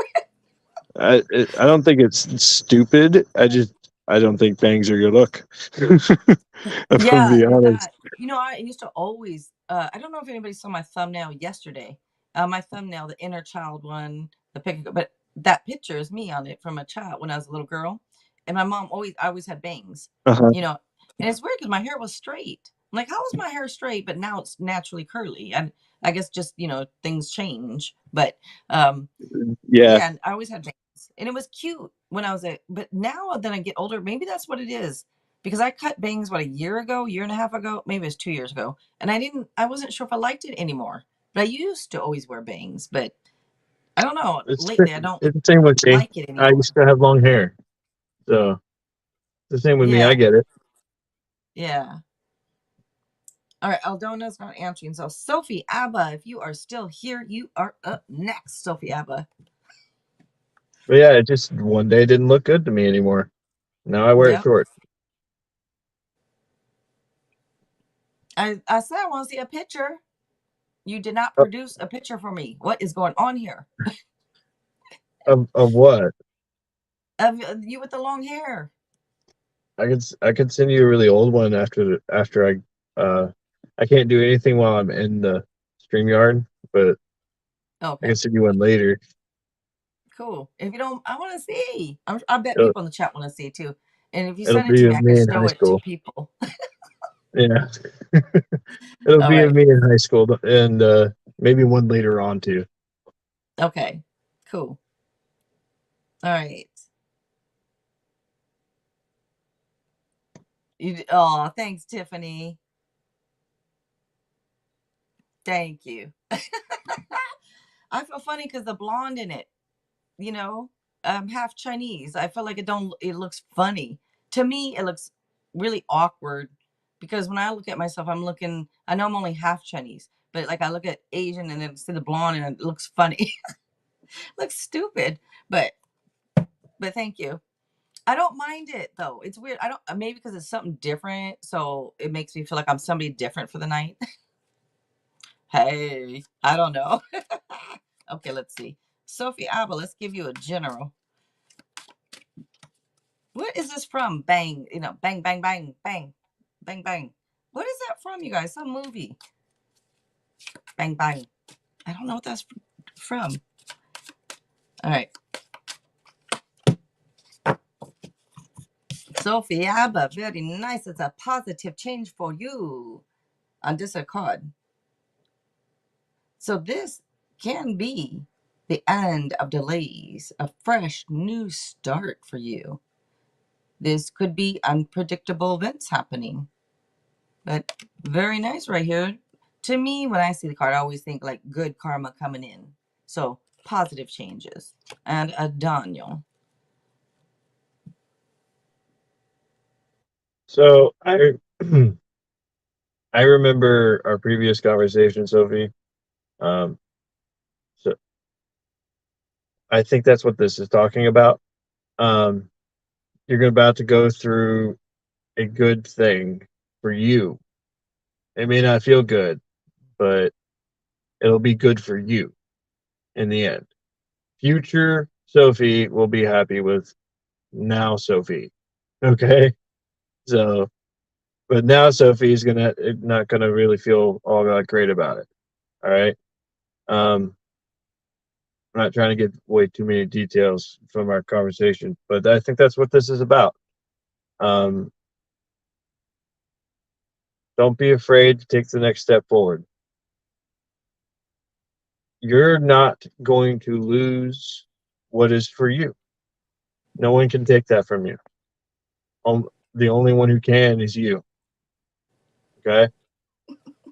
I don't think it's stupid. I don't think bangs are your look. I'm gonna Yeah, be and honest. that I used to always. I don't know if anybody saw my thumbnail yesterday. My thumbnail, the inner child one, the picture, but that picture is me on it from a child when I was a little girl, and my mom I always had bangs, Uh-huh. you know, and it's weird because my hair was straight. I'm like, how is my hair straight, but now it's naturally curly? And I guess just things change, but um, Yeah, yeah, and I always had bangs, and it was cute when I was but now that I get older, maybe that's what it is. Because I cut bangs a year ago, year and a half ago, maybe it was 2 years ago, and I wasn't sure if I liked it anymore. But I used to always wear bangs, but I don't know. it's Lately, I don't it's the same with me. like it I anymore. used to have long hair, so it's the same with me. I Yeah, get it. yeah. All right, Aldona's not answering. So, Sophie Abba, if you are still here, you are up next, Sophie Abba. But yeah, it just one day didn't look good to me anymore. Now I wear it Yep. short. I said I want to see a picture. You did not Of, produce a picture for me. What is going on here? of what? Of you with the long hair. I could send you a really old one after I can't do anything while I'm in the StreamYard, but I can Okay. send you one later. Cool. If you don't, I want to see. I bet It'll, people in the chat want to see too. And if you it'll send it be to me, of I can me in show high it to school. people. Yeah. It'll All be of right. me in high school and maybe one later on too. Okay. Cool. All right. Oh, thanks, Tiffany. Thank you. I feel funny because the blonde in it, you know, half Chinese. I feel like it looks funny. To me, it looks really awkward because when I look at myself, I know I'm only half Chinese, but like I look at Asian and then see the blonde and it looks funny. Looks stupid, but thank you. I don't mind it though. It's weird. I don't maybe because it's something different, so it makes me feel like I'm somebody different for the night. Hey, I don't know. Okay, let's see. Sophie Abba, let's give you a general. What is this from? Bang, bang, bang, bang, bang, bang, bang. What is that from, you guys? Some movie. Bang, bang. I don't know what that's from. All right. Sophie Abba, very nice. It's a positive change for you on this card. So this can be the end of delays, a fresh new start for you. This could be unpredictable events happening, but very nice right here. To me, when I see the card, I always think like good karma coming in. So positive changes. And a Daniel. So I I remember our previous conversation, Sophie. Um, so I think that's what this is talking about. Um, you're about to go through a good thing for you. It may not feel good, but it'll be good for you in the end. Future Sophie will be happy with now Sophie. Okay. So, but now Sophie's gonna not gonna really feel all that great about it. All right. I'm not trying to get way too many details from our conversation, but I think that's what this is about. Um, Don't be afraid to take the next step forward. You're not going to lose what is for you. No one can take that from you. The only one who can is you. Okay?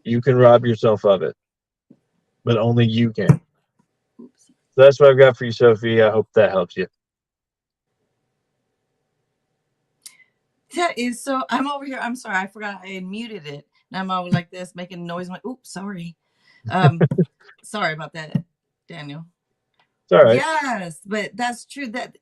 You can rob yourself of it, but only you can. Oops. So that's what I've got for you, Sophie. I hope that helps you. That is so. I'm over here. I'm sorry. I forgot I had muted it. And I'm over like this, making noise. I'm like, oops, sorry. Um, sorry about that, Daniel. It's all right. Yes, but that's true. That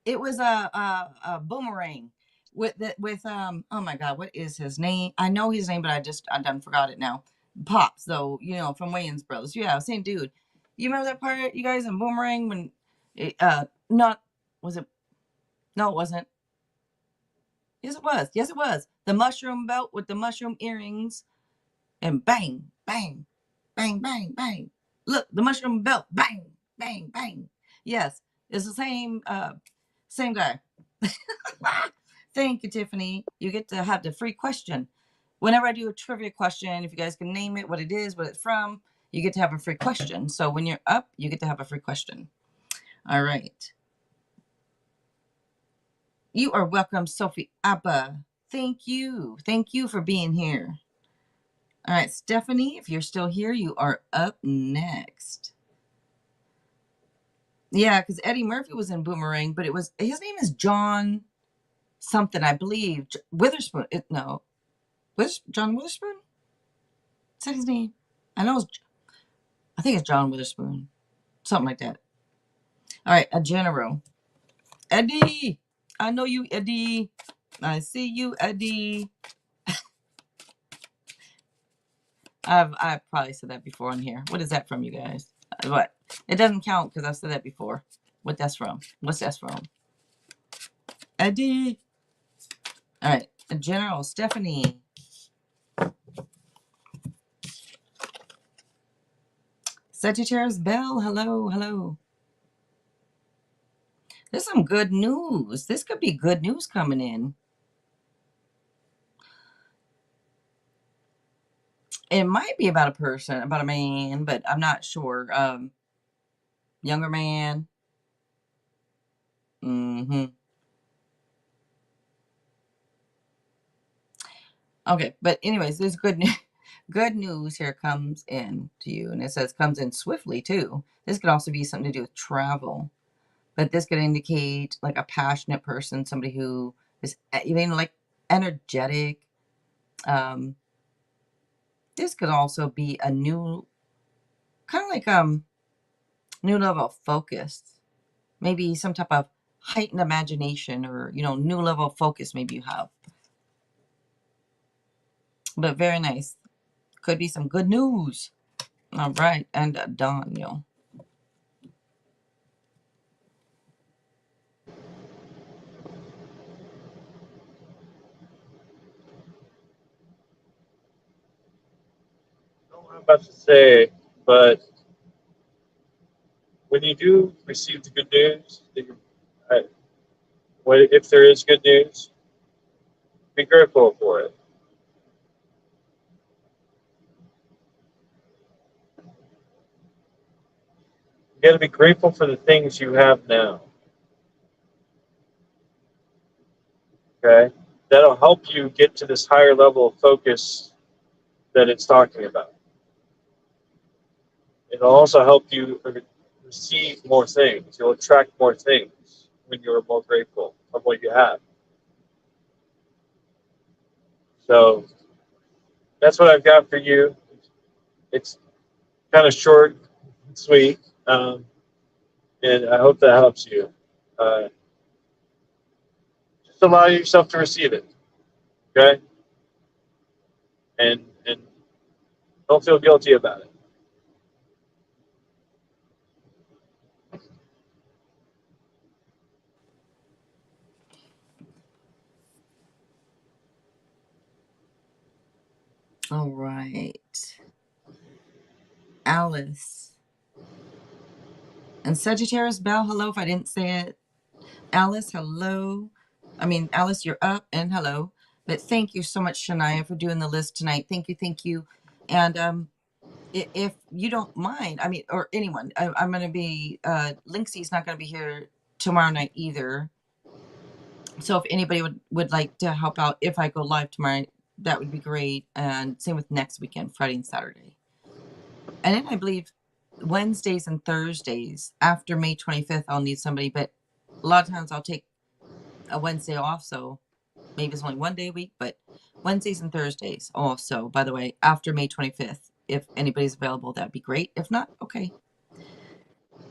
it was a boomerang with. Oh my God, what is his name? I know his name, but I done forgot it now. Pops, though, from Wayans Brothers. Yeah, same dude. You remember that part, you guys, in Boomerang when it, not was it? No, it wasn't. Yes, it was. Yes, it was. The mushroom belt with the mushroom earrings and bang, bang, bang, bang, bang. Look, the mushroom belt, bang, bang, bang. Yes, it's the same guy. Thank you, Tiffany. You get to have the free question. Whenever I do a trivia question, if you guys can name it, what it is, what it's from, you get to have a free question. So when you're up, you get to have a free question. All right. You are welcome, Sophie Abba. Thank you. Thank you for being here. All right, Stephanie, if you're still here, you are up next. Yeah, because Eddie Murphy was in Boomerang, but his name is John something, I believe. Witherspoon. No, John Witherspoon. Is that his name? I know. I think it's John Witherspoon, something like that. All right, a general. Eddie, I know you, Eddie. I see you, Eddie. I've probably said that before on here. What is that from, you guys? What? It doesn't count because I've said that before. What that's from? What's that from? Eddie. All right, a general. Stephanie. Sagittarius Bell. Hello, hello. There's some good news. This could be good news coming in. It might be about a person, about a man, but I'm not sure. Younger man. Mm-hmm. Okay, but anyways, there's good news. Good news here comes in to you, and it says comes in swiftly too. This could also be something to do with travel, but this could indicate like a passionate person, somebody who is even like energetic. Um, this could also be a new, kind of like new level of focus, maybe some type of heightened imagination, or new level of focus maybe you have. But very nice. Could be some good news. All right, and Daniel. I don't know what I'm about to say, but when you do receive the good news, I, if there is good news, be grateful for it. You got to be grateful for the things you have now. Okay, that'll help you get to this higher level of focus that it's talking about. It'll also help you receive more things. You'll attract more things when you're more grateful of what you have. So that's what I've got for you. It's kind of short and sweet, and I hope that helps you. Uh, just allow yourself to receive it, okay? And don't feel guilty about it. All right. Alice. And Sagittarius Bell, hello if I didn't say it. Alice, hello. I mean, Alice, you're up and hello. But thank you so much, Shania, for doing the list tonight. Thank you, thank you. And if you don't mind, I mean, or anyone, I'm going to be, Linksy's not going to be here tomorrow night either. So if anybody would like to help out, if I go live tomorrow, that would be great. And same with next weekend, Friday and Saturday. And then I believe Wednesdays and Thursdays after May 25th, I'll need somebody. But a lot of times I'll take a Wednesday off. So maybe it's only one day a week, but Wednesdays and Thursdays also, by the way, after May 25th. If anybody's available, that'd be great. If not, okay.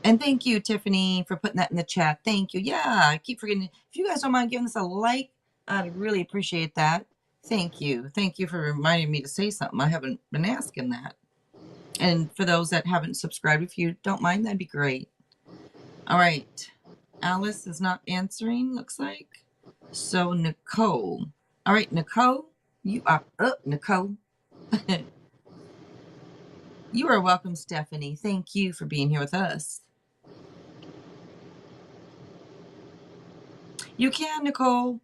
And thank you, Tiffany, for putting that in the chat. Thank you. Yeah, I keep forgetting. If you guys don't mind giving us a like, I'd really appreciate that. Thank you. Thank you for reminding me to say something. I haven't been asking that. And for those that haven't subscribed, if you don't mind, that'd be great. All right. Alice is not answering, looks like. So, Nicole. All right, Nicole, you are up, Nicole. You are welcome, Stephanie. Thank you for being here with us. You can, Nicole.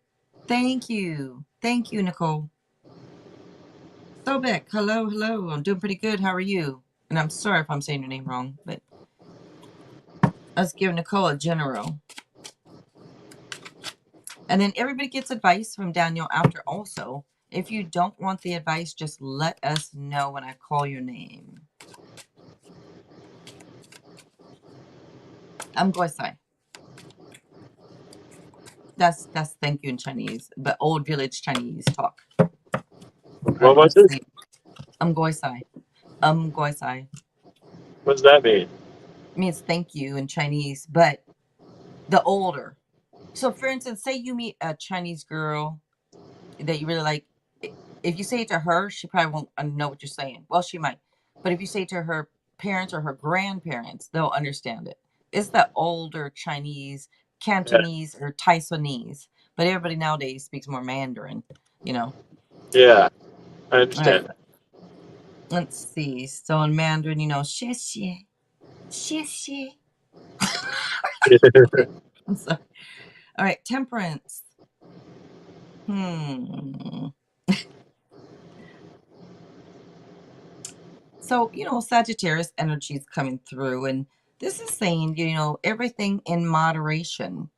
Thank you. Thank you, Nicole. Sobek, hello, hello. I'm doing pretty good. How are you? And I'm sorry if I'm saying your name wrong, but let's give Nicole a general. And then everybody gets advice from Daniel after also. If you don't want the advice, just let us know when I call your name. I'm Goisai. That's thank you in Chinese, but old village Chinese talk. What was it? Goisai. Goisai. What does that mean? Means thank you in Chinese, but the older. So for instance, say you meet a Chinese girl that you really like. If you say it to her, she probably won't know what you're saying. Well, she might. But if you say it to her parents or her grandparents, they'll understand it. It's the older Chinese, Yeah, Cantonese, or Taiwanese. But everybody nowadays speaks more Mandarin, you know. yeah, I All right, understand. let's see. So in Mandarin, you know, 谢谢, 谢谢. I'm sorry. All right, temperance. So, you know, Sagittarius energy is coming through, and this is saying, you know, everything in moderation.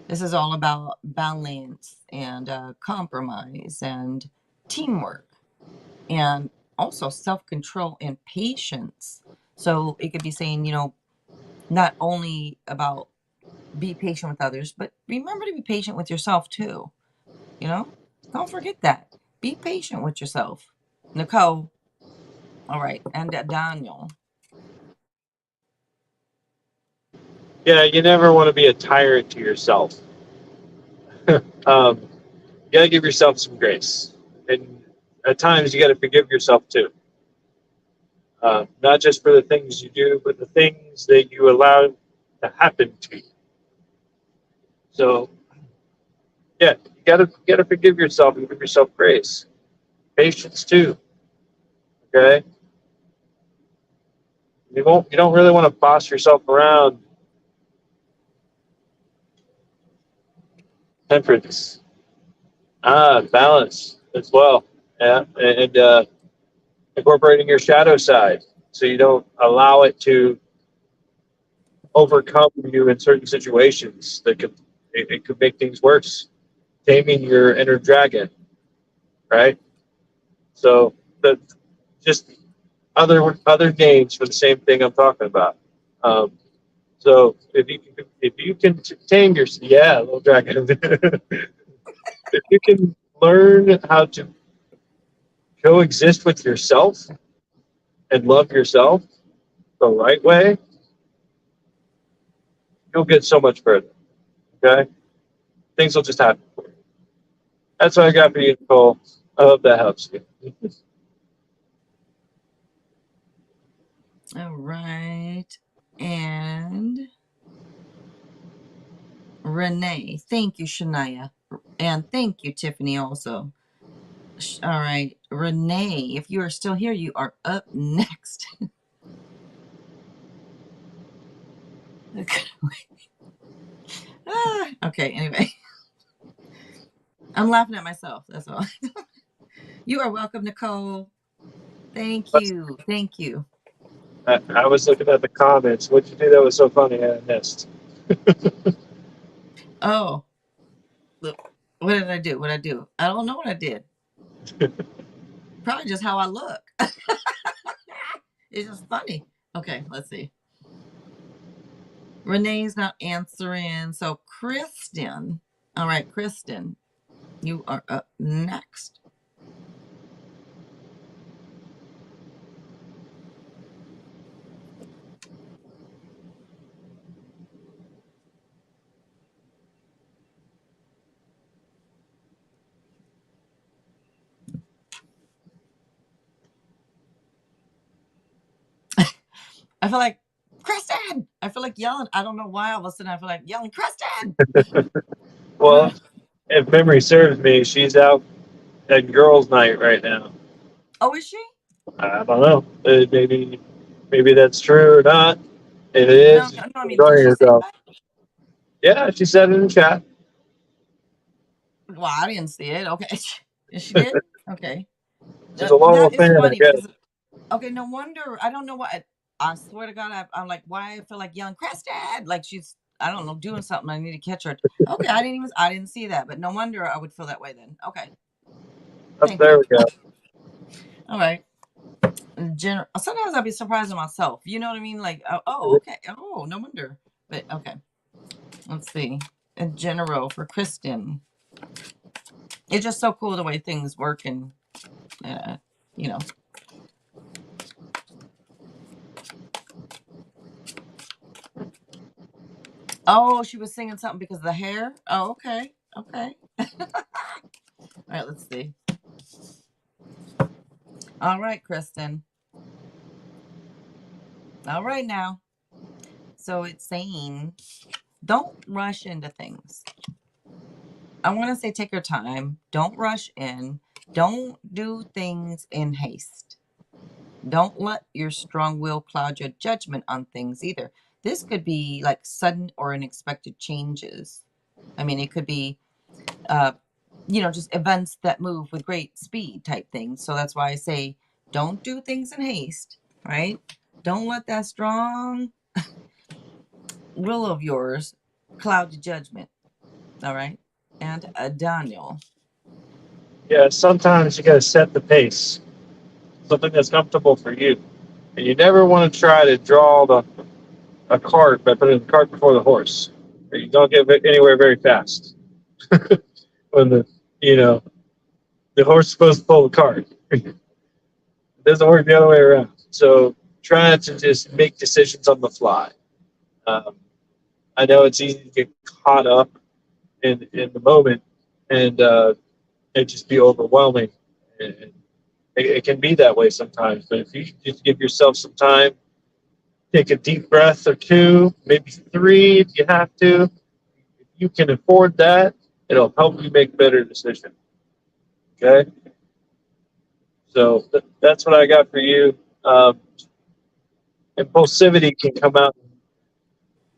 This is all about balance and compromise and teamwork and also self control and patience. So it could be saying, you know, not only about be patient with others, but remember to be patient with yourself too. You know, don't forget that. Be patient with yourself. Nicole. All right. And Daniel. Yeah, you never want to be a tyrant to yourself. You got to give yourself some grace, and at times you got to forgive yourself too. Not just for the things you do, but the things that you allow to happen to you. So, yeah, you gotta forgive yourself and give yourself grace, patience too. Okay, you don't really want to boss yourself around. Temperance, balance as well. Yeah, and incorporating your shadow side so you don't allow it to overcome you in certain situations that it could make things worse. Taming your inner dragon, right? So the just other names for the same thing I'm talking about. Um, so if you can tame your little dragon, if you can learn how to coexist with yourself and love yourself the right way, you'll get so much further. Okay, things will just happen. That's what I got for you, Nicole. I hope that helps you. All right. And Renee. Thank you, Shania. And thank you, Tiffany, also. All right. Renee, if you are still here, you are up next. Okay, anyway. I'm laughing at myself. That's all. You are welcome, Nicole. Thank Let's, you. Thank you. I was looking at the comments. What'd you do that was so funny? I missed. Oh, look. What did I do? What did I do? I don't know what I did. Probably just how I look. It's just funny. Okay, let's see. Renee's not answering. So, Kristen. All right, Kristen, you are up next. I feel like, Kristen! I feel like yelling. I don't know why all of a sudden I feel like yelling, Kristen! Well, if memory serves me, she's out at girls' night right now. Oh, is she? I don't know. Maybe that's true or not. If it No, is, no, no. I mean, did enjoy she say yourself. that? Yeah, she said it in the chat. Well, I didn't see it. Okay. She did? Okay. She's a loyal That is fan, I funny guess. because, okay, no wonder. I don't know what. I swear to God, I'm like, why I feel like yelling, Kristen! Like she's, I don't know, doing something. I need to catch her. Okay, I didn't see that, but no wonder I would feel that way then. Okay. Up Thank there you. we go. All right. Sometimes I'll be surprised at myself. You know what I mean? Like, oh, okay. Oh, no wonder. But okay. Let's see. In general, for Kristen, it's just so cool the way things work and, uh, you know. Oh, she was singing something because of the hair. Oh, okay. Okay. All right, let's see. All right, Kristen. All right, now. So it's saying don't rush into things. I want to say take your time. Don't rush in. Don't do things in haste. Don't let your strong will cloud your judgment on things either. This could be like sudden or unexpected changes. I mean, it could be, uh, just events that move with great speed type things. So that's why I say don't do things in haste, right? Don't let that strong will of yours cloud your judgment. All right. And Daniel. Yeah, sometimes you got to set the pace, something that's comfortable for you. And you never want to try to draw a cart by putting the cart before the horse. Or you don't get anywhere very fast. When you know, the horse is supposed to pull the cart. It doesn't work the other way around. So try to just make decisions on the fly. Um, I know it's easy to get caught up in the moment and it just be overwhelming. And it can be that way sometimes. But if you just give yourself some time, take a deep breath or two, maybe three if you have to. If you can afford that, it'll help you make better decisions. Okay, so that's what I got for you. Um, Impulsivity can come out in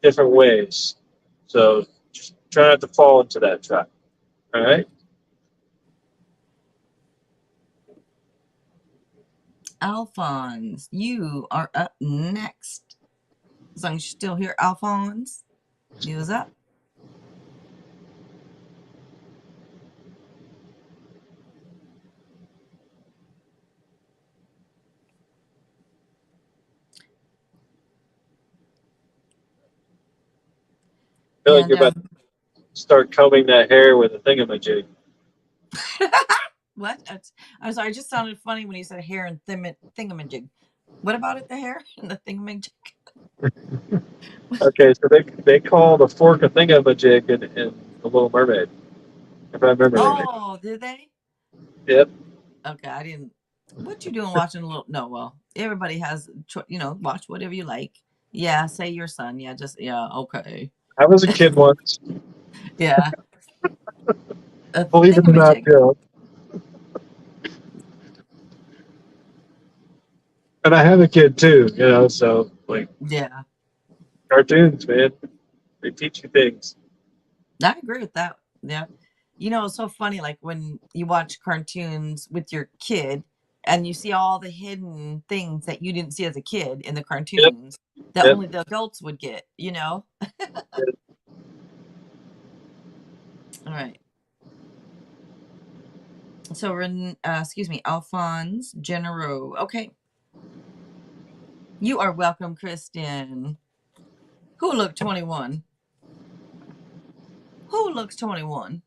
different ways, so just try not to fall into that trap. All right. Alphonse, you are up next. As long as you're still here, Alphonse, you was up. I feel like And you're about to start combing that hair with a thingamajig. what? I'm sorry, it just sounded funny when you said hair and thingamajig. What about it, the hair and the thingamajig? Okay, so they call the fork a thingamajig in The Little Mermaid, if I remember right. Oh, did they? Yep. Okay, I didn't. What you doing watching a little? No, well, everybody has, watch whatever you like. Yeah, say your son. Yeah, just, yeah, okay. I was a kid once, Yeah, a believe it or not, thingamajig. Joe. And I have a kid too, so like Yeah, cartoons, man, they teach you things. I agree with that. Yeah. You know, it's so funny, like when you watch cartoons with your kid and you see all the hidden things that you didn't see as a kid in the Yep. cartoons that Yep. only the adults would get, you know? All right. So we're in, excuse me, Alphonse Genero. Okay. You are welcome, Kristen. Who looked 21? Who looks 21?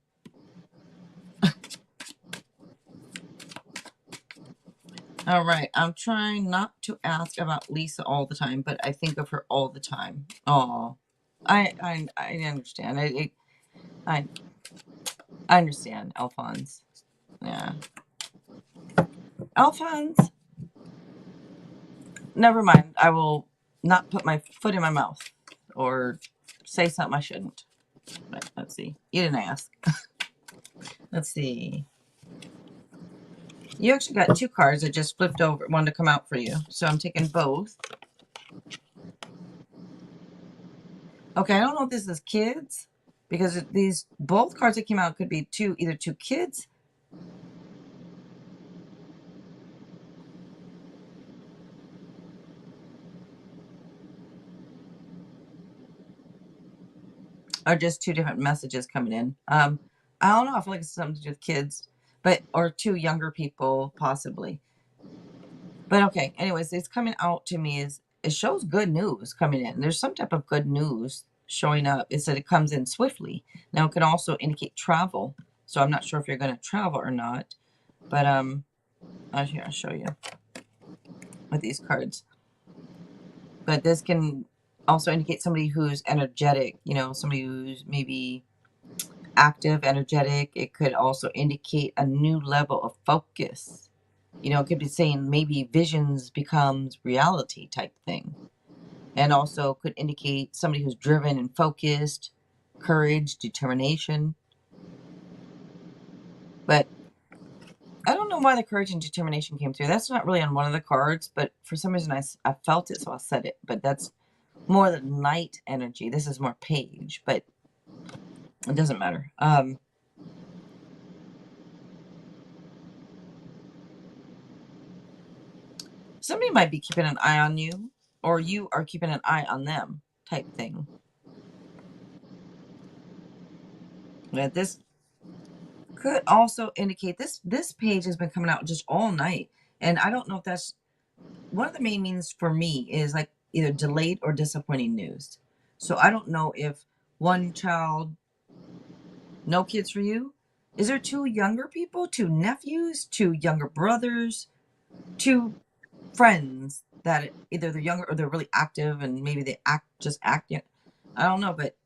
All right. I'm trying not to ask about Lisa all the time, but I think of her all the time. Oh, I understand. I I understand, Alphonse. Yeah. Alphonse, never mind. I will not put my foot in my mouth or say something I shouldn't. But let's see. You didn't ask. Let's see. You actually got two cards that just flipped over, one to come out for you. So I'm taking both. Okay, I don't know if this is kids because these both cards that came out could be either two kids or just two different messages coming in. I don't know. I feel like it's something to do with kids, but or two younger people possibly. But okay, anyways, it's coming out to me is it shows good news coming in. There's some type of good news showing up. It said it comes in swiftly. Now it can also indicate travel. So I'm not sure if you're going to travel or not. But I'll show you with these cards. But this can also indicate somebody who's energetic, you know, somebody who's maybe active, energetic. It could also indicate a new level of focus. You know, it could be saying maybe visions becomes reality type thing. And also could indicate somebody who's driven and focused, courage, determination. But I don't know why the courage and determination came through. That's not really on one of the cards, but for some reason I felt it, so I said it. But that's more the night energy. This is more page, but it doesn't matter. Somebody might be keeping an eye on you, or you are keeping an eye on them, type thing. But this could also indicate this page has been coming out just all night, and I don't know if that's one of the main means for me is like either delayed or disappointing news. So I don't know if one child, no kids for you. Is there two younger people, two nephews, two younger brothers, two friends that either they're younger or they're really active and maybe they act. I don't know, but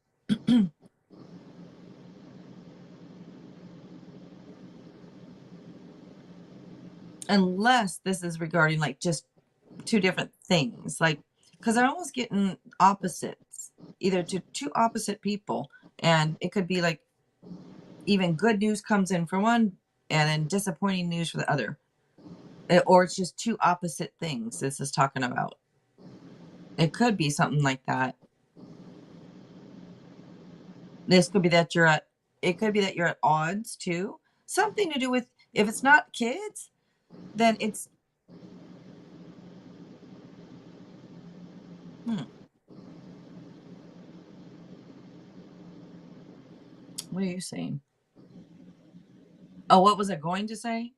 unless this is regarding like just two different things, like because I'm almost getting opposites, either to two opposite people, and it could be like even good news comes in for one and then disappointing news for the other. Or it's just two opposite things this is talking about. It could be something like that. This could be that you're at, it could be that you're at odds too. Something to do with, if it's not kids, then it's, hmm, what are you saying? Oh, what was I going to say?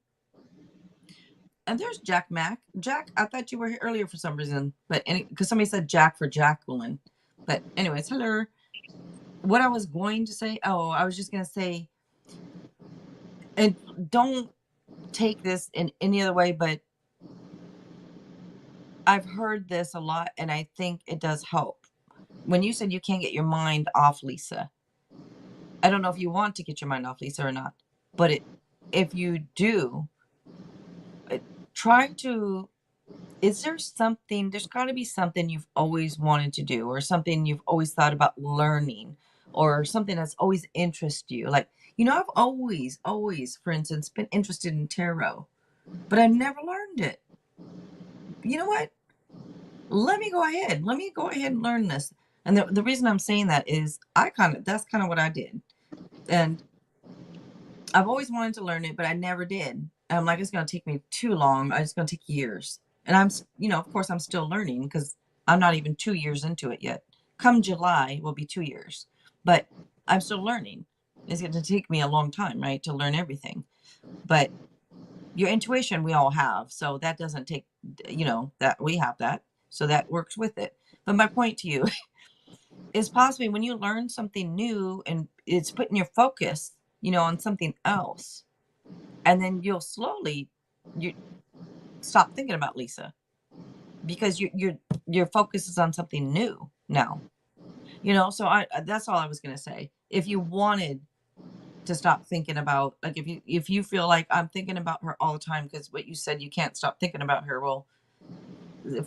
And there's Jack Mac. Jack, I thought you were here earlier for some reason, but because somebody said Jack for Jacqueline. But anyways, hello. What I was going to say, oh, I was just going to say, and don't take this in any other way, but I've heard this a lot and I think it does help. When you said you can't get your mind off Lisa, I don't know if you want to get your mind off Lisa or not, but if you do, try to, is there something, there's got to be something you've always wanted to do or something you've always thought about learning or something that's always interested you. Like, you know, I've always, for instance, been interested in tarot, but I never learned it. You know what? Let me go ahead. Let me go ahead and learn this. And the reason I'm saying that is that's kind of what I did. And I've always wanted to learn it, but I never did. I'm like, it's going to take me too long. It's going to take years. And of course, I'm still learning because I'm not even 2 years into it yet. Come July will be 2 years, but I'm still learning. It's going to take me a long time, right, to learn everything. But your intuition, we all have. So that doesn't take, that we have that. So that works with it. But my point to you is possibly when you learn something new and it's putting your focus, on something else, and then you'll slowly you stop thinking about Lisa because your focus is on something new now. So I that's all I was going to say. If you wanted to stop thinking about, like, if you feel like I'm thinking about her all the time because what you said, you can't stop thinking about her, well,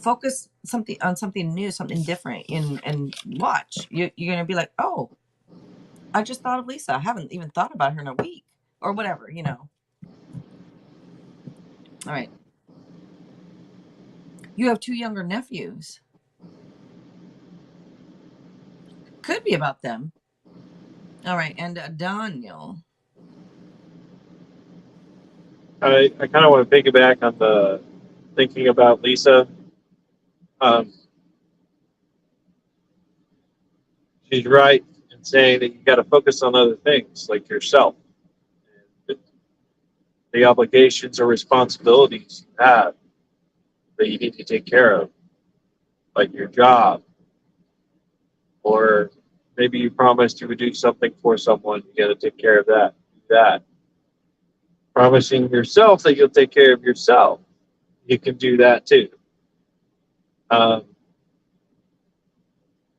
focus something on something new, something different, and watch. You're going to be like, oh, I just thought of Lisa. I haven't even thought about her in a week or whatever. All right. You have two younger nephews. Could be about them. All right. And Daniel. I kind of want to piggyback on the thinking about Lisa. Um, she's right in saying that you got to focus on other things like yourself, and the obligations or responsibilities you have that you need to take care of, like your job, or maybe you promised you would do something for someone. You got to take care of that. Do that. Promising yourself that you'll take care of yourself, you can do that too. Um,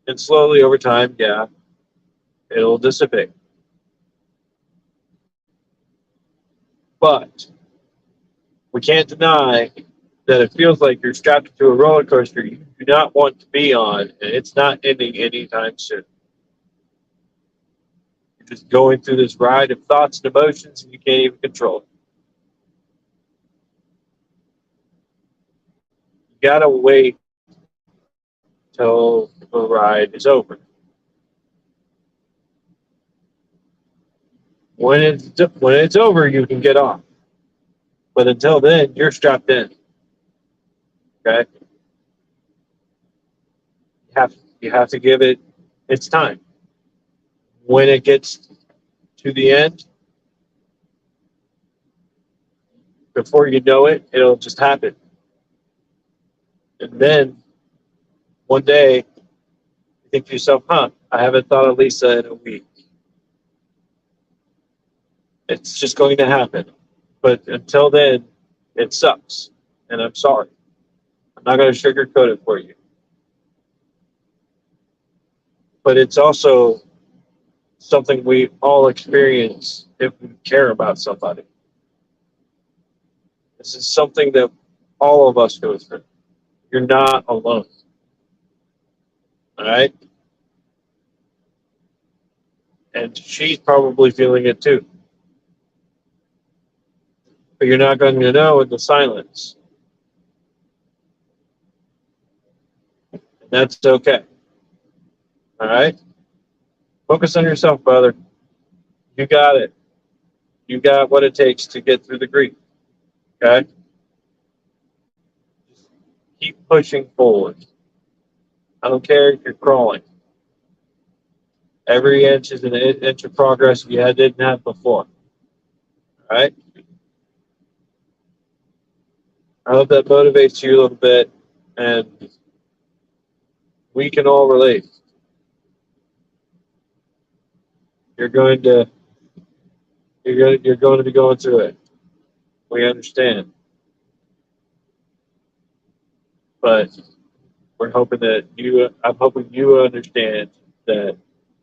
and slowly over time, yeah, it'll dissipate. But we can't deny that it feels like you're strapped to a roller coaster you do not want to be on, and it's not ending anytime soon. You're just going through this ride of thoughts and emotions, and you can't even control it. You gotta wait till the ride is over. When it's over, you can get off. But until then, you're strapped in. Okay, you have to give it its time. When it gets to the end, before you know it, it'll just happen. And then one day, you think to yourself, huh, I haven't thought of Lisa in a week. It's just going to happen. But until then, it sucks. And I'm sorry. I'm not going to sugarcoat it for you. But it's also something we all experience if we care about somebody. This is something that all of us go through. You're not alone. All right? And she's probably feeling it too. But you're not going to know in the silence. And that's okay. All right? Focus on yourself, brother. You got it. You got what it takes to get through the grief. Okay? Keep pushing forward. I don't care if you're crawling. Every inch is an inch of progress you didn't have before. All right? I hope that motivates you a little bit, and we can all relate. You're going to you're going to be going through it. We understand, but we're hoping that you. I'm hoping you understand that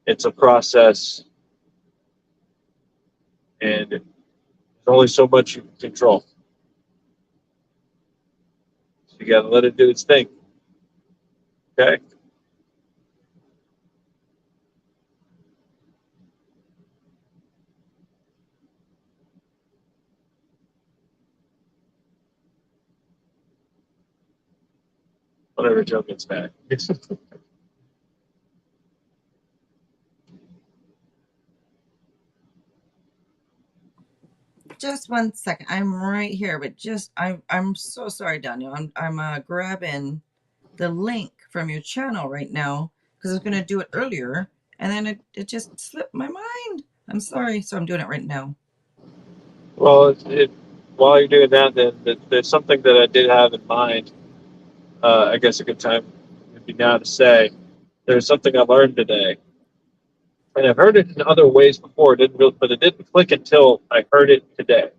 it's a process, and there's only so much you can control. So you got to let it do its thing. Okay? Whenever Joe gets back. just 1 second. I'm right here, but just I'm so sorry, Daniel. I'm grabbing the link from your channel right now because I was gonna do it earlier, and then it just slipped my mind. I'm sorry, so I'm doing it right now. Well, while you're doing that, then there's something that I did have in mind. I guess a good time would be now to say there's something I learned today, and I've heard it in other ways before. It didn't really, but it didn't click until I heard it today.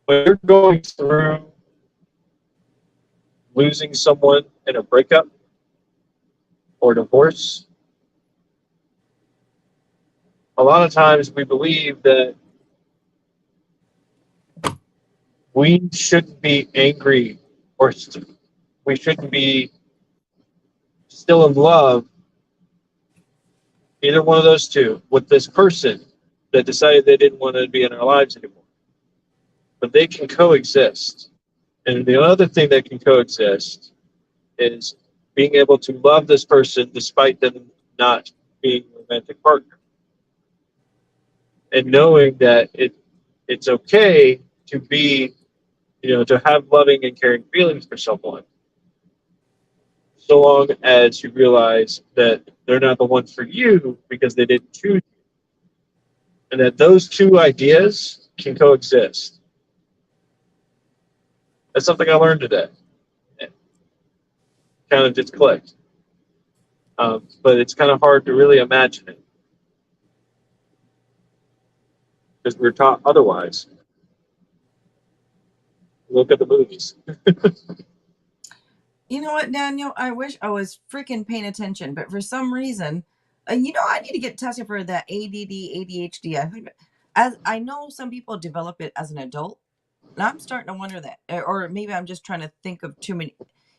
When you're going through losing someone in a breakup or divorce, a lot of times we believe that we shouldn't be angry or we shouldn't be still in love, either one of those two, with this person that decided they didn't want to be in our lives anymore. But they can coexist. And the other thing that can coexist is being able to love this person despite them not being a romantic partner. And knowing that it's okay to be, to have loving and caring feelings for someone, so long as you realize that they're not the one for you because they didn't choose you, and that those two ideas can coexist. That's something I learned today. It kind of just clicked. But it's kind of hard to really imagine it because we're taught otherwise. Look at the movies. You know what, Daniel? I wish I was freaking paying attention, but for some reason, I need to get tested for that ADD, ADHD. I think, as I know, some people develop it as an adult, and I'm starting to wonder that, or maybe I'm just trying to think of too many.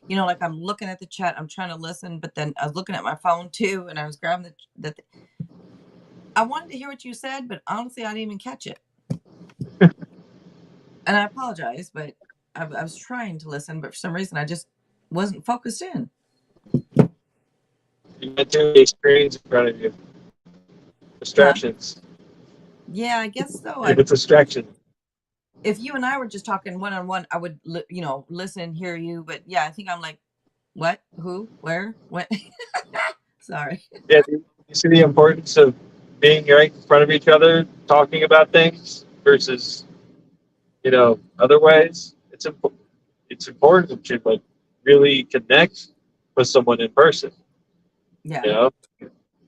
Like I'm looking at the chat, I'm trying to listen, but then I was looking at my phone too, and I was grabbing the. I wanted to hear what you said, but honestly, I didn't even catch it, and I apologize, but I was trying to listen, but for some reason, I just wasn't focused in. You got too many screens in front of you. Huh? Distractions. Yeah, I guess so. It's a distraction. If you and I were just talking one on one, I would, listen, hear you. But yeah, I think I'm like, what, who, where, what? Sorry. Yeah, you see the importance of being right in front of each other, talking about things versus other ways. It's important to like really connect with someone in person. Yeah. You know,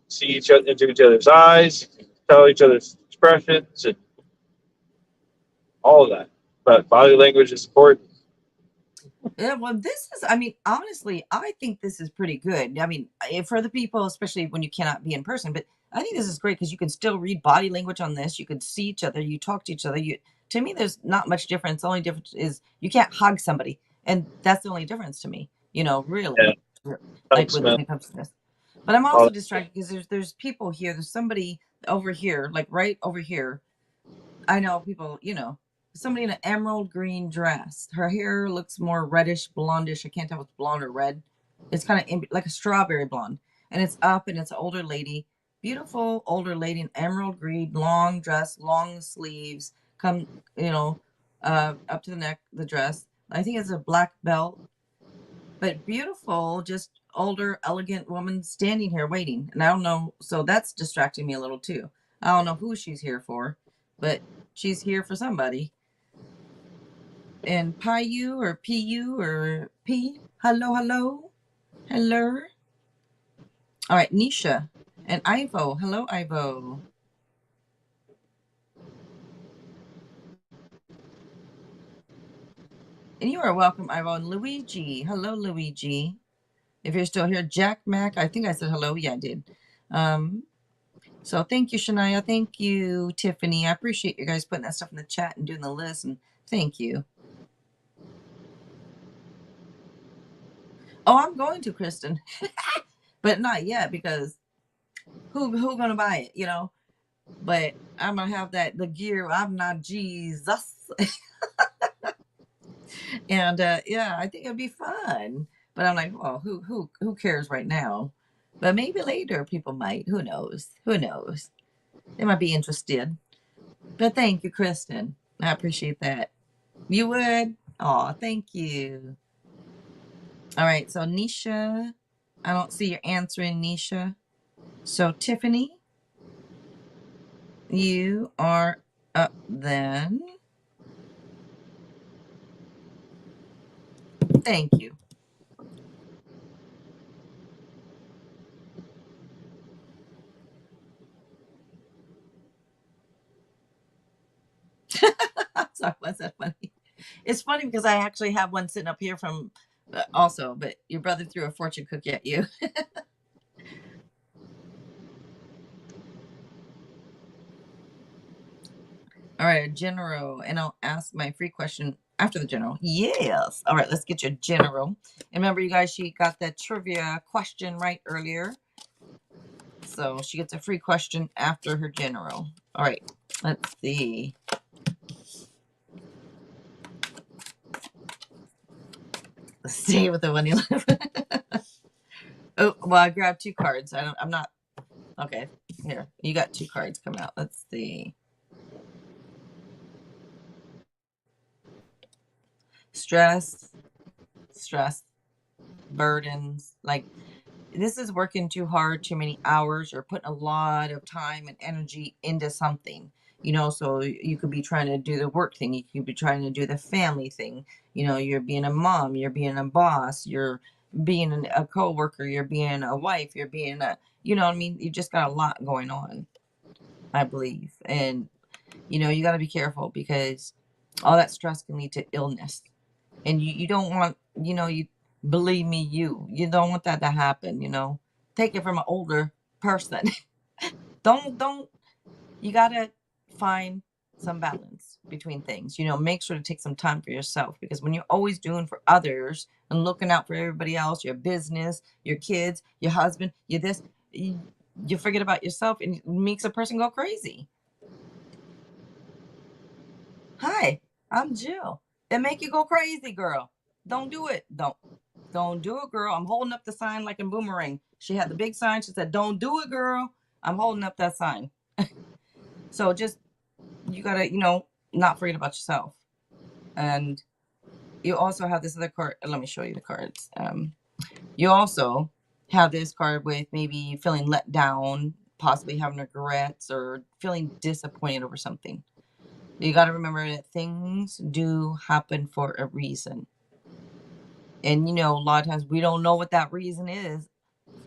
see each other into each other's eyes, tell each other's expressions, and all of that. But body language is important. Yeah, well, I mean, honestly, I think this is pretty good. I mean, for the people, especially when you cannot be in person, but I think this is great because you can still read body language on this. You can see each other, you talk to each other. To me, there's not much difference. The only difference is you can't hug somebody. And that's the only difference to me, Yeah, really, like touch, when smell, it comes to this. But I'm all also that. distracted because there's people here. There's somebody over here, like right over here. I know people, somebody in an emerald green dress. Her hair looks more reddish, blondish. I can't tell if it's blonde or red. It's kind of like a strawberry blonde. And it's up and it's an older lady. Beautiful older lady in emerald green, long dress, long sleeves, come, up to the neck, the dress. I think it's a black belt, but beautiful, just older, elegant woman standing here waiting. And I don't know, so that's distracting me a little too. I don't know who she's here for, but she's here for somebody. And Pu or Pu or P, hello, hello, hello. All right, Nisha and Ivo, hello, Ivo. And you are welcome, Ivo. And Luigi, hello, Luigi. If you're still here, Jack Mac, I think I said hello. Yeah, I did. Um, So thank you, Shania. Thank you, Tiffany. I appreciate you guys putting that stuff in the chat and doing the list. And thank you. Oh, I'm going to, Kristen, but not yet because who gonna buy it, But I'm gonna have the gear. I'm not Jesus, and yeah, I think it'd be fun. But I'm like, well, who cares right now? But maybe later people might. Who knows? Who knows? They might be interested. But thank you, Kristen. I appreciate that. You would? Oh, thank you. All right, so Nisha, I don't see your answering, Nisha. So Tiffany, you are up then. Thank you. Sorry, was that funny? It's funny because I actually have one sitting up here from also, but your brother threw a fortune cookie at you. All right, general, and I'll ask my free question after the general. Yes. All right, let's get your general. And remember, you guys, she got that trivia question right earlier. So she gets a free question after her general. All right, let's see. Let's see with the one you love. Oh, well, I grabbed two cards. I'm not, okay, here. You got two cards come out. Let's see. Stress, stress, burdens. Like, this is working too hard, too many hours, or putting a lot of time and energy into something. So you could be trying to do the work thing, you could be trying to do the family thing. You're being a mom, you're being a boss, you're being a co-worker, you're being a wife, you're being you know what I mean? You just got a lot going on, I believe. And you got to be careful because all that stress can lead to illness. And you don't want, you believe me, you don't want that to happen. Take it from an older person. Don't You gotta find some balance between things. Make sure to take some time for yourself, because when you're always doing for others and looking out for everybody else, your business, your kids, your husband, you forget about yourself, and it makes a person go crazy. Hi, I'm Jill. It make you go crazy, girl. Don't do it. Don't do it, girl. I'm holding up the sign like in Boomerang. She had the big sign. She said, "Don't do it, girl." I'm holding up that sign. So just, you gotta, not forget about yourself. And you also have this other card. Let me show you the cards. You also have this card with maybe feeling let down, possibly having regrets, or feeling disappointed over something. You got to remember that things do happen for a reason. And, a lot of times we don't know what that reason is.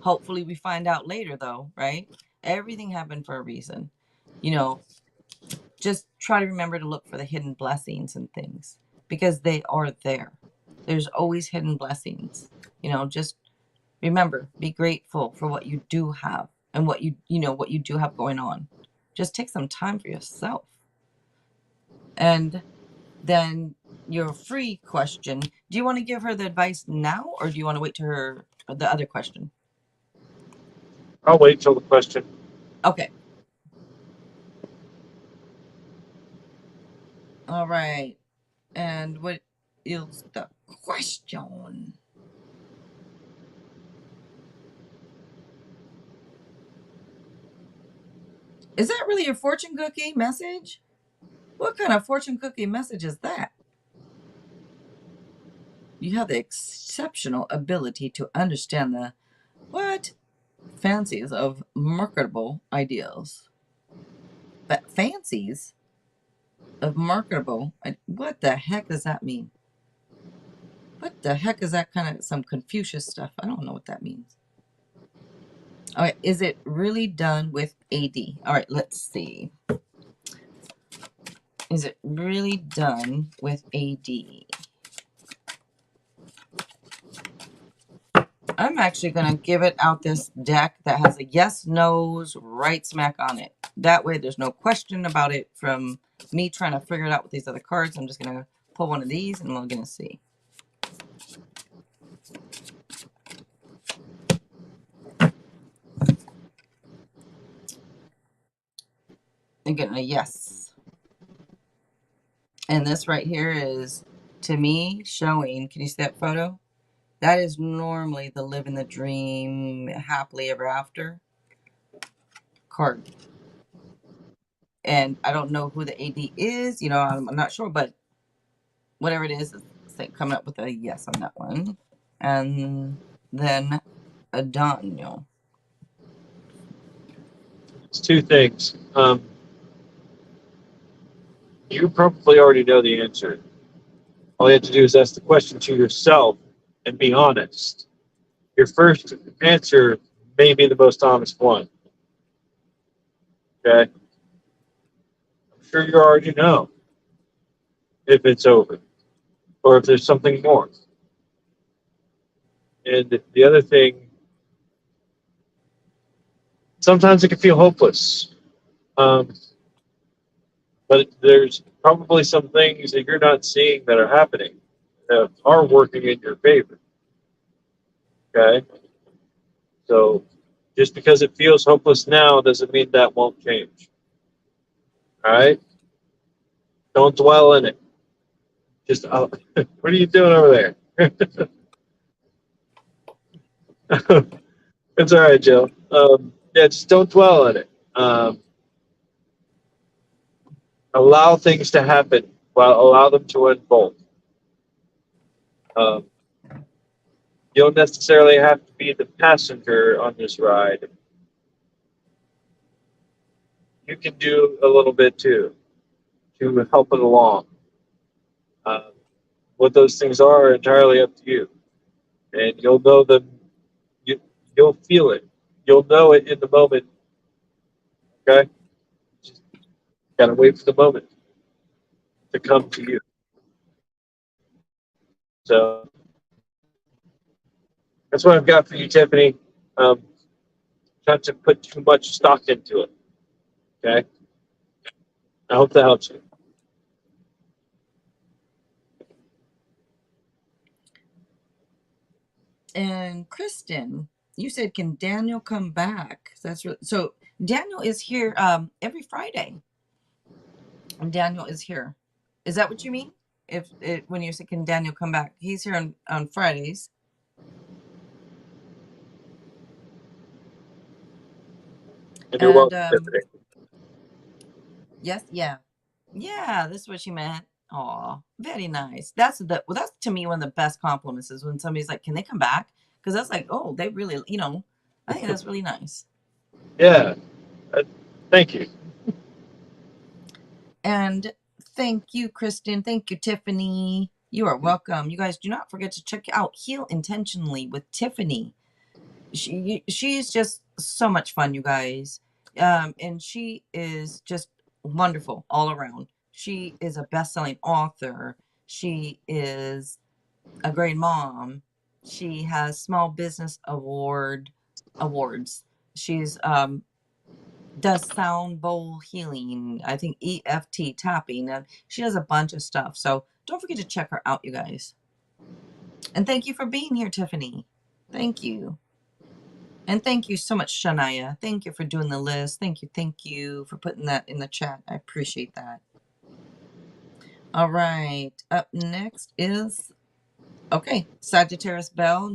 Hopefully we find out later, though, right? Everything happened for a reason. Just try to remember to look for the hidden blessings and things, because they are there. There's always hidden blessings. Just remember, be grateful for what you do have, and what you do have going on. Just take some time for yourself. And then your free question, do you want to give her the advice now, or do you want to wait to the other question? I'll wait till the question. Okay. All right. And what is the question? Is that really your fortune cookie message? What kind of fortune cookie message is that? You have the exceptional ability to understand the what? Fancies of marketable ideals. But fancies of marketable, what the heck does that mean? What the heck is that? Kind of some Confucius stuff. I don't know what that means. All right, is it really done with AD? All right, let's see. Is it really done with AD? I'm actually going to give it out this deck that has a yes, no's right smack on it. That way there's no question about it from me trying to figure it out with these other cards. I'm just going to pull one of these and we're going to see. I'm getting a yes. And this right here is, to me, showing, can you see that photo? That is normally the living the dream, happily ever after card. and I don't know who the AD is. You know, I'm not sure, but whatever it is, it's coming up with a yes on that one. And then a Daniel. It's two things. You probably already know the answer. All you have to do is ask the question to yourself and be honest. Your first answer may be the most honest one. Okay? I'm sure you already know if it's over or if there's something more. And the other thing, sometimes it can feel hopeless. Um, but there's probably some things that you're not seeing that are happening that are working in your favor. Okay? So just because it feels hopeless now doesn't mean that won't change. All right? Don't dwell in it. Just, what are you doing over there? It's all right, Jill. Yeah, just don't dwell on it. Allow things to happen. Well, allow them to unfold. Um, you don't necessarily have to be the passenger on this ride. You can do a little bit too to help it along. Uh, what those things are entirely up to you, and you'll know them. You, you'll feel it. You'll know it in the moment. Okay, just gotta wait for the moment to come to you. So that's what I've got for you, Tiffany. Um, not to put too much stock into it. Okay, I hope that helps you. And Kristen, you said, can Daniel come back? So Daniel is here every Friday. And Daniel is here. Is that what you mean? If it, when you say, can Daniel come back? He's here on Fridays. And you're And welcome, Tiffany. yes, yeah. Yeah, this is what she meant. Aw, very nice. That's to me one of the best compliments is when somebody's like, "Can they come back?" Because that's like, oh, they really, I think that's really nice. Yeah, uh, thank you. And thank you, Kristen. Thank you, Tiffany. You are welcome. You guys do not forget to check out Heal Intentionally with Tiffany. She's just so much fun, you guys. And she is just wonderful all around. She is a best-selling author. She is a great mom. She has small business awards. She's does sound bowl healing. I think EFT tapping. And she does a bunch of stuff. So don't forget to check her out, you guys. And thank you for being here, Tiffany. Thank you. And thank you so much, Shania. Thank you for doing the list. Thank you for putting that in the chat. I appreciate that. All right. Up next is Sagittarius Bell,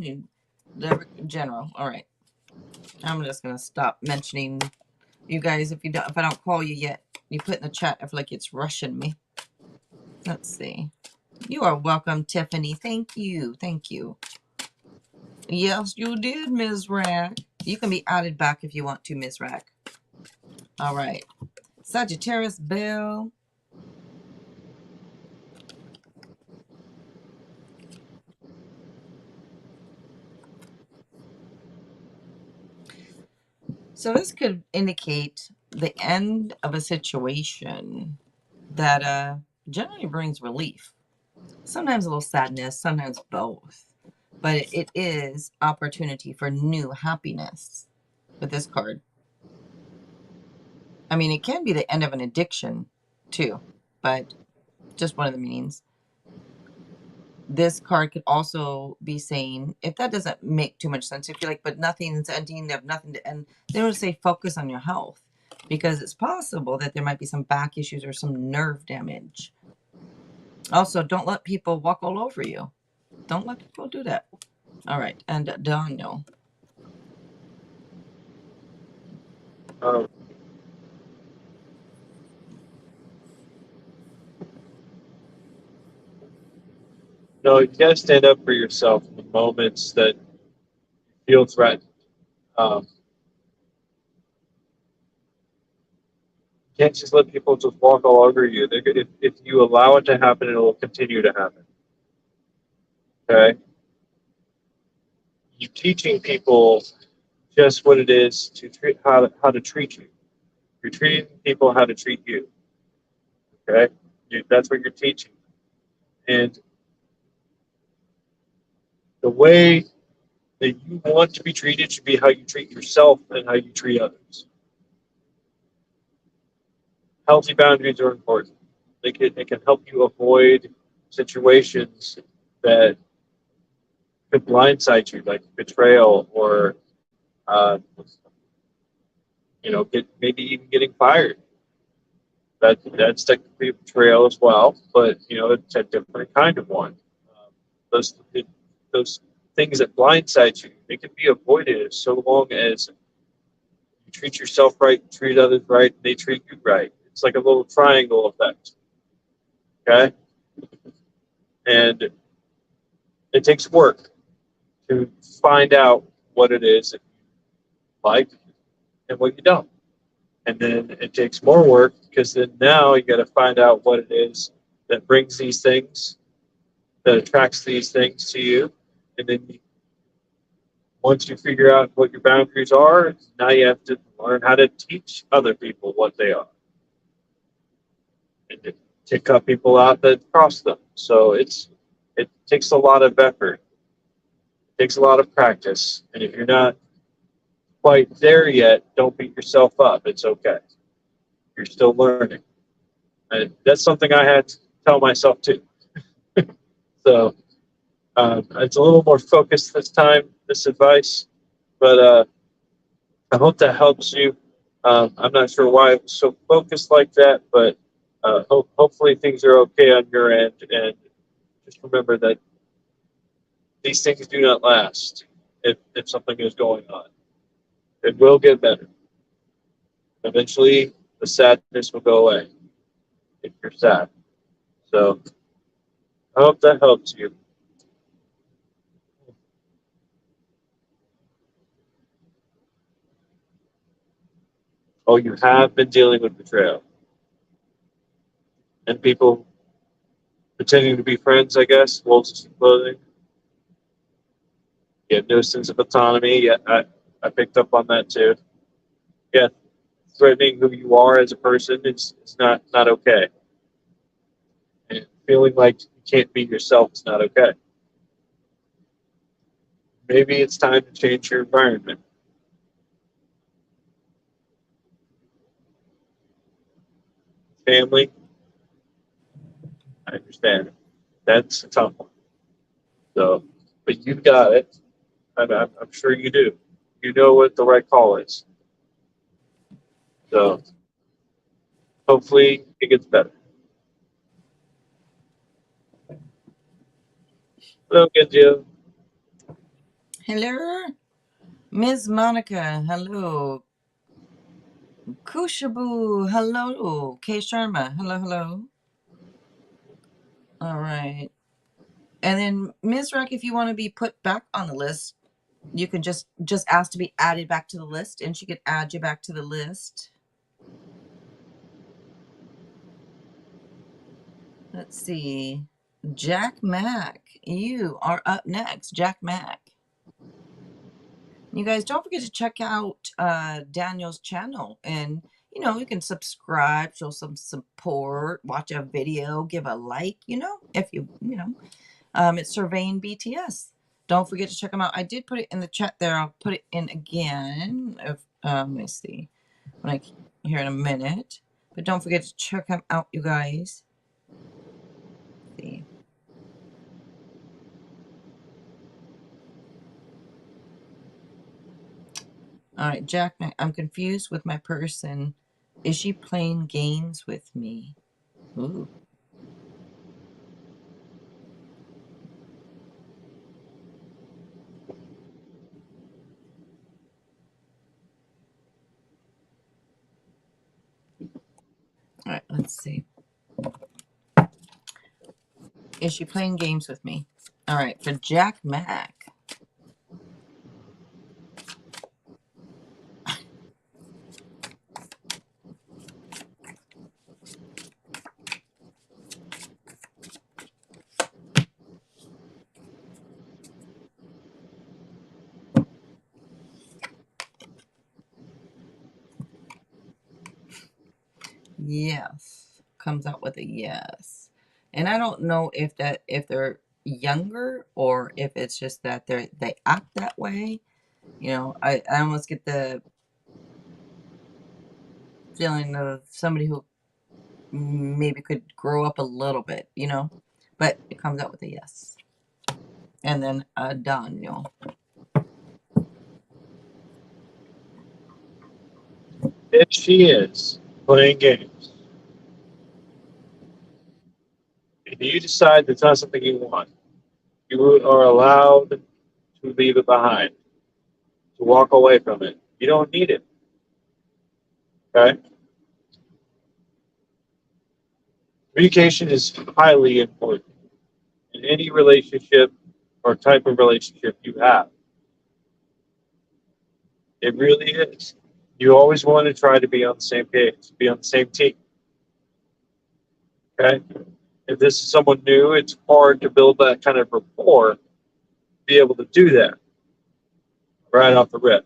the general. All right. I'm just gonna stop mentioning you guys if I don't call you yet. You put in the chat. I feel like it's rushing me. Let's see. You are welcome, Tiffany. Thank you. Thank you. Yes, you did, Ms. Rack. You can be added back if you want to, Ms. Rack. All right. Sagittarius Bell. So this could indicate the end of a situation that generally brings relief. Sometimes a little sadness, sometimes both. But it is opportunity for new happiness with this card. I mean, it can be the end of an addiction too, but just one of the meanings. This card could also be saying, if that doesn't make too much sense, if you're like, but nothing's ending, they have nothing to end, they would say focus on your health because it's possible that there might be some back issues or some nerve damage. Also, don't let people walk all over you. Don't let people do that. All right. And Daniel. Um, No, you got to stand up for yourself in the moments that you feel threatened. Um, you can't just let people just walk all over you. If you allow it to happen, it will continue to happen. Okay, you're teaching people just what it is to treat how to treat you. You're treating people how to treat you. Okay, that's what you're teaching, and the way that you want to be treated should be how you treat yourself and how you treat others. Healthy boundaries are important. They can help you avoid situations that could blindside you, like betrayal or get maybe even getting fired. That's technically a betrayal as well, but it's a different kind of one. Those those things that blindside you, they can be avoided so long as you treat yourself right, treat others right, and they treat you right. It's like a little triangle effect. Okay, and it takes work to find out what it is that you like and what you don't. And then it takes more work because then now you got to find out what it is that brings these things, that attracts these things to you. And then once you figure out what your boundaries are, now you have to learn how to teach other people what they are and to cut people out that cross them. So it takes a lot of effort, it takes a lot of practice. And if you're not quite there yet, don't beat yourself up. It's okay. You're still learning. And that's something I had to tell myself too. So it's a little more focused this time, this advice, but I hope that helps you. I'm not sure why it was so focused like that, but hopefully things are okay on your end. And just remember that these things do not last if something is going on. It will get better. Eventually, the sadness will go away if you're sad. So I hope that helps you. Oh, you have been dealing with betrayal and people pretending to be friends, I guess, wolves in clothing. You have no sense of autonomy. Yeah, I picked up on that too. Yeah, threatening who you are as a person, it's not okay. And feeling like you can't be yourself is not okay. Maybe it's time to change your environment. Family, I understand. That's a tough one. So, but you've got it. I'm sure you do. You know what the right call is. So hopefully it gets better. Hello, Genjo. Hello, Ms. Monica. Hello, Kushabu. Hello, K Sharma. Hello, hello. All right. And then Ms. Rack, if you want to be put back on the list, you can just ask to be added back to the list, and she could add you back to the list. Let's see. Jack Mack, you are up next. Jack Mack. You guys don't forget to check out Daniel's channel, and you can subscribe, show some support, watch a video, give a like, if it's Surveying BTS. Don't forget to check them out. I did put it in the chat there. I'll put it in again. If let me see when I here in a minute. But don't forget to check them out, you guys. Let's see. All right, Jack, I'm confused with my person. Is she playing games with me? Ooh. All right, let's see. Is she playing games with me? All right, for Jack Mac. Yes. Comes out with a yes. And I don't know if they're younger or if it's just that they act that way. You know, I almost get the feeling of somebody who maybe could grow up a little bit, you know. But it comes out with a yes. And then Daniel. If she is playing games and you decide that's not something you want, you are allowed to leave it behind, to walk away from it. You don't need it. Okay? Communication is highly important in any relationship or type of relationship you have. It really is. You always want to try to be on the same page, be on the same team. Okay? If this is someone new, it's hard to build that kind of rapport, be able to do that right off the rip.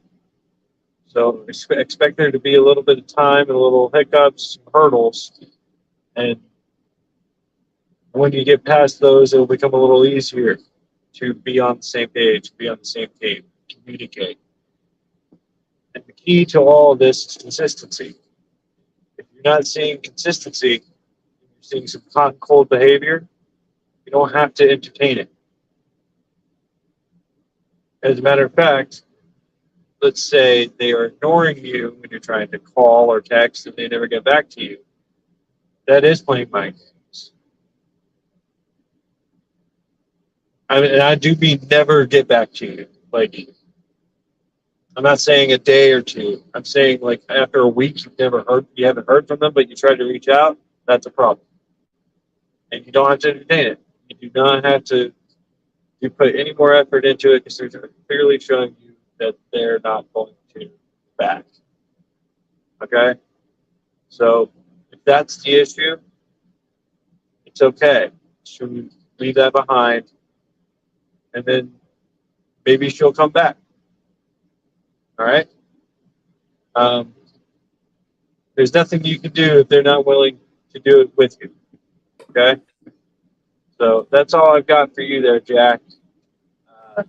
So expect there to be a little bit of time and a little hiccups, hurdles, and when you get past those, it'll become a little easier to be on the same page, be on the same team, communicate. And the key to all of this is consistency. If you're not seeing consistency, you're seeing some hot and cold behavior, you don't have to entertain it. As a matter of fact, let's say they are ignoring you when you're trying to call or text and they never get back to you. That is playing mind games. I mean, and I do mean never get back to you. Like, I'm not saying a day or two. I'm saying like after a week you haven't heard from them, but you tried to reach out. That's a problem, and you don't have to entertain it. You do not have to you put any more effort into it because they're clearly showing you that they're not going to back. Okay, so if that's the issue, it's okay. Should leave that behind, and then maybe she'll come back. All right. Um, there's nothing you can do if they're not willing to do it with you. Okay. So that's all I've got for you there, Jack. Uh,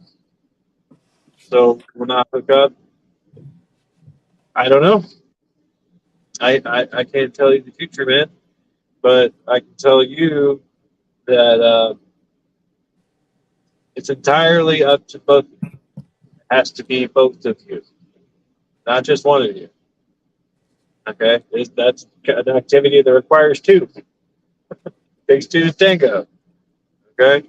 so we'll not hook up. I don't know. I can't tell you the future, man. But I can tell you that it's entirely up to both. It has to be both of you, not just one of you. Okay, that's an activity that requires two. Takes two to tango. Okay.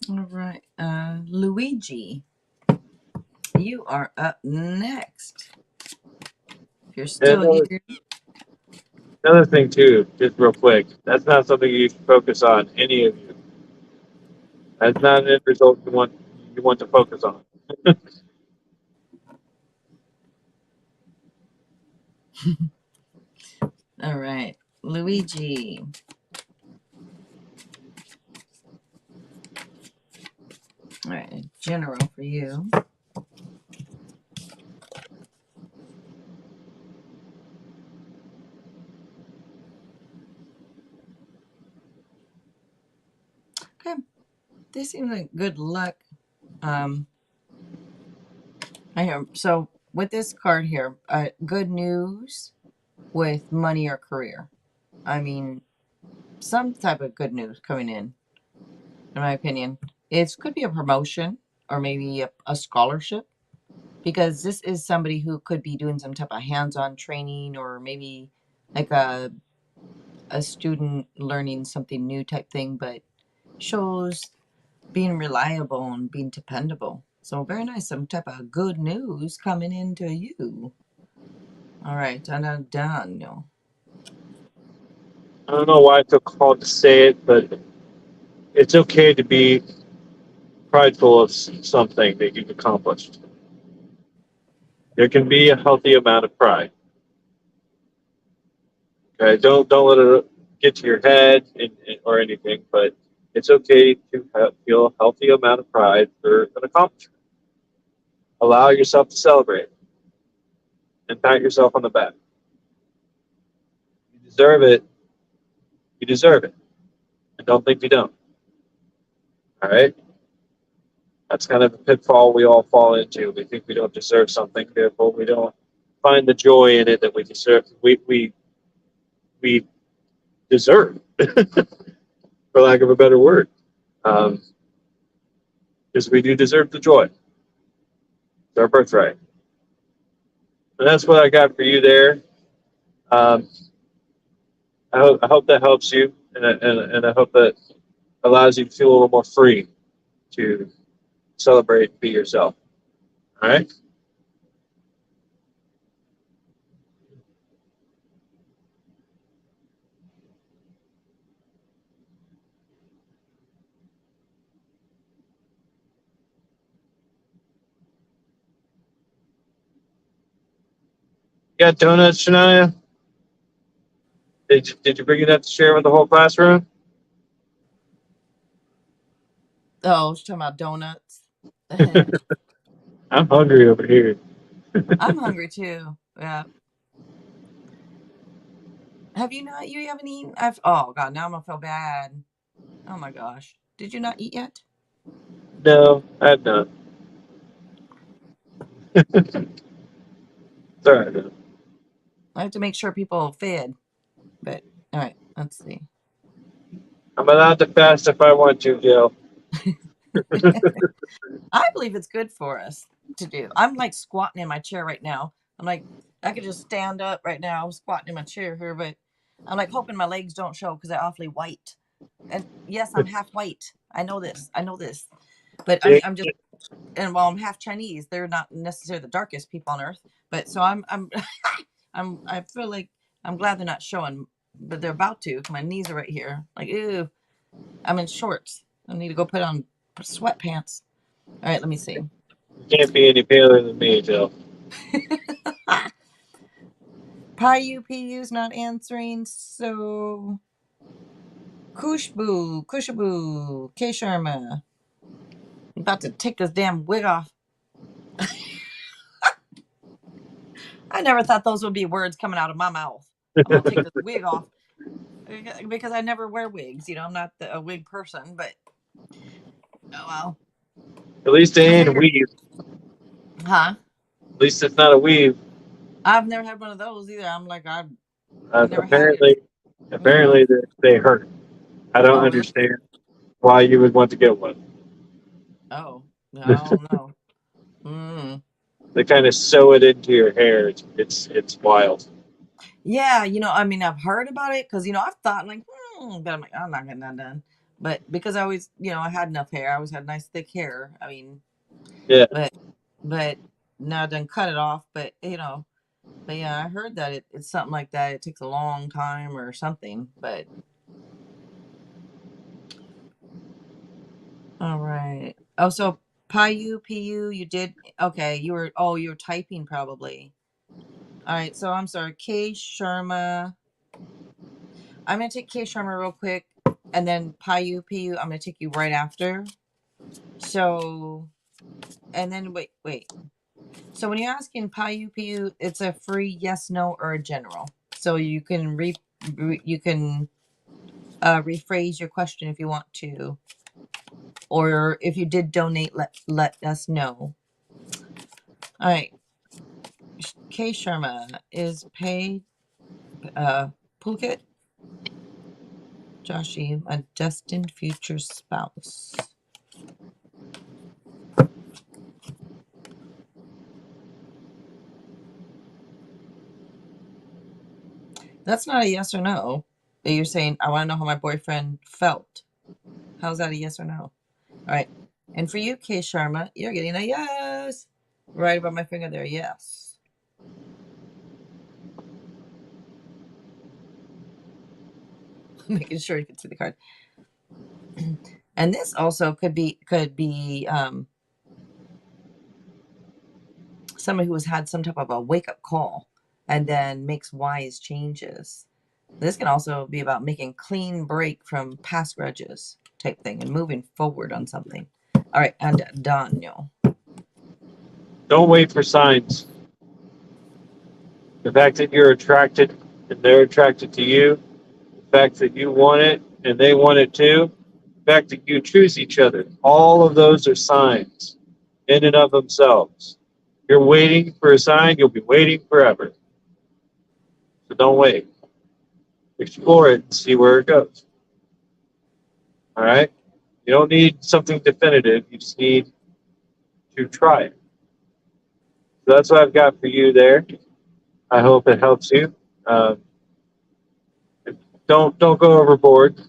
All right. Luigi, you are up next. If you're And still here. another thing too, just real quick, that's not something you should focus on. Any of you. That's not an end result you want to focus on. All right. Luigi. All right. General for you. Okay. This seems like good luck. Um, I hear so with this card here, good news with money or career. I mean, some type of good news coming in my opinion. It could be a promotion or maybe a scholarship because this is somebody who could be doing some type of hands-on training or maybe like a student learning something new type thing, but shows being reliable and being dependable. So very nice. Some type of good news coming into you. All right, Daniel. I don't know why I feel called to say it, but it's okay to be prideful of something that you've accomplished. There can be a healthy amount of pride. Okay, don't let it get to your head or anything, but it's okay to feel a healthy amount of pride for an accomplishment. Allow yourself to celebrate and pat yourself on the back. You deserve it. You deserve it, and don't think you don't. All right. That's kind of a pitfall we all fall into. We think we don't deserve something, therefore we don't find the joy in it that we deserve. We deserve, for lack of a better word, because we do deserve the joy. It's our birthright, and that's what I got for you there. Um, I hope that helps you, and I hope that allows you to feel a little more free to celebrate and be yourself. All right. You got donuts, Shania? Did you bring it up to share with the whole classroom? Oh, she's talking about donuts. I'm hungry over here. I'm hungry too. Yeah. Have you not? You haven't eaten? Oh God, now I'm gonna feel bad. Oh my gosh. Did you not eat yet? No, I have not. Sorry. I have to make sure people fed. But all right, let's see. I'm allowed to fast if I want to, Jill. I believe it's good for us to do. I'm like squatting in my chair right now. I'm like, I could just stand up right now. I'm squatting in my chair here, but I'm like hoping my legs don't show because they're awfully white. And yes, I'm half white. I know this. I know this. But See? I'm just, and while I'm half Chinese, they're not necessarily the darkest people on earth. But so I'm I feel like I'm glad they're not showing, but they're about to. My knees are right here. Like, ew. I'm in shorts. I need to go put on sweatpants. All right, let me see. You can't be any paler than me, Jill. Pyu's not answering, so Kushaboo, K Sharma. I'm about to take this damn wig off. I never thought those would be words coming out of my mouth. I'm gonna take this wig off because I never wear wigs. You know, I'm not a wig person, but oh well. At least it ain't a weave. Huh? At least it's not a weave. I've never had one of those either. I'm like, I never had it. Apparently, Mm-mm. apparently they hurt. I don't Oh, really? understand why you would want to get one. Oh, I don't know. Mm. They kind of sew it into your hair. It's wild. Yeah, I mean, I've heard about it because I've thought like, but I'm like, I'm not getting that done. But because I always, I had enough hair. I always had nice thick hair. I mean, Yeah, but but now I done cut it off. But yeah, I heard that it's something like that. It takes a long time or something. But all right. Oh, so Pu, you did okay. You were typing probably. All right. So I'm sorry, K Sharma. I'm gonna take K Sharma real quick, and then Pu. I'm gonna take you right after. So, and then wait. So when you're asking Pu, it's a free yes, no, or a general. So you can you can rephrase your question if you want to, or if you did donate, let us know. All right. K Sharma is paid. Pulkit Joshi, a destined future spouse. That's not a yes or no. You're saying I want to know how my boyfriend felt. How's that a yes or no? All right. And for you, K Sharma, you're getting a yes. Right above my finger there. Yes. Making sure you can see the card. And this also could be somebody who has had some type of a wake up call and then makes wise changes. This can also be about making clean break from past grudges type thing and moving forward on something. All right, and Daniel. Don't wait for signs. The fact that you're attracted and they're attracted to you, the fact that you want it and they want it too, the fact that you choose each other, all of those are signs in and of themselves. You're waiting for a sign, you'll be waiting forever. So don't wait. Explore it and see where it goes. All right? You don't need something definitive, you just need to try it. So that's what I've got for you there. I hope it helps you. Um, don't go overboard.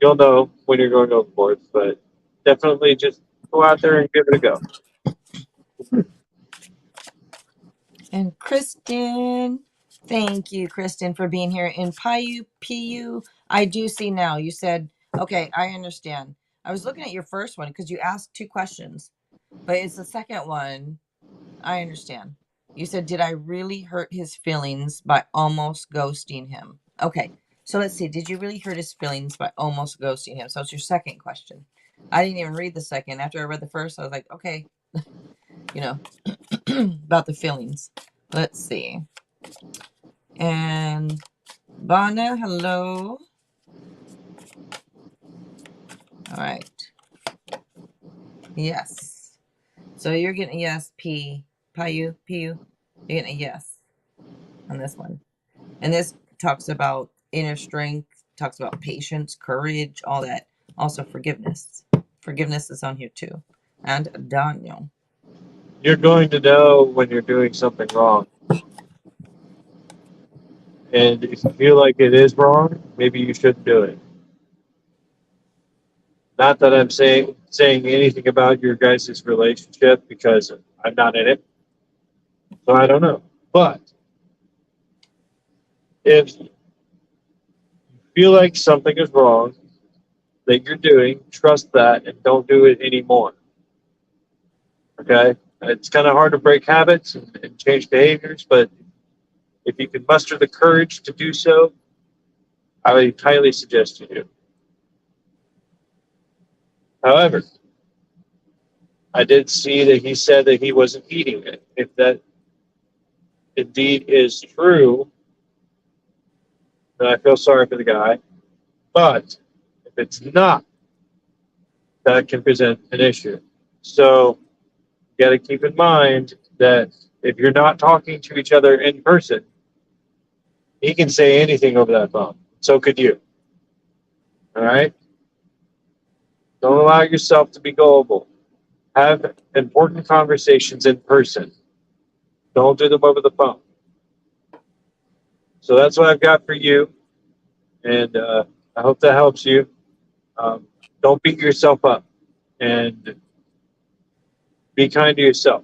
You'll know when you're going overboard, but definitely just go out there and give it a go. And Kristen. Thank you, Kristen, for being here. In PU, I do see now. You said, okay, I understand. I was looking at your first one because you asked two questions, but it's the second one. I understand. You said, did I really hurt his feelings by almost ghosting him? Okay, so let's see. Did you really hurt his feelings by almost ghosting him? So it's your second question. I didn't even read the second. After I read the first, I was like, okay, you know, about the feelings. Let's see. And Bana, hello. All right. Yes. So you're getting a yes, Payu. You're getting a yes on this one. And this talks about inner strength, talks about patience, courage, all that. Also forgiveness. Forgiveness is on here too. And Daniel. You're going to know when you're doing something wrong. And if you feel like it is wrong, maybe you shouldn't do it. Not that I'm saying anything about your guys' relationship because I'm not in it, so I don't know. But if you feel like something is wrong that you're doing, trust that and don't do it anymore. Okay? It's kind of hard to break habits and change behaviors, but if you can muster the courage to do so, I would highly suggest you do. However, I did see that he said that he wasn't eating it. If that indeed is true, then I feel sorry for the guy. But if it's not, that can present an issue. So you got to keep in mind that if you're not talking to each other in person, he can say anything over that phone. So could you. All right? Don't allow yourself to be gullible. Have important conversations in person. Don't do them over the phone. So that's what I've got for you. And I hope that helps you. Um, don't beat yourself up and be kind to yourself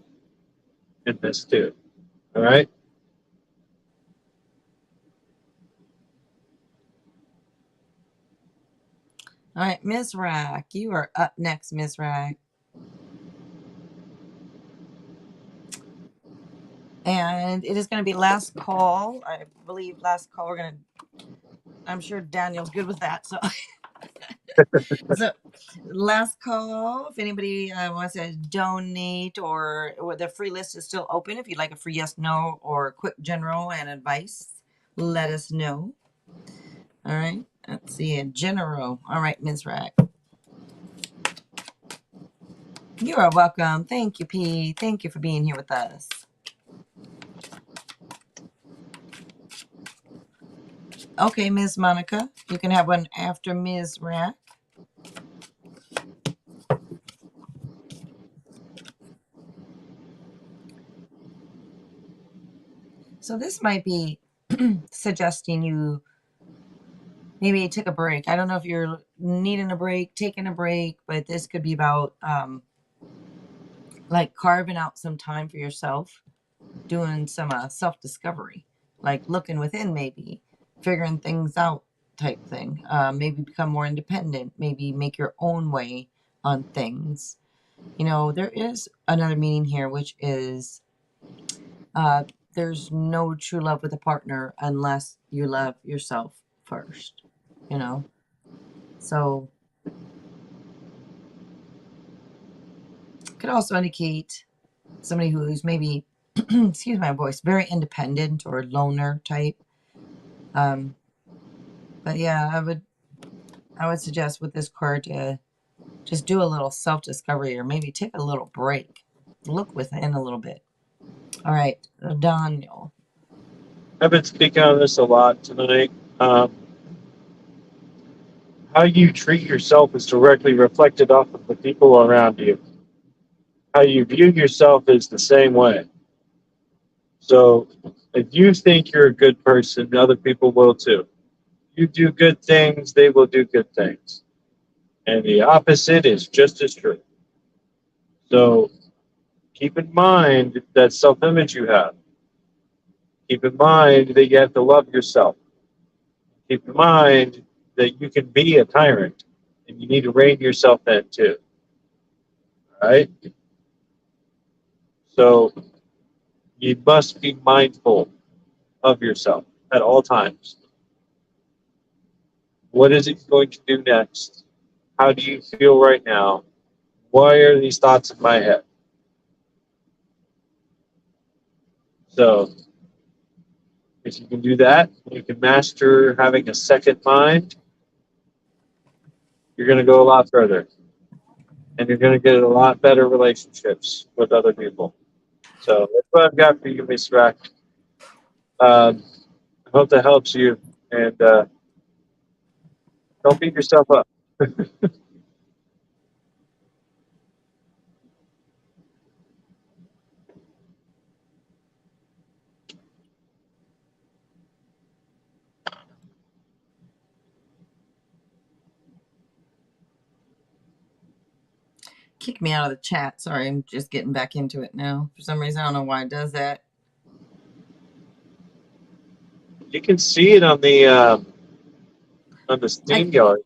in this too. All right? All right, Ms. Rack. You are up next, Ms. Rack. And it is going to be last call. I believe last call. I'm sure Daniel's good with that. So, so last call. If anybody wants to donate or the free list is still open. If you'd like a free yes, no, or quick general and advice, let us know. All right. Let's see. In general. All right, Ms. Rack. You are welcome. Thank you, P. Thank you for being here with us. Okay, Ms. Monica. You can have one after Ms. Rack. So this might be suggesting you maybe take a break. I don't know if you're needing a break, taking a break, but this could be about like carving out some time for yourself, doing some self discovery, like looking within, maybe figuring things out type thing. Maybe become more independent, maybe make your own way on things. You know, there is another meaning here, which is uh, there's no true love with a partner unless you love yourself first, you know? So could also indicate somebody who's maybe, excuse my voice, very independent or loner type. Um, but yeah, I would suggest with this card to just do a little self discovery or maybe take a little break, look within a little bit. All right, Daniel. I've been speaking on this a lot tonight. Um, how you treat yourself is directly reflected off of the people around you. How you view yourself is the same way. So if you think you're a good person, other people will too. You do good things, they will do good things. And the opposite is just as true. So keep in mind that self image you have. Keep in mind that you have to love yourself. Keep in mind that you can be a tyrant and you need to rein yourself in too. All right? So you must be mindful of yourself at all times. What is it going to do next? How do you feel right now? Why are these thoughts in my head? So if you can do that, you can master having a second mind, you're going to go a lot further. And you're going to get a lot better relationships with other people. So that's what I've got for you, Miss Rack. I hope that helps you. And don't beat yourself up. Kick me out of the chat. Sorry, I'm just getting back into it now. For some reason, I don't know why it does that. You can see it on the I Steam Yard.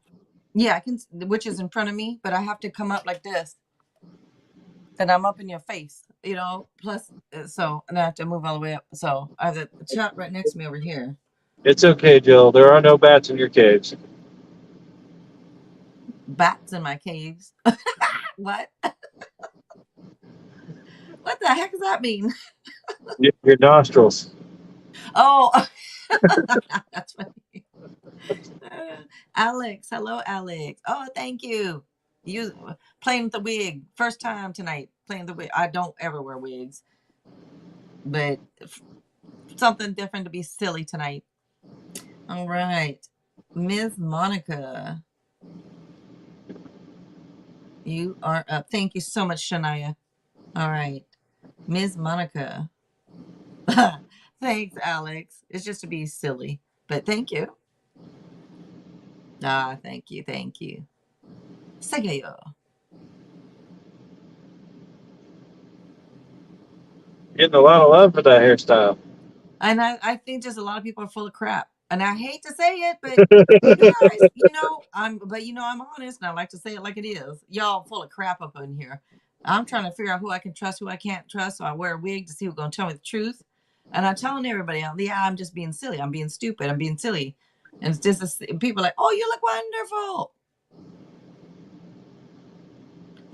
Yeah, I can, which is in front of me, but I have to come up like this. Then I'm up in your face, you know. Plus, so and I have to move all the way up. So I have the chat right next to me over here. It's okay, Jill. There are no bats in your caves. Bats in my caves. What? What the heck does that mean? Your nostrils. Oh, that's funny. Alex, hello, Alex. Oh, thank you. You playing with the wig first time tonight. Playing the wig. I don't ever wear wigs, but something different to be silly tonight. All right, Ms. Monica, you are up. Thank you so much, Shania. All right, Ms. Monica. Thanks, Alex. It's just to be silly, but thank you. Ah, thank you, thank you. Segayo. Getting a lot of love for that hairstyle. And I think just a lot of people are full of crap. And I hate to say it, but you guys, I'm honest and I like to say it like it is. Y'all full of crap up in here. I'm trying to figure out who I can trust, who I can't trust. So I wear a wig to see who's gonna tell me the truth. And I'm telling everybody, yeah, I'm just being silly. I'm being stupid. I'm being silly. And it's just people are like, oh, you look wonderful.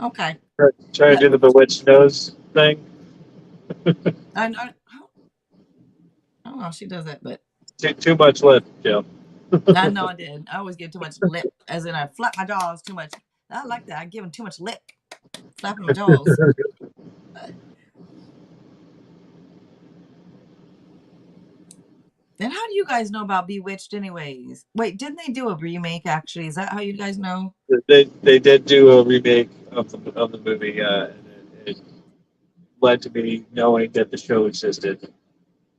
Okay. Trying to Let, do the bewitched nose thing. I don't know if she does that, but Too much lip, Jill. I know I did. I always give too much lip, as in I flap my jaws too much. I like that. I give them too much lip, flapping my jaws. And how do you guys know about Bewitched, anyways? Wait, didn't they do a remake? Actually, is that how you guys know? They did do a remake of the movie, and it led to me knowing that the show existed.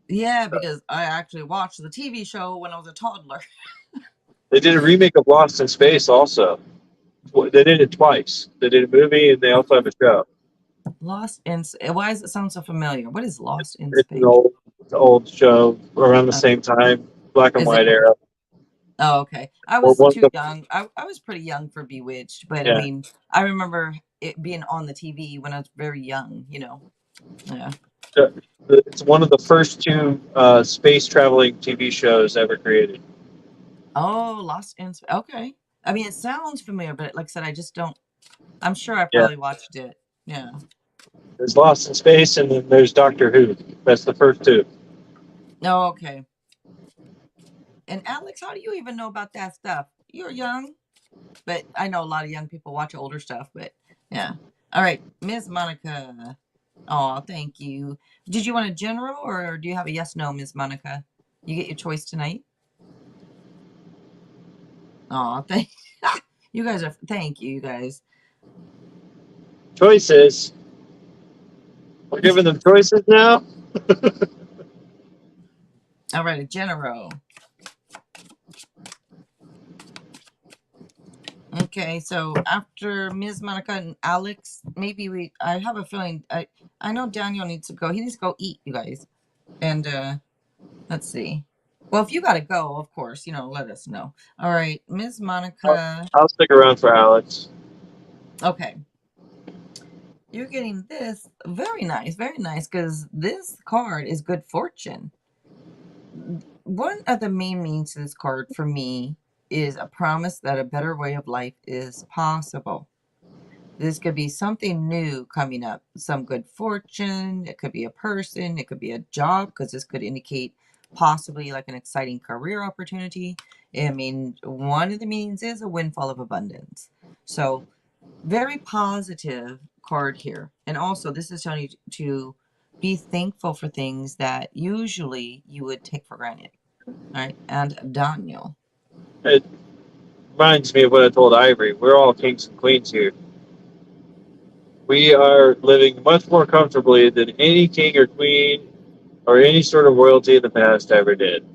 Yeah, because I actually watched the TV show when I was a toddler. They did a remake of Lost in Space also. They did it twice. They did a movie and they also have a show. Lost in. Why does it sound so familiar? What is Lost in It's an Space? old show around the Uh, same time, black and is it? white era. Oh, okay. I Well, was one of too the young. I was pretty young for Bewitched, but I yeah, mean, I remember it being on the TV when I was very young. You know. Yeah. it's one of the first two space traveling TV shows ever created. Oh, Lost in. Okay. I mean, it sounds familiar, but like I said, I just don't. I'm sure I Yeah, probably watched it. Yeah. there's Lost in Space and then there's Doctor Who. That's the first two. Oh, okay. And Alex, how do you even know about that stuff? You're young, but I know a lot of young people watch older stuff. But yeah. All right, Miss Monica. Oh, thank you. Did you want a general or do you have a yes no, Miss Monica? You get your choice tonight. Oh, thank you guys are. Thank you, you guys. Choices. We're giving them choices now. All right, a general. Okay, so after Ms. Monica and Alex, maybe we. I have a feeling. I know Daniel needs to go. He needs to go eat, you guys. And let's see. Well, if you gotta go, of course, let us know. All right, Ms. I'll, Monica. I'll stick around for Alex. Okay, you're getting this. Very nice, because this card is good fortune. One of the main meanings to this card for me is a promise that a better way of life is possible. This could be something new coming up, some good fortune. It could be a person, it could be a job, because this could indicate possibly like an exciting career opportunity. I mean, one of the meanings is a windfall of abundance. So, very positive card here. And also, this is telling you to be thankful for things that usually you would take for granted. All right. And Daniel. It reminds me of what I told Ivory. We're all kings and queens here. We are living much more comfortably than any king or queen or any sort of royalty in the past ever did.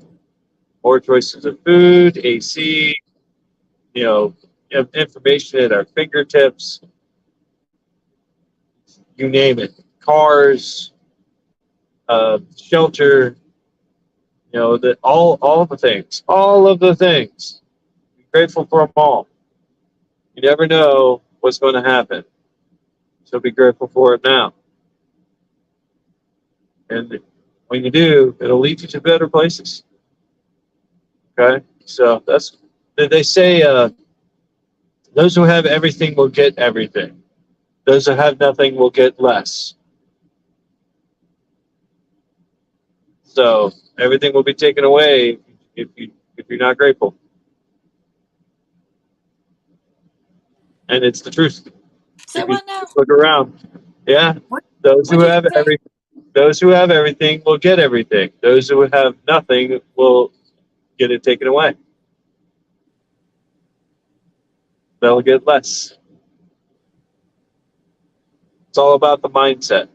More choices of food, AC, you know, information at our fingertips, you name it. Cars, shelter, all all of the things. Be grateful for them all. You never know what's going to happen, so be grateful for it now. And when you do, it'll lead you to better places. Okay, so that's they say. Those who have everything will get everything. Those who have nothing will get less. So everything will be taken away if you're not grateful. And it's the truth. Say If you what now? look around, yeah, What those who what'd you have say? those who have everything will get everything. Those who have nothing will get it taken away. They'll get less. It's all about the mindset.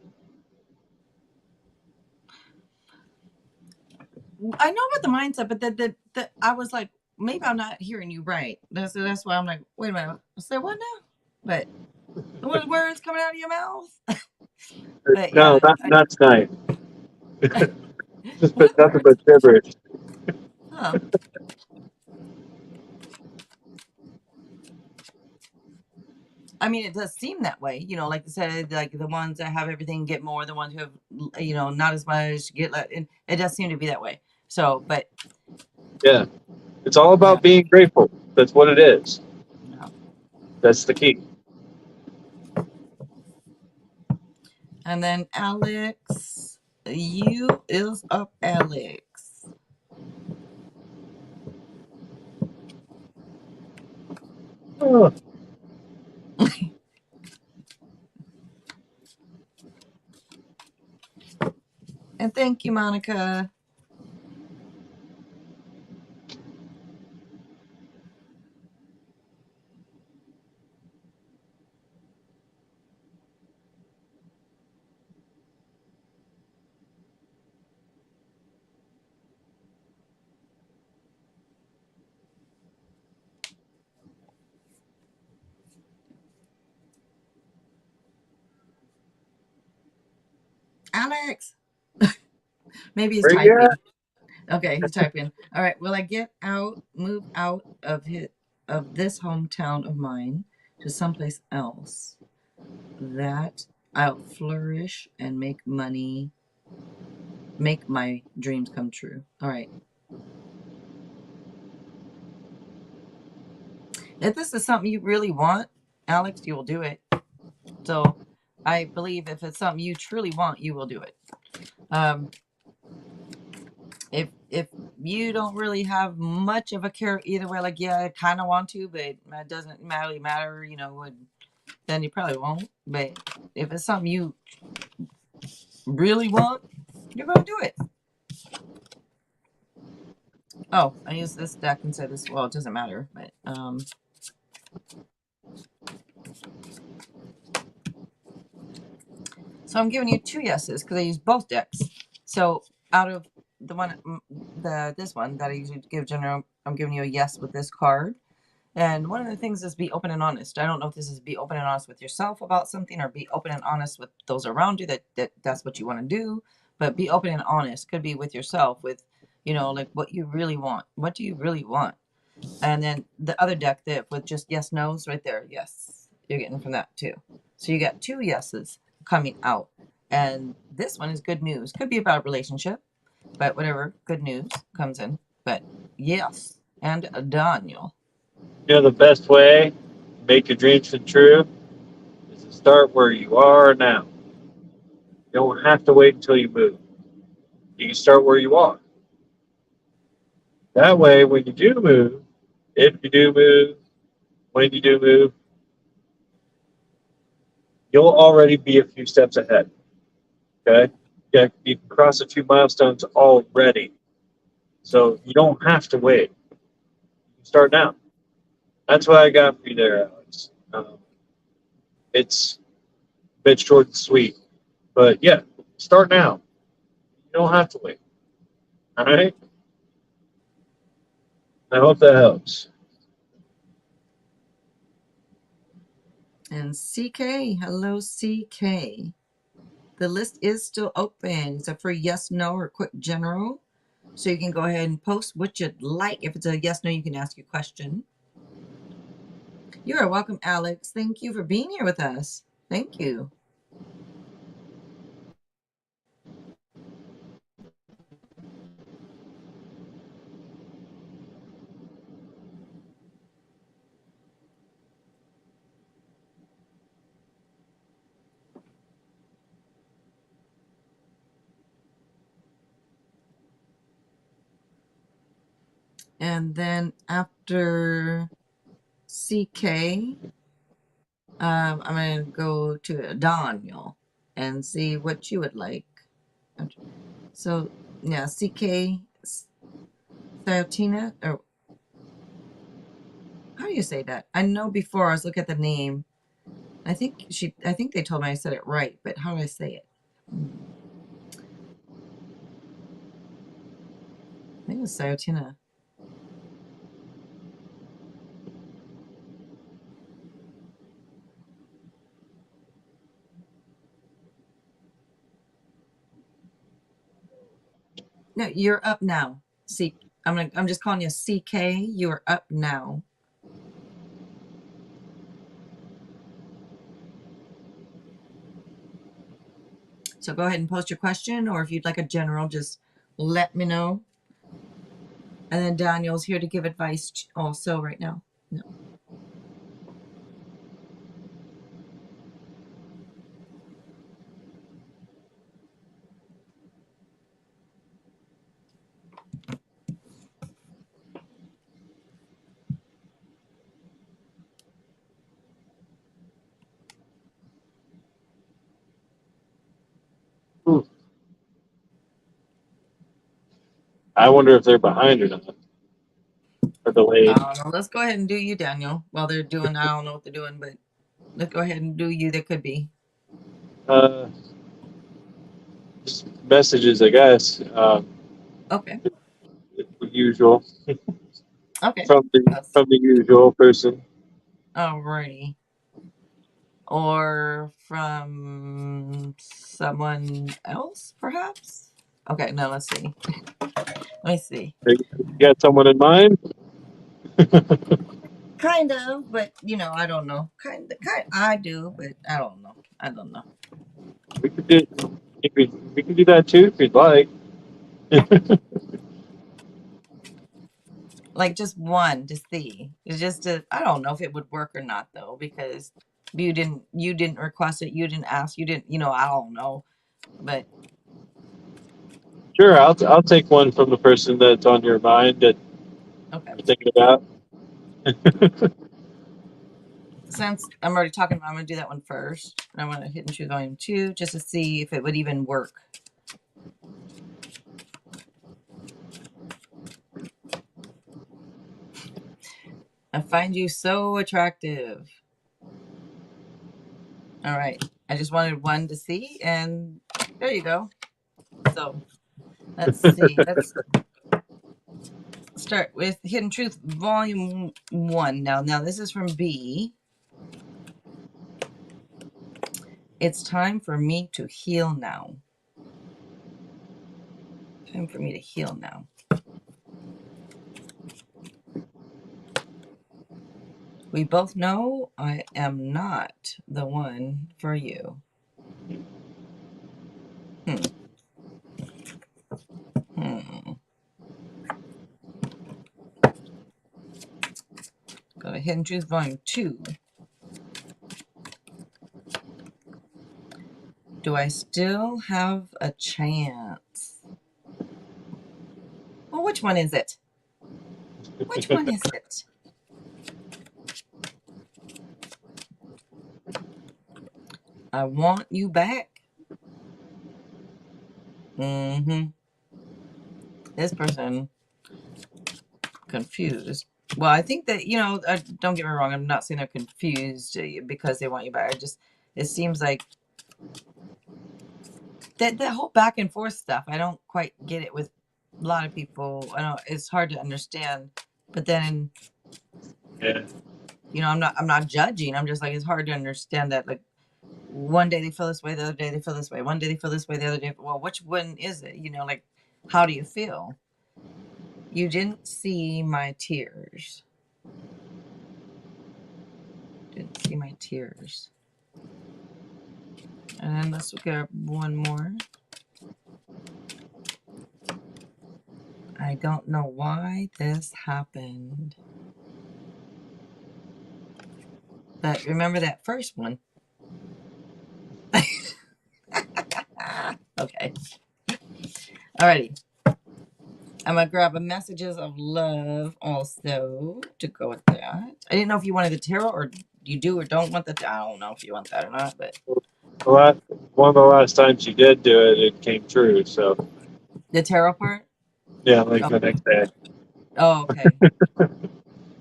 I know about the mindset, but the I was like, maybe I'm not hearing you right. That's why I'm like, wait a minute, say what now? But what words coming out of your mouth? But No, yeah, not tonight. Just but what nothing words? but gibberish. Huh? I mean, it does seem that way. Like I said, like the ones that have everything get more. The ones who have, not as much get less. And it does seem to be that way. So, but Yeah, it's all yeah, about being grateful. That's what it is. yeah. That's the key. And then Alex, you is up, Alex. Oh, And thank you, Monica. Alex. Maybe he's Where you typing. at? Okay, he's typing. All right. Will I get out, move out of this hometown of mine to someplace else that I'll flourish and make money, make my dreams come true? All right. If this is something you really want, Alex, you will do it. So I believe if it's something you truly want, you will do it. Um, if you don't really have much of a care either way, like yeah, I kind of want to, but it doesn't really matter, then you probably won't. But if it's something you really want, you're gonna do it. Oh, I use this deck and said this. Well, it doesn't matter, but so I'm giving you two yeses because I use both decks. So out of the one, this one that I usually give general, I'm giving you a yes with this card. And one of the things is be open and honest. I don't know if this is be open and honest with yourself about something or be open and honest with those around you that's what you want to do. But be open and honest could be with yourself, with, like what you really want. What do you really want? And then the other deck that with just yes, no's right there. Yes, you're getting from that too. So you got two yeses coming out. And this one is good news. Could be about a relationship, but whatever, good news comes in. But yes, and Daniel. You know the best way to make your dreams come true is to start where you are now. You don't have to wait until you move. You can start where you are. That way, when you do move, if you do move, when you do move, you'll already be a few steps ahead. Okay? Yeah, you can cross a few milestones already. So you don't have to wait. You can start now. That's what I got for you there, Alex. It's a bit short and sweet. But yeah, start now. You don't have to wait. All right? I hope that helps. And CK, hello, CK. The list is still open except for yes, no, or quick general. So you can go ahead and post what you'd like. If it's a yes, no, you can ask your question. You are welcome, Alex. Thank you for being here with us. Thank you. And then after CK, I'm going to go to Daniel and see what you would like. So, yeah, CK Sayotina, or how do you say that? I know before I was looking at the name. I think they told me I said it right, but how do I say it? I think it was Sayotina. No, you're up now. See, I'm just calling you CK. You are up now. So go ahead and post your question, or if you'd like a general, just let me know. And then Daniel's here to give advice also right now. No. Ooh, I wonder if they're behind or not, or delayed. I don't know. Let's go ahead and do you, Daniel. While they're doing, I don't know what they're doing, but let's go ahead and do you. They could be. Uh, just messages, I guess. Okay. The usual Okay. from the Yes. usual person. Alrighty. or from someone else, perhaps? Okay, no, let's see. Let me see. You got someone in mind? Kind of, but I don't know. I do, but I don't know. I don't know. We could do we could do that too if you'd like. Like just one to see. It's just I don't know if it would work or not though, because you didn't request it, you didn't ask, you didn't, I don't know. But Sure, I'll take one from the person that's on your mind that okay. you're thinking about. Since I'm already talking about, I'm gonna do that one first. And I want to hit and choose volume 2 just to see if it would even work. I find you so attractive. All right. I just wanted one to see, and there you go. So let's see. Let's start with Hidden Truth Volume 1. Now this is from B. It's time for me to heal now. Time for me to heal now. We both know I am not the one for you. Hmm. Hmm. Go to Hidden Truth Volume 2. Do I still have a chance? Well, which one is it? Which one is it? I want you back. Mm-hmm. This person confused. Well, I think that, don't get me wrong. I'm not saying they're confused because they want you back. It seems like that whole back and forth stuff. I don't quite get it with a lot of people. I don't, it's hard to understand, but then, Yeah. I'm not judging. I'm just like, it's hard to understand that, like, one day they feel this way, the other day they feel this way. One day they feel this way, the other day. Well, which one is it? Like, how do you feel? You didn't see my tears. Didn't see my tears. And then let's look at one more. I don't know why this happened. But remember that first one. Okay. Alrighty. I'm going to grab a messages of love also to go with that. I didn't know if you wanted the tarot or you do or don't want the I don't know if you want that or not, but The last, one of the last times you did do it, it came true. So the tarot part? yeah, like Oh, the next day. oh okay.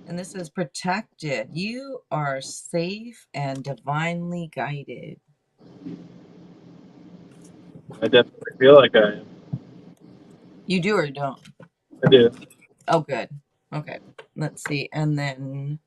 And this is protected. You are safe and divinely guided. I definitely feel like I am. You do or don't? I do. Oh, good. Okay. Let's see. And then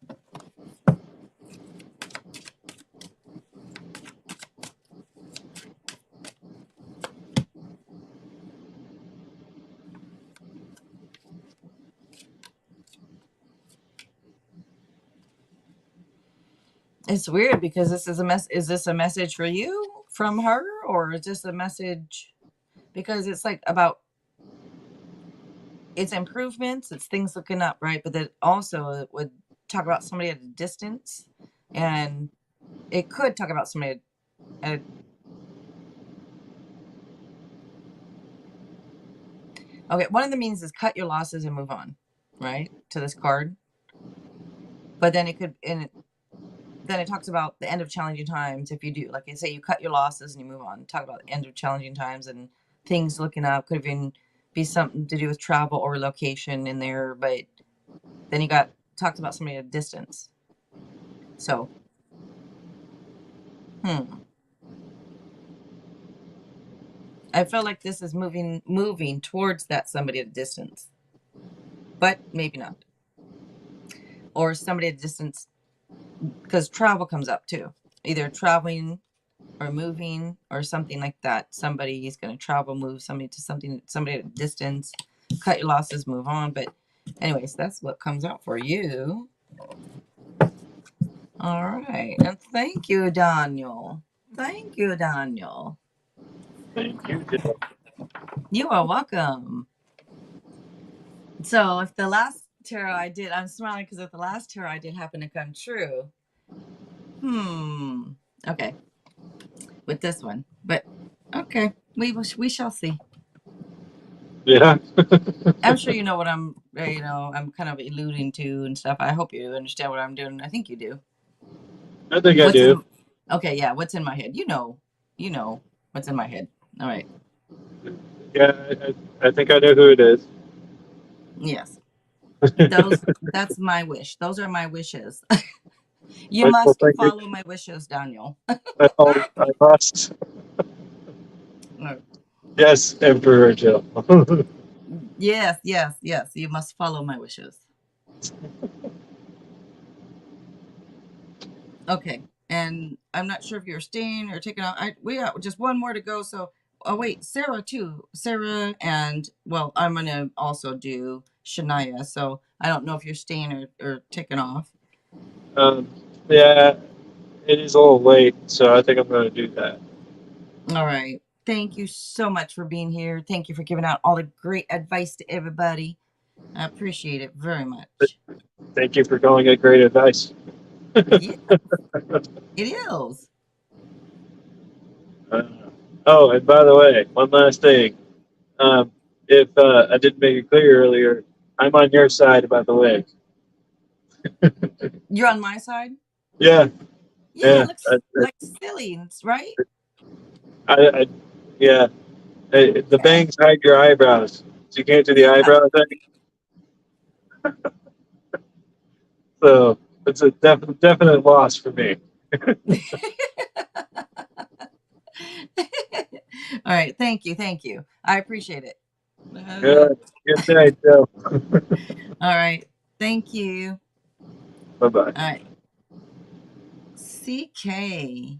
it's weird because this is is this a message for you from her, or is this a message because it's like about it's improvements, it's things looking up, right? But then also it would talk about somebody at a distance, and it could talk about somebody at okay, one of the means is cut your losses and move on, right? To this card. But then it could and then it talks about the end of challenging times. If you do, like I say, you cut your losses and you move on. Talk about the end of challenging times and things looking up. Could even be something to do with travel or location in there. But then you got talked about somebody at a distance. So, I feel like this is moving towards that somebody at a distance, but maybe not, or somebody at a distance because travel comes up too. either traveling or moving or something like that. Somebody is going to travel, move somebody to somebody at a distance, cut your losses, move on. But anyways, that's what comes out for you. All right. And thank you, Daniel. Thank you, Daniel. Thank you, Jill. You are welcome. So if the last tarot I did, I'm smiling because if the last tarot I did happen to come true, okay, with this one, but okay, we shall see. Yeah. I'm sure you know what I'm kind of alluding to and stuff. I hope you understand what I'm doing. I think you do. I think I What's do. in? Okay, yeah. What's in my head? You know what's in my head. All right. Yeah, I think I know who it is. Yes. That's my wish. Those are my wishes. You Well, must thank you. follow my wishes, Daniel. I must. No. Yes, Emperor Jill. Yes, yes, yes. You must follow my wishes. Okay. And I'm not sure if you're staying or taking out. We got just one more to go. So, oh wait, Sarah too. Sarah and well, I'm gonna also do Shania. So I don't know if you're staying or taking off. um, yeah, it is a little late, so I think I'm going to do that. All right. Thank you so much for being here. Thank you for giving out all the great advice to everybody. I appreciate it very much. Thank you for calling it great advice. Yeah, it is. Uh, oh, and by the way, one last thing. Um, if I didn't make it clear earlier, I'm on your side about the leg. You're on my side. Yeah, Yeah, it yeah, looks like silly, right? I yeah. The Yeah, bangs hide your eyebrows, so you can't do the yeah. eyebrow thing. So it's a definite loss for me. All right. Thank you. I appreciate it. Good, good day, Joe. All right. Thank you. Bye bye. All right. CK.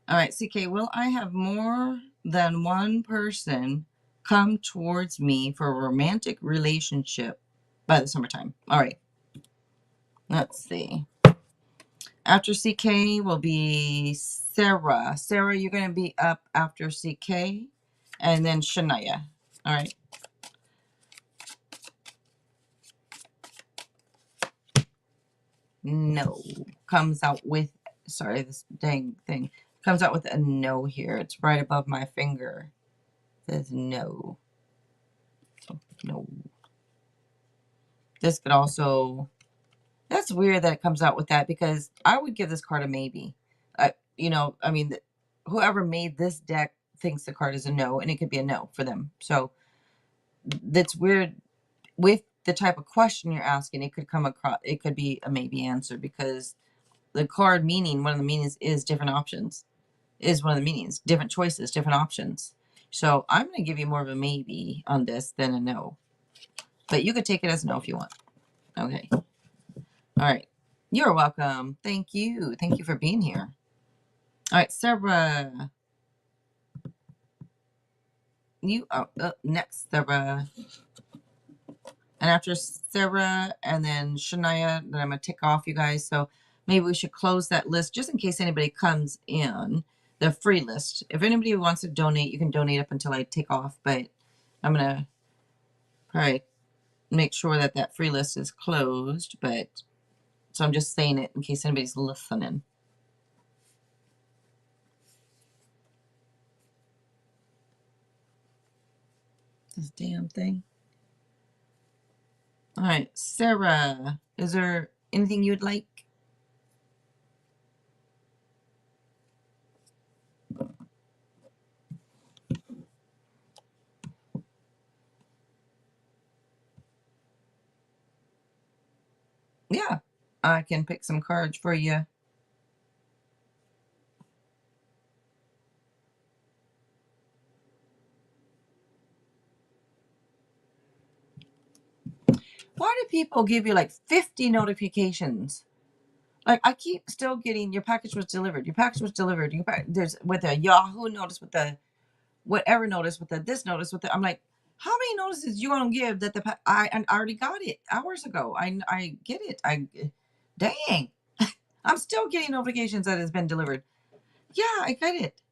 All right, CK. Will I have more than one person come towards me for a romantic relationship by the summertime? All right. Let's see. After CK will be Sarah. Sarah, you're going to be up after CK and then Shania. All right. No. Comes out with, sorry, this dang thing comes out with a no here. It's right above my finger. It says no. No. This could also, that's weird that it comes out with that because I would give this card a maybe. I mean, whoever made this deck thinks the card is a no, and it could be a no for them. So that's weird with the type of question you're asking. It could come across, it could be a maybe answer because the card meaning, one of the meanings is different options, is one of the meanings, different choices, different options. So I'm going to give you more of a maybe on this than a no, but you could take it as a no if you want. Okay. All right. You're welcome. Thank you. Thank you for being here. All right, Sarah. You are up next, Sarah. And after Sarah and then Shania, then I'm going to tick off you guys. So maybe we should close that list just in case anybody comes in. The free list. If anybody wants to donate, you can donate up until I take off. But I'm going to probably make sure that that free list is closed. But so I'm just saying it in case anybody's listening. This damn thing. All right, Sarah, is there anything you'd like? Yeah, I can pick some cards for you. Why do people give you like 50 notifications Like, I keep still getting your package was delivered. Your package was delivered. There's with a Yahoo notice, with the whatever notice, with the this notice, with the. I'm like, how many notices you gonna give that I already got it hours ago. I get it. Dang, I'm still getting notifications that it's been delivered. Yeah, I get it.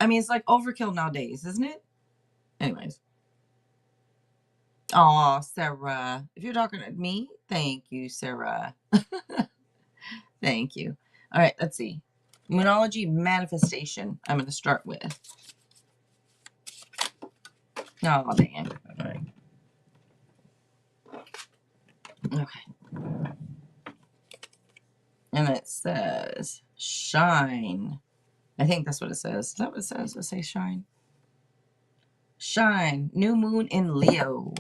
I mean, it's like overkill nowadays, isn't it? Anyways. Oh, Sarah, if you're talking to me, thank you, Sarah. Thank you. All right, let's see. Moonology manifestation. I'm going to start with. Oh, dang. All right. Okay. And it says shine. I think that's what it says. Is that what it says? Does it say shine? Shine. New moon in Leo.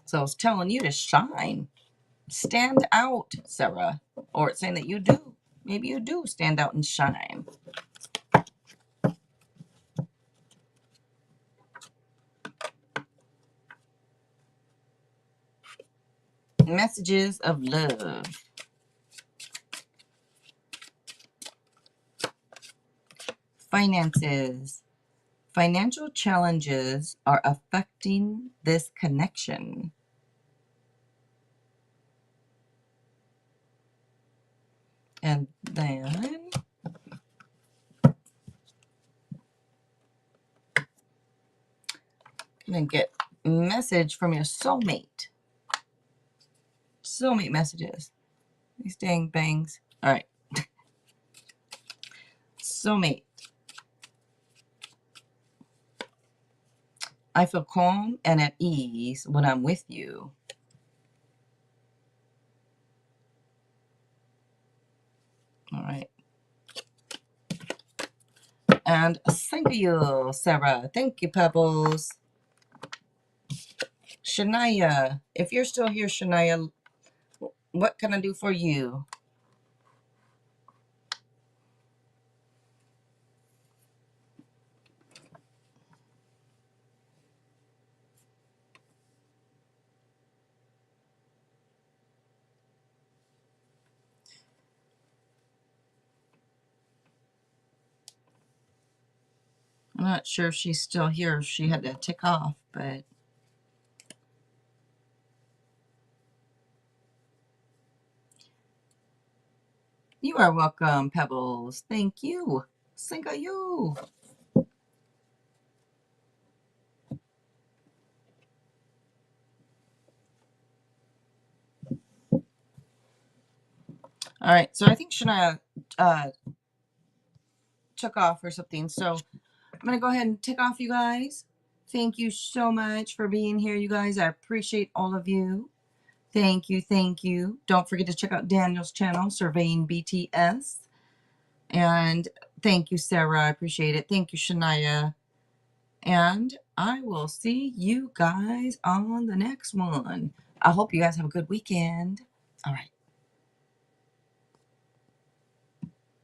So it's telling you to shine. Stand out, Sarah. Or it's saying that you do. Maybe you do stand out and shine. Messages of love. Finances. Financial challenges are affecting this connection. And then I'm going to get a message from your soulmate. Soulmate messages. These dang bangs. All right. Soulmate. I feel calm and at ease when I'm with you. All right. And thank you, Sarah. Thank you, Pebbles. Shania. If you're still here, Shania, what can I do for you? I'm not sure if she's still here, if she had to tick off, but you are welcome, Pebbles. Thank you. Thank you. All right, so I think Shania took off or something. So I'm going to go ahead and tick off, you guys. Thank you so much for being here, you guys. I appreciate all of you. Thank you. Thank you. Don't forget to check out Daniel's channel, Surveying BTS. And thank you, Sarah. I appreciate it. Thank you, Shania. And I will see you guys on the next one. I hope you guys have a good weekend. All right.